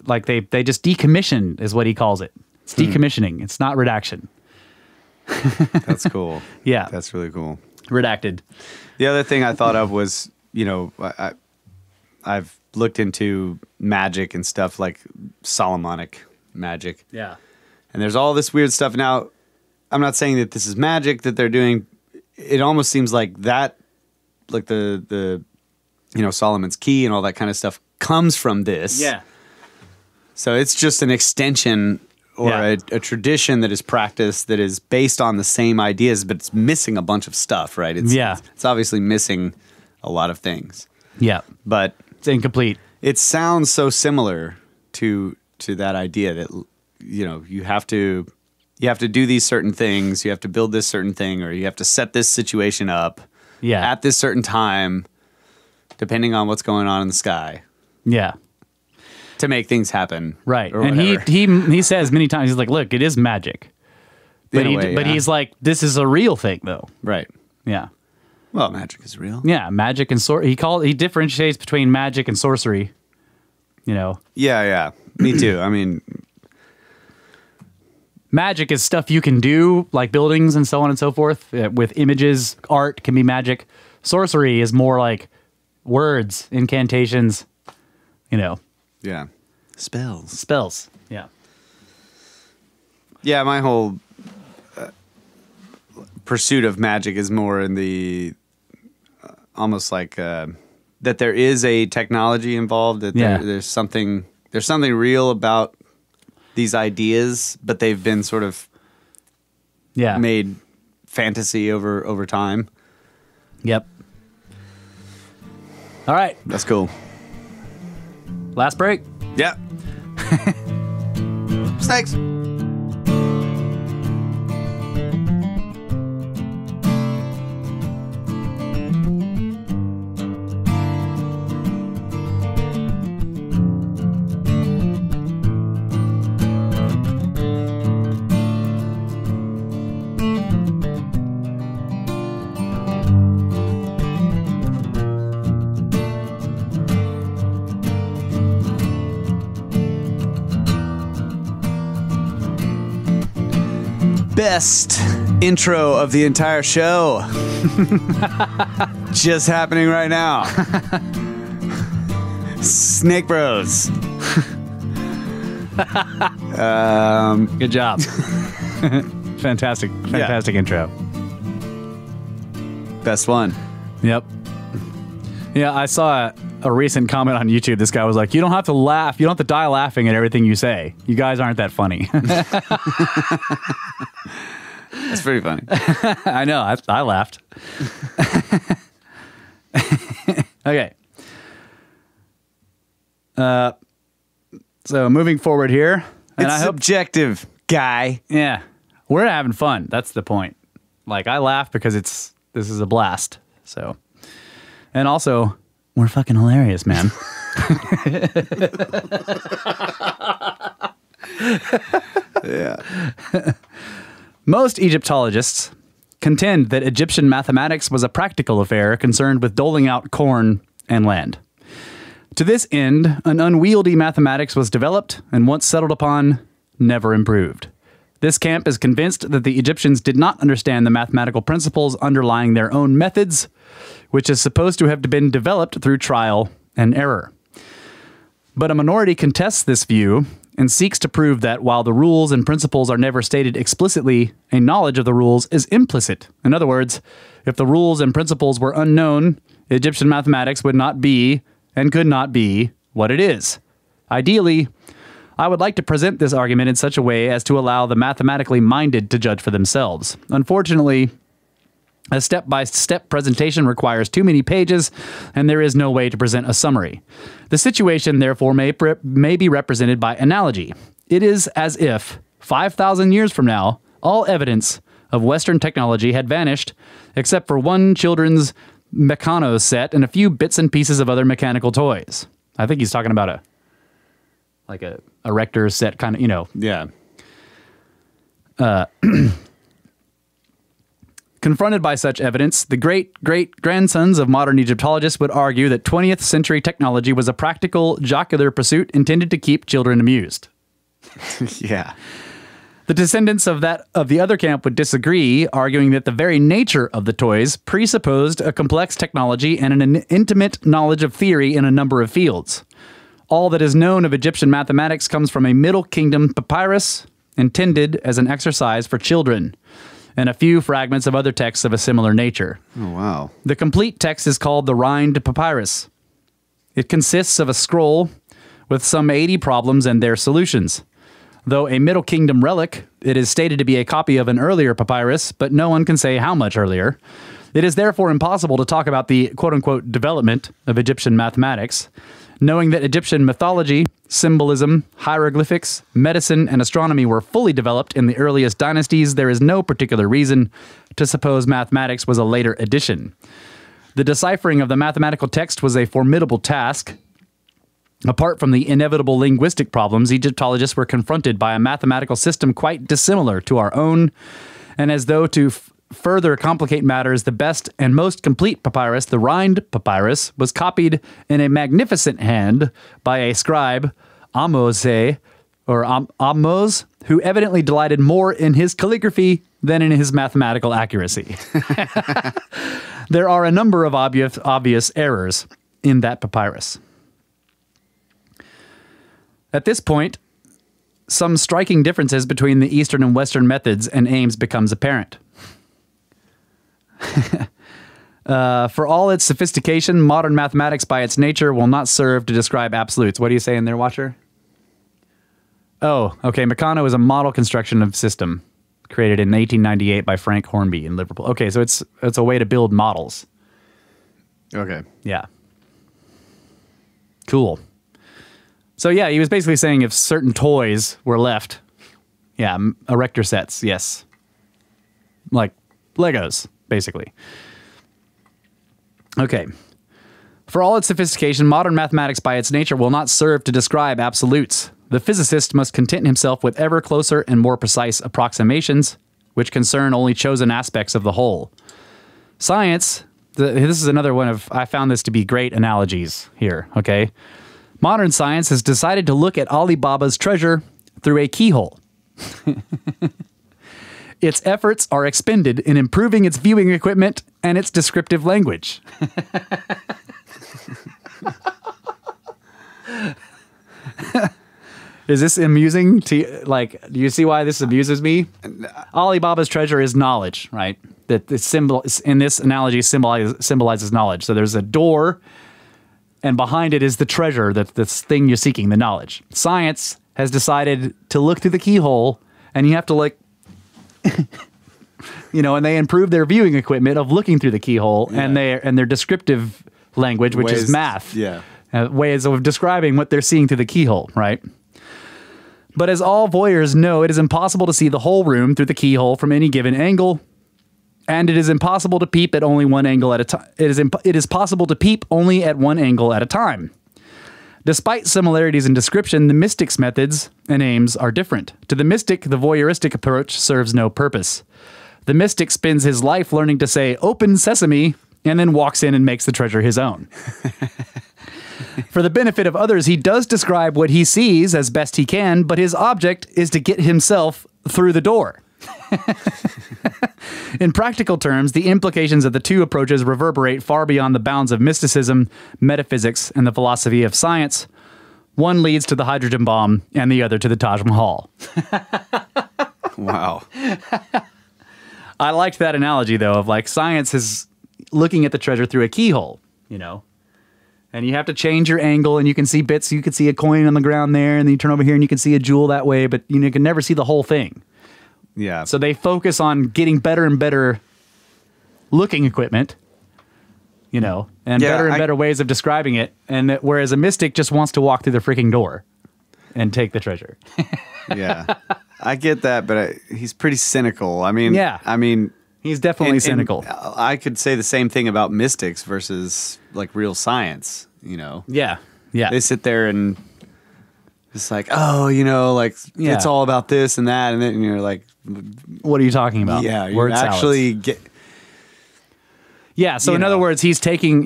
just decommissioned is what he calls it. It's decommissioning. It's not redaction. That's cool. Yeah. That's really cool. Redacted. The other thing I thought of was, I've looked into magic and stuff like Solomonic magic. Yeah. And there's all this weird stuff. Now, I'm not saying that this is magic that they're doing. It almost seems like that, like the Solomon's key and all that kind of stuff comes from this. Yeah. So it's just an extension or a tradition that is practiced that is based on the same ideas, but it's missing a bunch of stuff, right? It's obviously missing a lot of things. Yeah. But It's incomplete. it sounds so similar to that idea that you have to do these certain things, you have to build this certain thing, or you have to set this situation up at this certain time, depending on what's going on in the sky, Yeah. to make things happen. Right. or And whatever. he says many times, he's like, look, it is magic. But In a way, but yeah. he's like, this is a real thing though. Right. Yeah. Well, magic is real. Yeah, magic and he differentiates between magic and sorcery. Yeah. Me too. I mean, magic is stuff you can do, like buildings and so on and so forth. With images, art can be magic. Sorcery is more like words, incantations, Yeah. Spells. spells. Yeah. Yeah, my whole pursuit of magic is more in the almost like that there is a technology involved, that there's something real about these ideas, but they've been sort of made fantasy over time. Yep. All right. That's cool. Last break. Yep. Snakes. Best intro of the entire show. Just happening right now. Snake Bros. Good job. Fantastic intro. Best one. Yep. Yeah, I saw a recent comment on YouTube. This guy was like, you don't have to laugh. You don't have to die laughing at everything you say. You guys aren't that funny. That's pretty funny. I know. I laughed. Okay. So moving forward here. And It's I hope, subjective, guy. yeah, we're having fun. That's the point. Like, I laugh because this is a blast. So, and also, we're fucking hilarious, man. Yeah. Most Egyptologists contend that Egyptian mathematics was a practical affair concerned with doling out corn and land. To this end, an unwieldy mathematics was developed and once settled upon, never improved. This camp is convinced that the Egyptians did not understand the mathematical principles underlying their own methods, which is supposed to have been developed through trial and error. But a minority contests this view and seeks to prove that while the rules and principles are never stated explicitly, a knowledge of the rules is implicit. In other words, if the rules and principles were unknown, Egyptian mathematics would not be and could not be what it is. Ideally, I would like to present this argument in such a way as to allow the mathematically minded to judge for themselves. Unfortunately, a step-by-step presentation requires too many pages, and there is no way to present a summary. The situation, therefore, may be represented by analogy. It is as if, 5,000 years from now, all evidence of Western technology had vanished, except for one children's Meccano set and a few bits and pieces of other mechanical toys. I think he's talking about a Rector set kind of, Yeah. Confronted by such evidence, the great-great-grandsons of modern Egyptologists would argue that 20th century technology was a practical, jocular pursuit intended to keep children amused. Yeah. The descendants of the other camp would disagree, arguing that the very nature of the toys presupposed a complex technology and an intimate knowledge of theory in a number of fields. All that is known of Egyptian mathematics comes from a Middle Kingdom papyrus intended as an exercise for children, and a few fragments of other texts of a similar nature. Oh, wow. The complete text is called the Rind Papyrus. It consists of a scroll with some 80 problems and their solutions. Though a Middle Kingdom relic, it is stated to be a copy of an earlier papyrus, but no one can say how much earlier. It is therefore impossible to talk about the quote-unquote development of Egyptian mathematics, knowing that Egyptian mythology, symbolism, hieroglyphics, medicine, and astronomy were fully developed in the earliest dynasties. There is no particular reason to suppose mathematics was a later addition. The deciphering of the mathematical text was a formidable task. Apart from the inevitable linguistic problems, Egyptologists were confronted by a mathematical system quite dissimilar to our own, and as though to further complicate matters, the best and most complete papyrus, the Rind Papyrus, was copied in a magnificent hand by a scribe, Ahmose, or Ammos, who evidently delighted more in his calligraphy than in his mathematical accuracy. There are a number of obvious errors in that papyrus. At this point, some striking differences between the Eastern and Western methods and aims becomes apparent. For all its sophistication, modern mathematics by its nature will not serve to describe absolutes. What are you saying there, Watcher? Oh, okay. Meccano is a model construction of system created in 1898 by Frank Hornby in Liverpool. Okay, so it's a way to build models. Okay. Yeah. Cool. So yeah, he was basically saying if certain toys were left, yeah, erector sets, yes. Like Legos, basically. Okay. For all its sophistication, modern mathematics by its nature will not serve to describe absolutes. The physicist must content himself with ever closer and more precise approximations, which concern only chosen aspects of the whole. Science, this is another one of, I found this to be great analogies here, okay? Modern science has decided to look at Alibaba's treasure through a keyhole. Its efforts are expended in improving its viewing equipment and its descriptive language. Is this amusing to, like, do you see why this amuses me? Alibaba's treasure is knowledge, right? That the symbol in this analogy symbolizes knowledge. So there's a door, and behind it is the treasure, this thing you're seeking, the knowledge. Science has decided to look through the keyhole, and you have to, like, you know, and they improve their viewing equipment of looking through the keyhole, yeah, and their descriptive language, which is math. Yeah. Ways of describing what they're seeing through the keyhole, right? But as all voyeurs know, it is impossible to see the whole room through the keyhole from any given angle, and it is impossible to peep at only one angle at a time. It is possible to peep only at one angle at a time. Despite similarities in description, the mystic's methods and aims are different. To the mystic, the voyeuristic approach serves no purpose. The mystic spends his life learning to say, "Open sesame," and then walks in and makes the treasure his own. For the benefit of others, he does describe what he sees as best he can, but his object is to get himself through the door. In practical terms, the implications of the two approaches reverberate far beyond the bounds of mysticism, metaphysics, and the philosophy of science. One leads to the hydrogen bomb, and the other to the Taj Mahal. Wow. I liked that analogy, though, of like science is looking at the treasure through a keyhole, you know? And you have to change your angle, and you can see bits. You can see a coin on the ground there, and then you turn over here, and you can see a jewel that way, but you can never see the whole thing. Yeah. So they focus on getting better and better looking equipment, you know, and better and better ways of describing it. And whereas a mystic just wants to walk through the freaking door and take the treasure. Yeah. I get that, but he's pretty cynical. I mean, yeah. I mean, he's definitely cynical. I could say the same thing about mystics versus like real science, you know? Yeah. Yeah. They sit there and it's like, oh, you know, like it's all about this and that. And then you're like, what are you talking about? Yeah. You actually get. Yeah. So in other words, he's taking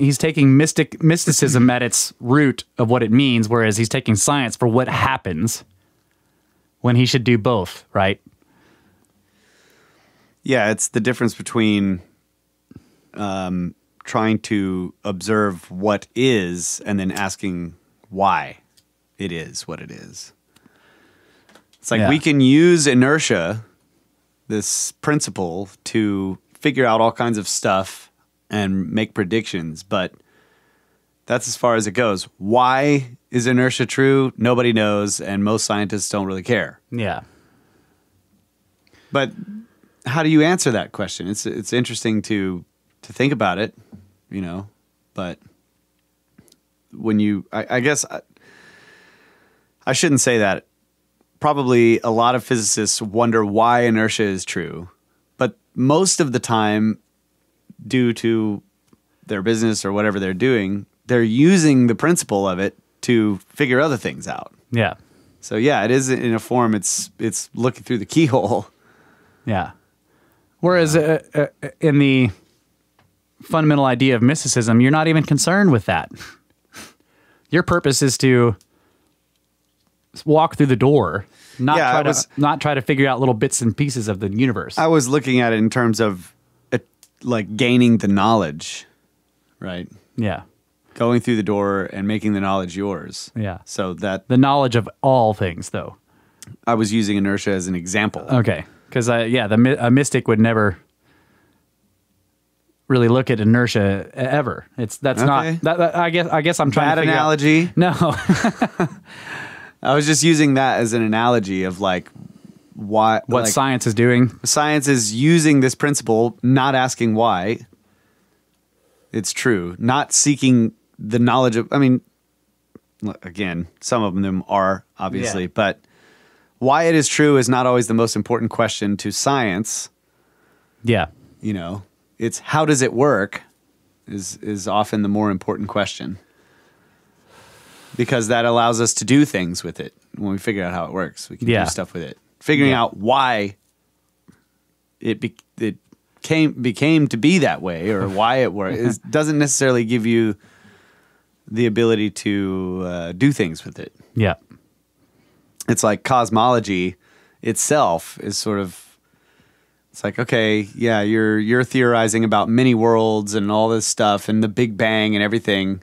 mysticism at its root of what it means, whereas he's taking science for what happens when he should do both, right? Yeah, it's the difference between trying to observe what is and then asking why it is what it is. It's like we can use inertia, this principle, to figure out all kinds of stuff and make predictions, but that's as far as it goes. Why is inertia true? Nobody knows, and most scientists don't really care. Yeah. But how do you answer that question? It's interesting to think about it, you know, but when you, I guess I shouldn't say that. Probably a lot of physicists wonder why inertia is true, but most of the time, due to their business or whatever they're doing, they're using the principle of it to figure other things out. Yeah. So yeah, it is in a form. It's looking through the keyhole. Yeah. Whereas in the fundamental idea of mysticism, you're not even concerned with that. Your purpose is to walk through the door, not Yeah, not try to figure out little bits and pieces of the universe. I was looking at it in terms of like gaining the knowledge, right? Yeah. Going through the door and making the knowledge yours. Yeah. So that The knowledge of all things, though. I was using inertia as an example. Okay. Because, a mystic would never really look at inertia ever. That's Okay. not... I guess I'm trying Bad to figure analogy. out... No. I was just using that as an analogy of like what Science is doing. Science is using this principle, not asking why. It's true. Not seeking the knowledge of, I mean, again, some of them are obviously, Yeah. but why it is true is not always the most important question to science. Yeah. You know, it's how does it work is often the more important question. Because that allows us to do things with it. When we figure out how it works, we can Yeah. do stuff with it. Figuring out why it became to be that way or why it works doesn't necessarily give you the ability to do things with it. Yeah. It's like cosmology itself is sort of, it's like, okay, yeah, you're theorizing about many worlds and all this stuff and the Big Bang and everything.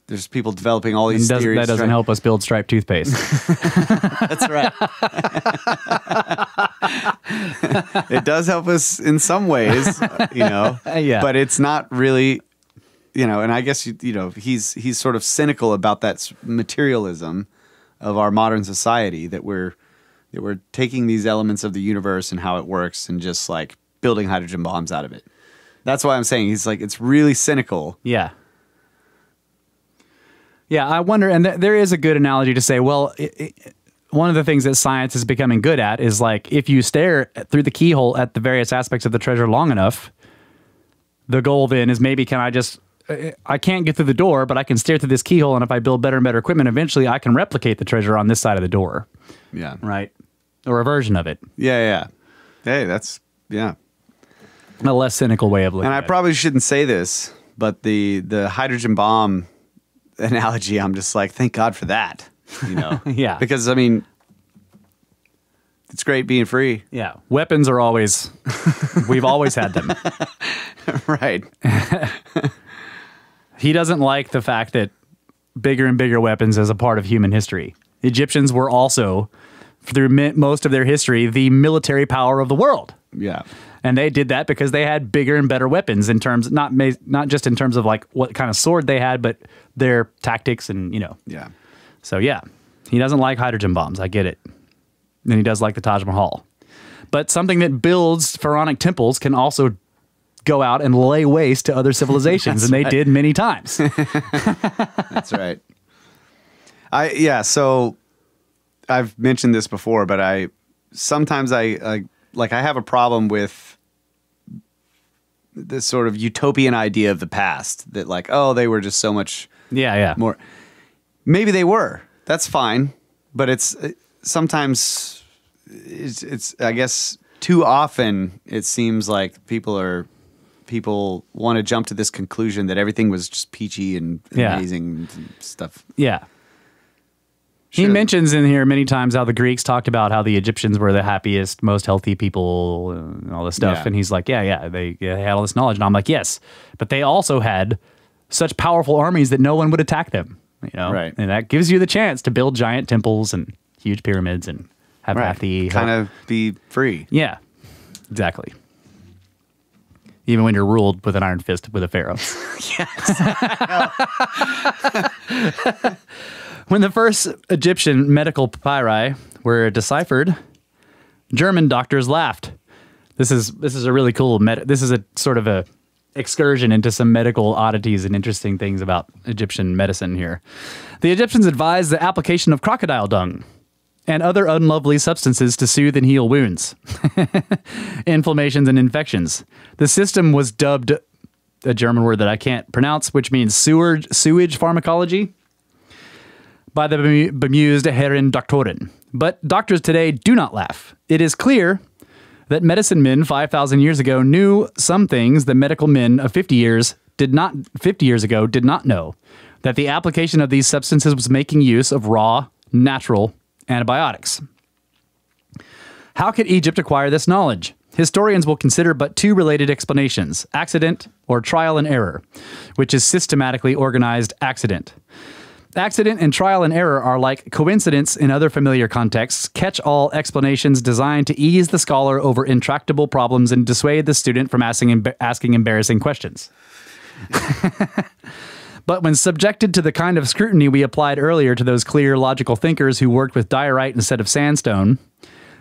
There's people developing all these theories. That doesn't help us build striped toothpaste. That's right. It does help us in some ways, you know. Yeah. But it's not really, you know. And I guess you know he's sort of cynical about that materialism of our modern society that we're taking these elements of the universe and how it works and just like building hydrogen bombs out of it. That's why I'm saying he's like it's really cynical. Yeah. Yeah, I wonder, and there is a good analogy to say, well, one of the things that science is becoming good at is like, if you stare through the keyhole at the various aspects of the treasure long enough, the goal then is maybe I can't get through the door, but I can stare through this keyhole, and if I build better and better equipment, eventually I can replicate the treasure on this side of the door. Yeah. Right? Or a version of it. Yeah. Hey, that's, yeah. A less cynical way of looking And I at it. probably shouldn't say this, but the hydrogen bomb analogy, I'm just like, thank God for that, you know? Yeah. Because, I mean, it's great being free. Yeah. Weapons are always, we've always had them. Right. He doesn't like the fact that bigger and bigger weapons is a part of human history. Egyptians were also, through most of their history, the military power of the world. Yeah. And they did that because they had bigger and better weapons in terms, not just in terms of like what kind of sword they had, but their tactics and, you know. Yeah. So yeah, he doesn't like hydrogen bombs. I get it. And he does like the Taj Mahal. But something that builds pharaonic temples can also go out and lay waste to other civilizations. And they did many times. That's right. So I've mentioned this before, but sometimes I have a problem with this sort of utopian idea of the past that like, oh, they were just so much more. Maybe they were. That's fine. But it's sometimes it's I guess too often it seems like people want to jump to this conclusion that everything was just peachy and amazing and stuff. Yeah. Sure. He mentions in here many times how the Greeks talked about how the Egyptians were the happiest, most healthy people and all this stuff. Yeah. And he's like, they had all this knowledge. And I'm like, yes, but they also had such powerful armies that no one would attack them, you know? Right. And that gives you the chance to build giant temples and huge pyramids and have kind of be free. Yeah, exactly. Even when you're ruled with an iron fist with a pharaoh. Yes. When the first Egyptian medical papyri were deciphered, German doctors laughed. This is a really cool this is a sort of a excursion into some medical oddities and interesting things about Egyptian medicine here. The Egyptians advised the application of crocodile dung and other unlovely substances to soothe and heal wounds, inflammations, and infections. The system was dubbed a German word that I can't pronounce, which means sewage pharmacology, by the bemused Herren Doktoren. But doctors today do not laugh. It is clear that medicine men 5,000 years ago knew some things that medical men of 50 years ago did not know. that the application of these substances was making use of raw, natural antibiotics. How could Egypt acquire this knowledge? Historians will consider but two related explanations, accident or trial and error, which is systematically organized accident. Accident and trial and error are like coincidence in other familiar contexts, catch-all explanations designed to ease the scholar over intractable problems and dissuade the student from asking embarrassing questions. But when subjected to the kind of scrutiny we applied earlier to those clear, logical thinkers who worked with diorite instead of sandstone,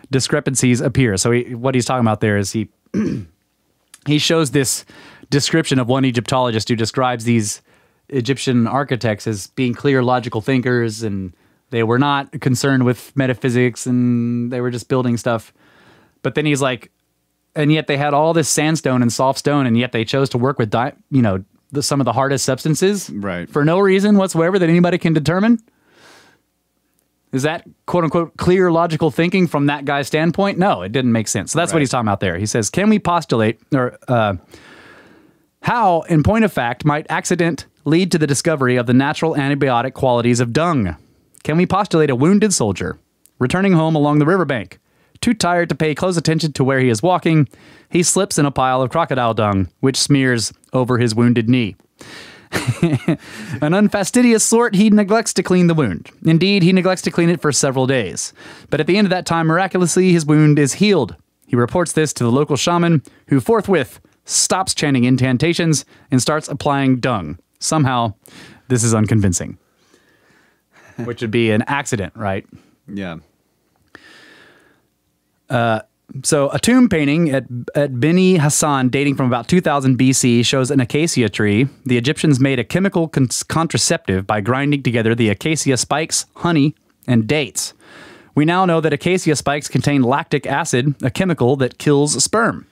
discrepancies appear. So what he's talking about there is he shows this description of one Egyptologist who describes these Egyptian architects as being clear, logical thinkers, and they were not concerned with metaphysics, and they were just building stuff. But then he's like, and yet they had all this sandstone and soft stone, and yet they chose to work with, some of the hardest substances, right, for no reason whatsoever that anybody can determine. Is that quote unquote clear, logical thinking from that guy's standpoint? No, it didn't make sense. So that's what he's talking about there. He says, can we postulate, or how, in point of fact, might accident lead to the discovery of the natural antibiotic qualities of dung? Can we postulate a wounded soldier returning home along the riverbank, too tired to pay close attention to where he is walking, he slips in a pile of crocodile dung, which smears over his wounded knee. An unfastidious sort, he neglects to clean the wound. Indeed, he neglects to clean it for several days. But at the end of that time, miraculously, his wound is healed. He reports this to the local shaman, who forthwith stops chanting incantations and starts applying dung. Somehow, this is unconvincing. Which would be an accident, right? Yeah. So a tomb painting at Beni Hassan dating from about 2000 BC shows an acacia tree. The Egyptians made a chemical contraceptive by grinding together the acacia spikes, honey, and dates. We now know that acacia spikes contain lactic acid, a chemical that kills sperm.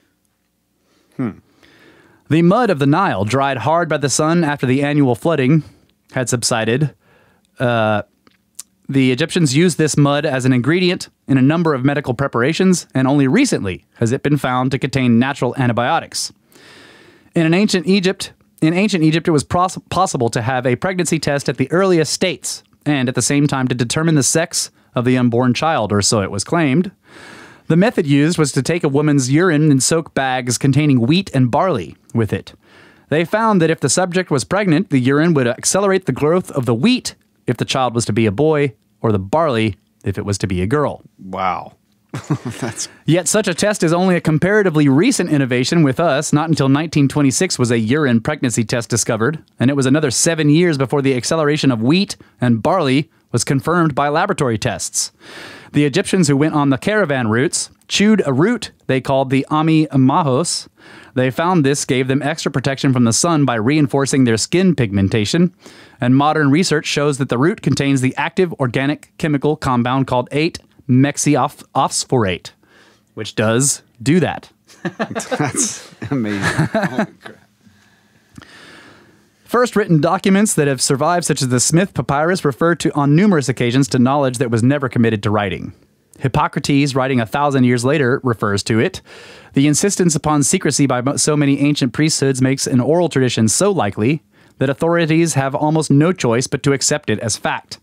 The mud of the Nile, dried hard by the sun after the annual flooding had subsided. The Egyptians used this mud as an ingredient in a number of medical preparations, and only recently has it been found to contain natural antibiotics. In ancient Egypt, it was possible to have a pregnancy test at the earliest states, and at the same time to determine the sex of the unborn child, or so it was claimed. The method used was to take a woman's urine and soak bags containing wheat and barley with it. They found that if the subject was pregnant, the urine would accelerate the growth of the wheat if the child was to be a boy, or the barley if it was to be a girl. Wow. Yet such a test is only a comparatively recent innovation with us. Not until 1926 was a urine pregnancy test discovered, and it was another 7 years before the acceleration of wheat and barley was confirmed by laboratory tests. The Egyptians who went on the caravan routes chewed a root they called the ami mahos. They found this gave them extra protection from the sun by reinforcing their skin pigmentation, and modern research shows that the root contains the active organic chemical compound called 8-methoxyphosphorate, which does do that. That's amazing. Holy crap. First written documents that have survived, such as the Smith Papyrus, refer to on numerous occasions to knowledge that was never committed to writing. Hippocrates, writing 1,000 years later, refers to it. The insistence upon secrecy by so many ancient priesthoods makes an oral tradition so likely that authorities have almost no choice but to accept it as fact.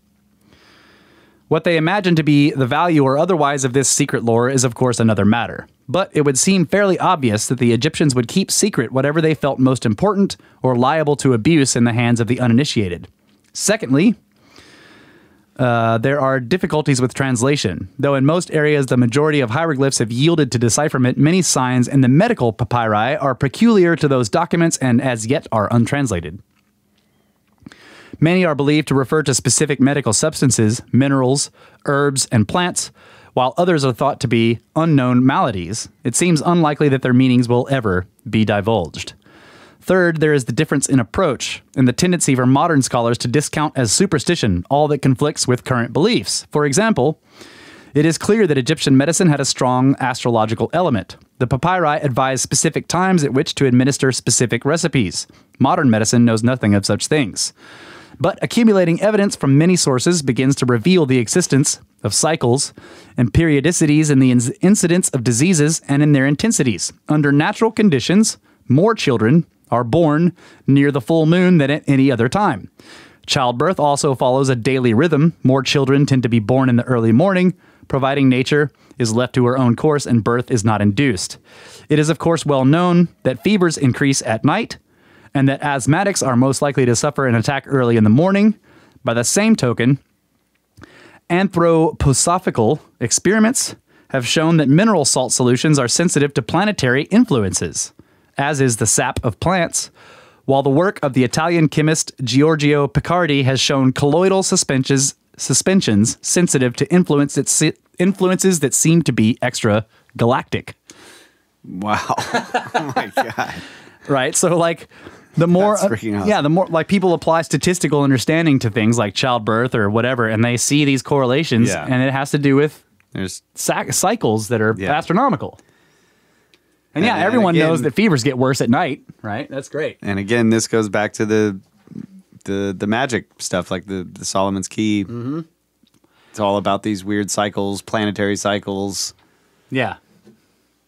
What they imagine to be the value or otherwise of this secret lore is, of course, another matter. But it would seem fairly obvious that the Egyptians would keep secret whatever they felt most important or liable to abuse in the hands of the uninitiated. Secondly, there are difficulties with translation. Though in most areas the majority of hieroglyphs have yielded to decipherment, many signs in the medical papyri are peculiar to those documents and as yet are untranslated. Many are believed to refer to specific medical substances, minerals, herbs, and plants, while others are thought to be unknown maladies. It seems unlikely that their meanings will ever be divulged. Third, there is the difference in approach and the tendency for modern scholars to discount as superstition all that conflicts with current beliefs. For example, it is clear that Egyptian medicine had a strong astrological element. The papyri advise specific times at which to administer specific recipes. Modern medicine knows nothing of such things. But accumulating evidence from many sources begins to reveal the existence of cycles and periodicities in the incidence of diseases and in their intensities. Under natural conditions, more children are born near the full moon than at any other time. Childbirth also follows a daily rhythm. More children tend to be born in the early morning, providing nature is left to her own course and birth is not induced. It is, of course, well known that fevers increase at night and that asthmatics are most likely to suffer an attack early in the morning. By the same token, anthroposophical experiments have shown that mineral salt solutions are sensitive to planetary influences, as is the sap of plants, while the work of the Italian chemist Giorgio Picardi has shown colloidal suspensions sensitive to influences that seem to be extragalactic. Wow. Oh my God. Right? So like the more That's freaking awesome. yeah, the more like people apply statistical understanding to things like childbirth or whatever, and they see these correlations, Yeah. and it has to do with There's cycles that are Yeah. astronomical. And yeah, And everyone again- knows that fevers get worse at night, right? That's great. And again, this goes back to the magic stuff, like the Solomon's Key. Mm-hmm. It's all about these weird cycles, planetary cycles. Yeah,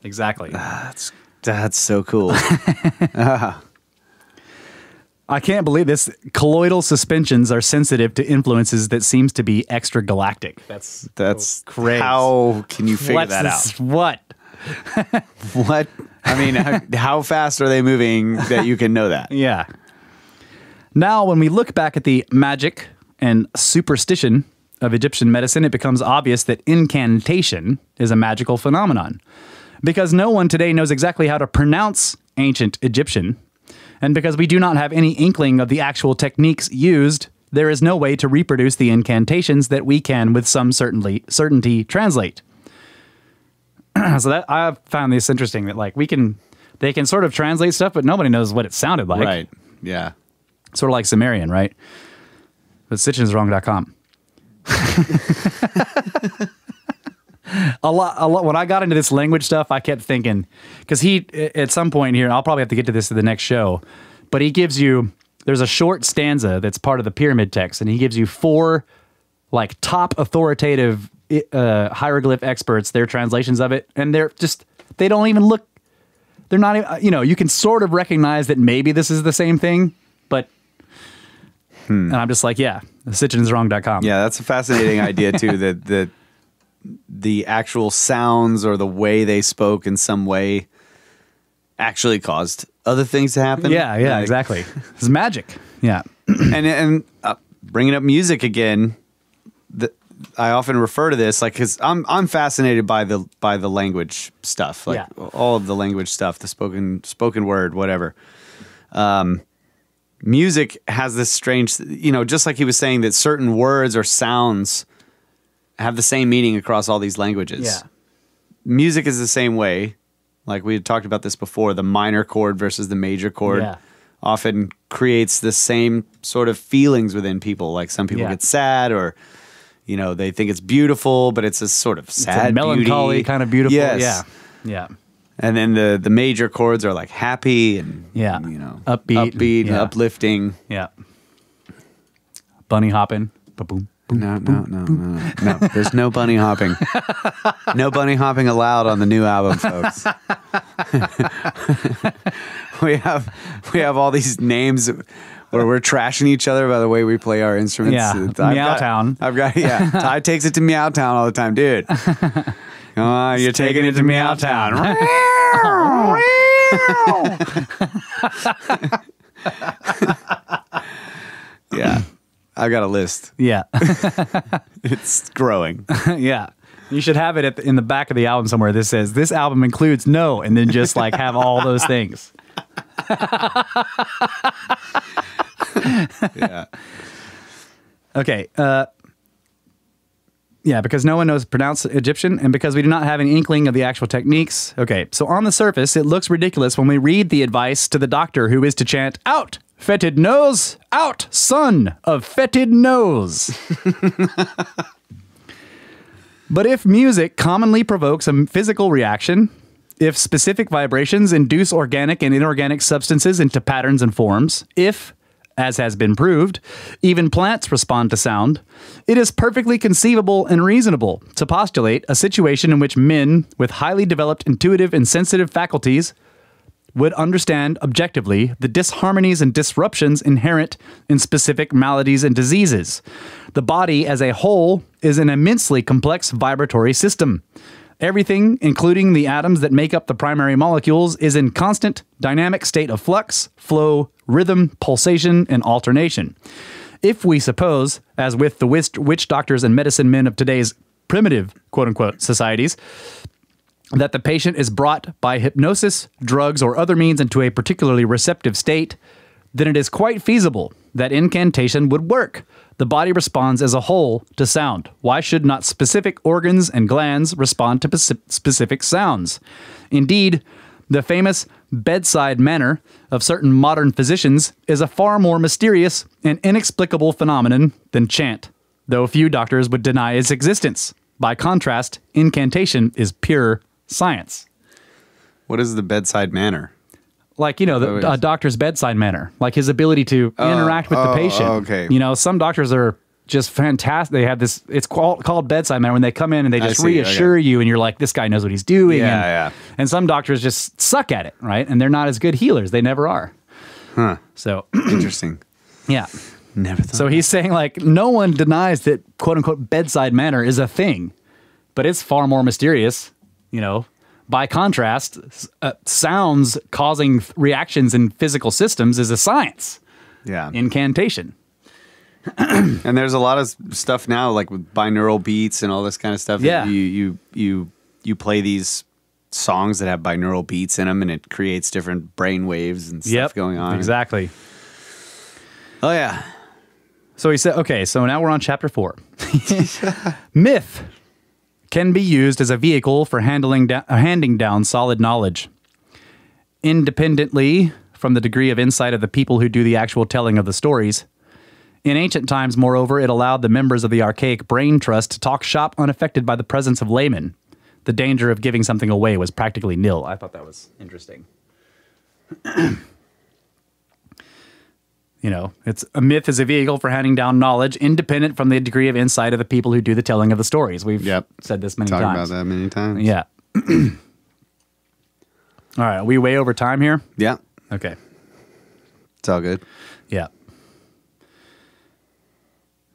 exactly. That's so cool. I can't believe this. Colloidal suspensions are sensitive to influences that seems to be extragalactic. That's crazy. How can you figure that out? What? What? I mean, how fast are they moving that you can know that? Yeah. Now, when we look back at the magic and superstition of Egyptian medicine, it becomes obvious that incantation is a magical phenomenon. Because no one today knows exactly how to pronounce ancient Egyptian, and because we do not have any inkling of the actual techniques used, there is no way to reproduce the incantations that we can with some certainty translate. So that I found this interesting that like they can sort of translate stuff, but nobody knows what it sounded like. Right. Yeah. Sort of like Sumerian, right? But stitchingswrong.com. A lot. When I got into this language stuff, I kept thinking, because he, at some point here, I'll probably have to get to this in the next show, but he gives you, there's a short stanza that's part of the pyramid text, and he gives you 4 like top authoritative hieroglyph experts, their translations of it, and they don't even look, they're not even, you can sort of recognize that maybe this is the same thing, but, and I'm just like, yeah, stitchingswrong.com. Yeah, that's a fascinating idea too, that the actual sounds or the way they spoke in some way actually caused other things to happen. Yeah, like, exactly. It's magic. Yeah. and bringing up music again, I often refer to this like because I'm fascinated by the language stuff, like all of the language stuff, the spoken word, whatever. Music has this strange, just like he was saying that certain words or sounds have the same meaning across all these languages. Yeah. Music is the same way. Like we had talked about this before, the minor chord versus the major chord often creates the same sort of feelings within people. Like some people get sad or, they think it's beautiful, but it's a sort of sad, it's a melancholy beauty. kind of beautiful. Yes. Yeah. And then the major chords are like happy and, upbeat and uplifting. Yeah. Bunny hopping. Ba-boom. No. There's no bunny hopping. No bunny hopping allowed on the new album, folks. we have all these names where we're trashing each other by the way we play our instruments. Yeah, Meowtown. Ty takes it to Meowtown all the time, dude. Come on, you're taking it to Meowtown. Yeah. I've got a list. Yeah. It's growing. Yeah. You should have it in the back of the album somewhere. This says, this album includes no, and then just like have all those things. Yeah. Okay. Yeah, because no one knows pronounce Egyptian, and because we do not have any inkling of the actual techniques. Okay, so on the surface, it looks ridiculous when we read the advice to the doctor who is to chant, "Out, fetid nose! Out, son of fetid nose!" But if music commonly provokes a physical reaction, if specific vibrations induce organic and inorganic substances into patterns and forms, if, as has been proved, even plants respond to sound, it is perfectly conceivable and reasonable to postulate a situation in which men with highly developed intuitive and sensitive faculties would understand objectively the disharmonies and disruptions inherent in specific maladies and diseases. The body as a whole is an immensely complex vibratory system. Everything, including the atoms that make up the primary molecules, is in constant dynamic state of flux, flow, rhythm, pulsation, and alternation. If we suppose, as with the witch doctors and medicine men of today's primitive, quote-unquote, societies, that the patient is brought by hypnosis, drugs, or other means into a particularly receptive state, then it is quite feasible that incantation would work. The body responds as a whole to sound. Why should not specific organs and glands respond to specific sounds? Indeed, the famous bedside manner of certain modern physicians is a far more mysterious and inexplicable phenomenon than chant, though few doctors would deny its existence. By contrast, incantation is pure science. What is the bedside manner? Like, a doctor's bedside manner, like his ability to interact with the patient. Okay. Some doctors are just fantastic. They have this, it's called bedside manner, when they come in and they just reassure you and you're like, this guy knows what he's doing. Yeah. And some doctors just suck at it, right? And they're not as good healers. They never are. Huh. So Interesting. yeah. Never thought. So he's saying, like, no one denies that quote unquote bedside manner is a thing, but it's far more mysterious, By contrast, sounds causing reactions in physical systems is a science. Yeah. Incantation. And there's a lot of stuff now, like with binaural beats and all this kind of stuff. Yeah. You play these songs that have binaural beats in them, and it creates different brain waves and stuff going on. Exactly. Oh, yeah. So he said, okay, so now we're on chapter 4. Myth can be used as a vehicle for handing down solid knowledge. Independently from the degree of insight of the people who do the actual telling of the stories. In ancient times, moreover, it allowed the members of the archaic brain trust to talk shop unaffected by the presence of laymen. The danger of giving something away was practically nil. I thought that was interesting. It's a myth is a vehicle for handing down knowledge independent from the degree of insight of the people who do the telling of the stories. We've said this many times. Talked about that many times. Yeah. All right. Are we way over time here? Yeah. Okay. It's all good. Yeah.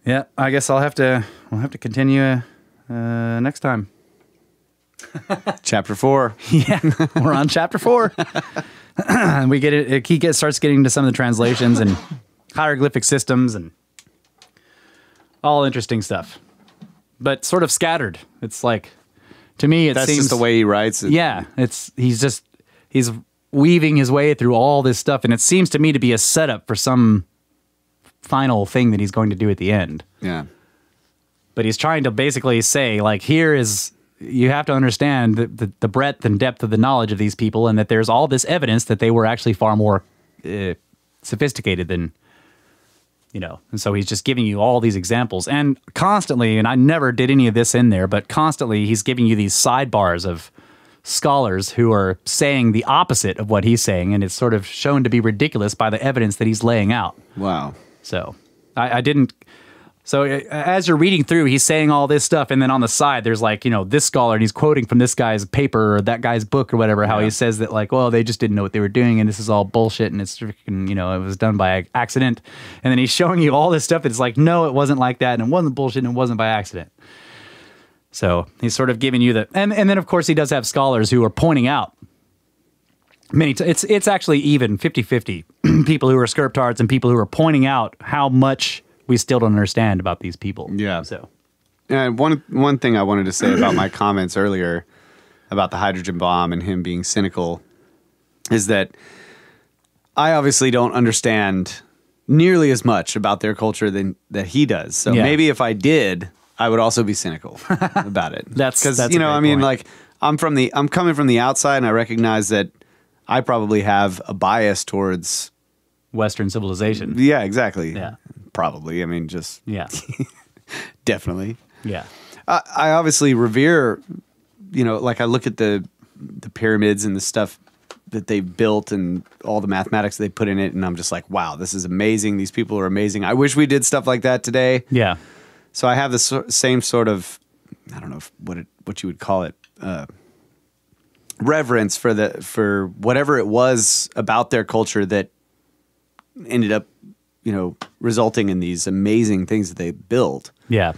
Yeah. I guess we'll have to continue next time. Chapter 4. Yeah. We're on chapter 4. And we get it. He starts getting into some of the translations and hieroglyphic systems and all interesting stuff, but sort of scattered. It's like, to me, it That's seems just the way he writes it. Yeah, he's weaving his way through all this stuff, and it seems to me to be a setup for some final thing that he's going to do at the end. Yeah. But he's trying to basically say, like, you have to understand the breadth and depth of the knowledge of these people, and that there's all this evidence that they were actually far more sophisticated than, and so he's just giving you all these examples, and constantly, and I never did any of this in there, but constantly he's giving you these sidebars of scholars who are saying the opposite of what he's saying, and it's sort of shown to be ridiculous by the evidence that he's laying out. Wow. So I didn't... So as you're reading through, he's saying all this stuff, and then on the side, there's like, this scholar, and he's quoting from this guy's paper or that guy's book or whatever, how he says that, like, well, they just didn't know what they were doing, and this is all bullshit, and it's freaking, it was done by accident. And then he's showing you all this stuff that's like, no, it wasn't like that, and it wasn't bullshit, and it wasn't by accident. So he's sort of giving you and then, of course, he does have scholars who are pointing out it's actually even 50-50, people who are scriptards and people who are pointing out how much we still don't understand about these people. Yeah. So, and one thing I wanted to say about my comments earlier about the hydrogen bomb and him being cynical is that I obviously don't understand nearly as much about their culture that he does. So maybe if I did, I would also be cynical about it. That's because I mean, like I'm coming from the outside, and I recognize that I probably have a bias towards Western civilization. Yeah, exactly. Yeah. Probably. I mean, definitely. Yeah. I obviously revere, like I look at the pyramids and the stuff that they built and all the mathematics they put in it, and I'm just like, wow, this is amazing. These people are amazing. I wish we did stuff like that today. Yeah. So I have the same sort of, I don't know what you would call it, reverence for whatever it was about their culture that ended up, resulting in these amazing things that they build. Yeah.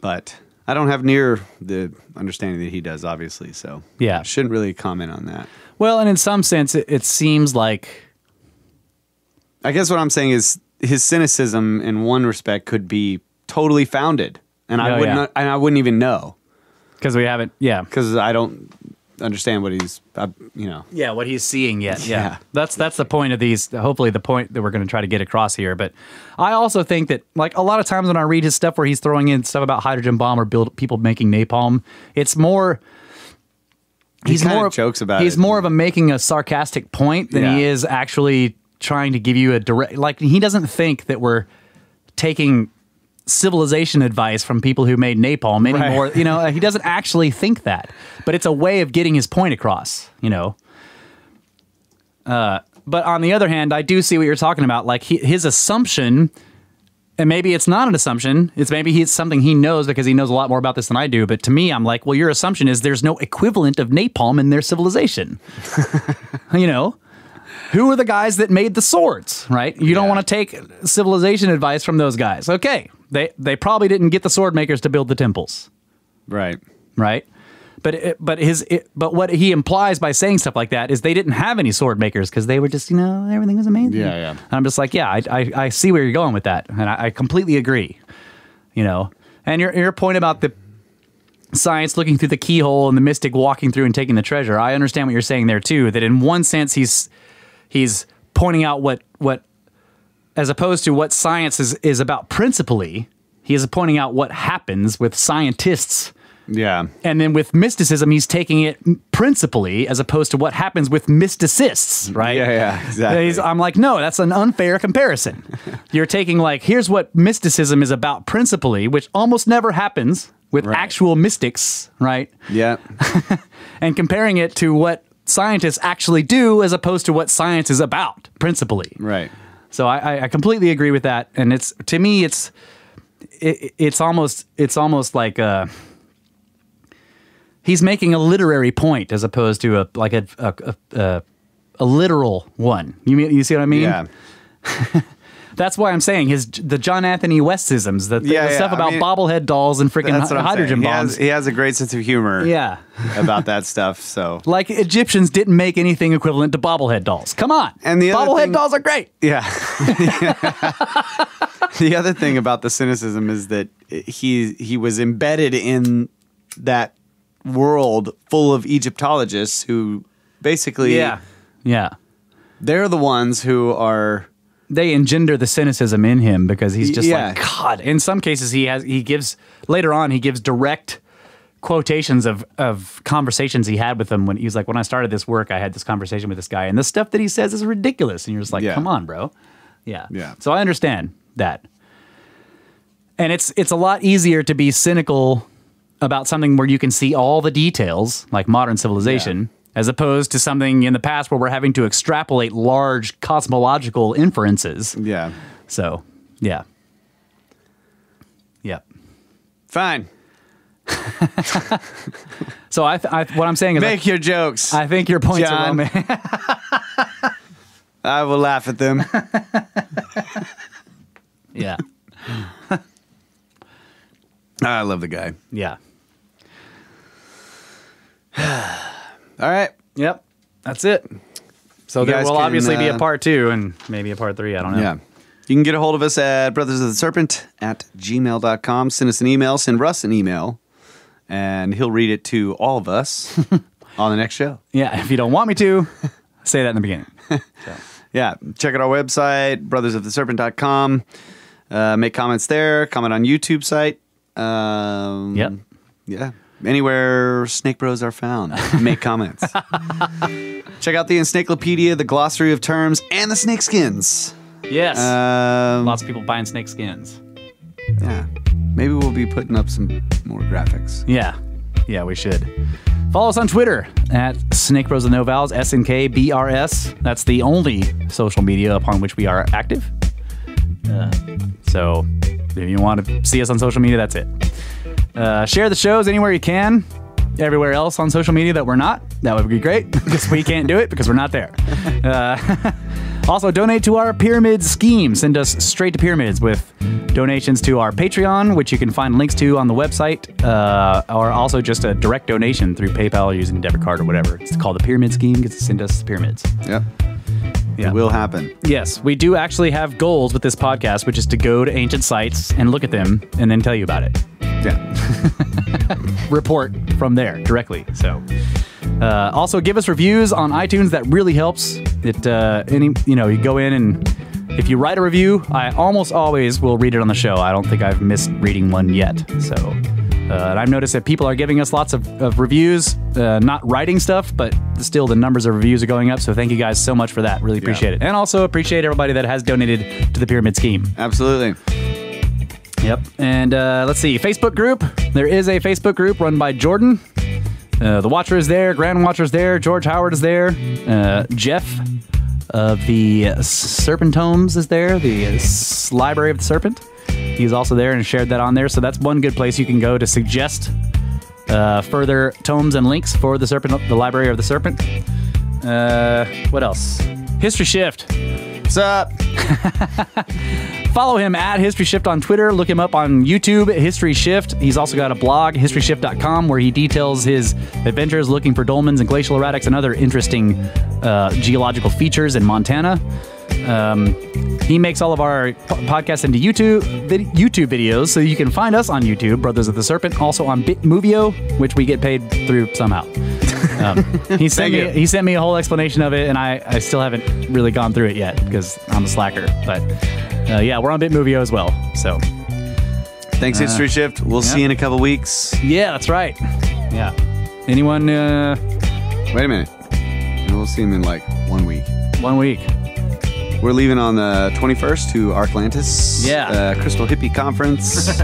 But I don't have near the understanding that he does, obviously. So Yeah. I shouldn't really comment on that. Well, and in some sense, it seems like... I guess what I'm saying is his cynicism in one respect could be totally founded. And I wouldn't even know. Because we haven't, Because I don't understand what he's, Yeah, what he's seeing yet. Yeah. That's the point of these, hopefully the point that we're going to try to get across here. But I also think that, like, a lot of times when I read his stuff where he's throwing in stuff about hydrogen bomb or people making napalm, it's more... He kind of jokes about it. He's more of a making a sarcastic point than he is actually trying to give you a direct... Like, he doesn't think that we're taking civilization advice from people who made napalm anymore. Right. He doesn't actually think that. But it's a way of getting his point across, But on the other hand, I do see what you're talking about. Like, his assumption... And maybe it's not an assumption. It's maybe it's something he knows because he knows a lot more about this than I do. But to me, I'm like, well, your assumption is there's no equivalent of napalm in their civilization. Who are the guys that made the swords, right? You don't want to take civilization advice from those guys. Okay, they probably didn't get the sword makers to build the temples. Right. Right? But what he implies by saying stuff like that is they didn't have any sword makers because they were just, everything was amazing. Yeah. And I'm just like, I see where you're going with that. And I completely agree. And your point about the science looking through the keyhole and the mystic walking through and taking the treasure, I understand what you're saying there too, that in one sense he's pointing out what as opposed to what science is about principally, he is pointing out what happens with scientists. Yeah. And then with mysticism, he's taking it principally as opposed to what happens with mysticists, right? Yeah, exactly. I'm like, no, that's an unfair comparison. You're taking like, here's what mysticism is about principally, which almost never happens with actual mystics, right? Yeah. And comparing it to what scientists actually do as opposed to what science is about principally. Right. So I completely agree with that. And to me, it's almost like he's making a literary point as opposed to a literal one. You see what I mean? Yeah. That's why I'm saying the John Anthony Westisms, the stuff about bobblehead dolls and freaking hydrogen bombs. He has a great sense of humor. Yeah. About that stuff. So, like, Egyptians didn't make anything equivalent to bobblehead dolls. Come on. And the bobblehead dolls are great. Yeah. The other thing about the cynicism is that he was embedded in that world full of Egyptologists who basically they're the ones who are... They engender the cynicism in him because he's just like, God. In some cases, he gives direct quotations of conversations he had with them when he's like, when I started this work, I had this conversation with this guy, and the stuff that he says is ridiculous. And you're just like, come on, bro. Yeah. So I understand that. And it's a lot easier to be cynical about something where you can see all the details, like modern civilization, as opposed to something in the past where we're having to extrapolate large cosmological inferences. Yeah. So, yeah. Yep. Fine. So what I'm saying is... Make your jokes. I think your points are well made. I will laugh at them. Yeah. I love the guy. Yeah. All right. Yep. That's it. So there will obviously be a part 2 and maybe a part 3. I don't know. Yeah. You can get a hold of us at brothersoftheserpent@gmail.com. Send us an email. Send Russ an email. And he'll read it to all of us on the next show. Yeah. If you don't want me to, say that in the beginning. So. Yeah. Check out our website, brothersoftheserpent.com. Make comments there. Comment on YouTube site. Yep. Yeah. Anywhere Snake Bros are found, make comments. Check out the encyclopedia, the glossary of terms, and the snake skins. Yes. Lots of people buying snake skins. Yeah. Maybe we'll be putting up some more graphics. Yeah. Yeah, we should. Follow us on Twitter at Snake Bros with no vowels, SNKBRS. That's the only social media upon which we are active. So if you want to see us on social media, that's it. Share the shows anywhere you can. everywhere else on social media that we're not, that would be great because we can't do it because we're not there. Also, donate to our pyramid scheme. Send us straight to pyramids with donations to our Patreon, which you can find links to on the website, or also just a direct donation through PayPal or using a debit card or whatever. It's called the pyramid scheme. Get to send us pyramids. Yep. Yeah. It will happen. Yes, we do actually have goals with this podcast, which is to go to ancient sites and look at them and then tell you about it. Yeah. Report from there directly. So, also give us reviews on iTunes. That really helps. You go in and if you write a review, I almost always will read it on the show. I don't think I've missed reading one yet. So, and I've noticed that people are giving us lots of reviews, not writing stuff, but still the numbers of reviews are going up. So thank you guys so much for that. Really appreciate it. And also appreciate everybody that has donated to the Pyramid Scheme. Absolutely. Yep. And let's see. Facebook group. There is a Facebook group run by Jordan. The Watcher is there. Grand Watcher is there. George Howard is there. Jeff of the Serpent Tomes is there. The Library of the Serpent. He's also there and shared that on there. So that's one good place you can go to suggest further tomes and links for the Library of the Serpent. What else? History Shift. What's up? Follow him at History Shift on Twitter. Look him up on YouTube, History Shift. He's also got a blog, historyshift.com, where he details his adventures looking for dolmens and glacial erratics and other interesting geological features in Montana. He makes all of our podcasts into YouTube videos, so you can find us on YouTube, Brothers of the Serpent, also on Bitmovio, which we get paid through somehow. He sent me a whole explanation of it, and I still haven't really gone through it yet because I'm a slacker. But yeah, we're on Bitmovio as well. So thanks, History Shift. We'll see you in a couple weeks. Yeah, that's right. Yeah. Anyone? Wait a minute. We'll see him in like 1 week. 1 week. We're leaving on the 21st to Arklantis. Yeah. Crystal Hippie Conference.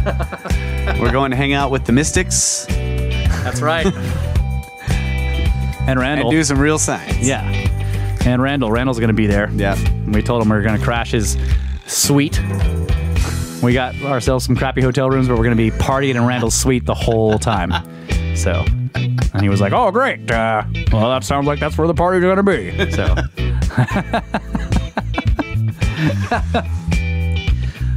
We're going to hang out with the Mystics. That's right. And Randall. And do some real science. Yeah. And Randall's going to be there. Yeah. And we told him we were going to crash his suite. We got ourselves some crappy hotel rooms, but we're going to be partying in Randall's suite the whole time. So, and he was like, "Oh, great. Well, that sounds like that's where the party's going to be." So.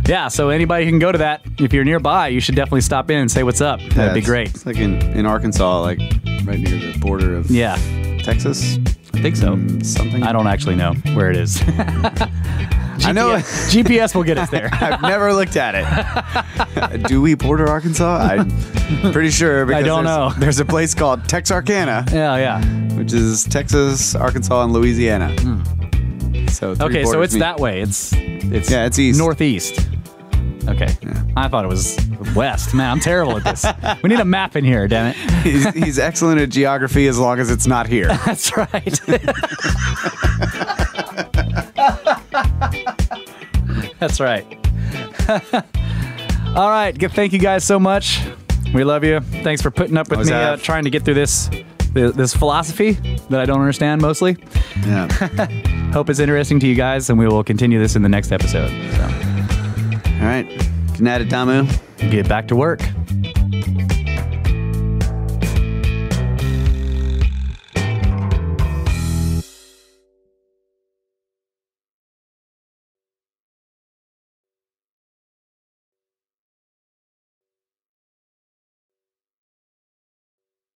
Yeah, so anybody can go to that. If you're nearby, you should definitely stop in and say what's up. That'd be great. It's like in Arkansas, like right near the border of Texas. I think so. Something. I don't actually know where it is. I know GPS will get us there. I've never looked at it. Do we border Arkansas? I'm pretty sure because I don't know. There's a place called Texarkana. Yeah. Which is Texas, Arkansas, and Louisiana. So okay, so it's that way. It's east. Northeast. Okay. Yeah. I thought it was west. Man, I'm terrible at this. We need a map in here, damn it. He's excellent at geography as long as it's not here. That's right. That's right. All right. Thank you guys so much. We love you. Thanks for putting up with me trying to get through this philosophy that I don't understand mostly. Yeah. Hope it's interesting to you guys, and we will continue this in the next episode. So. All right. Good night, Adamu. Get back to work.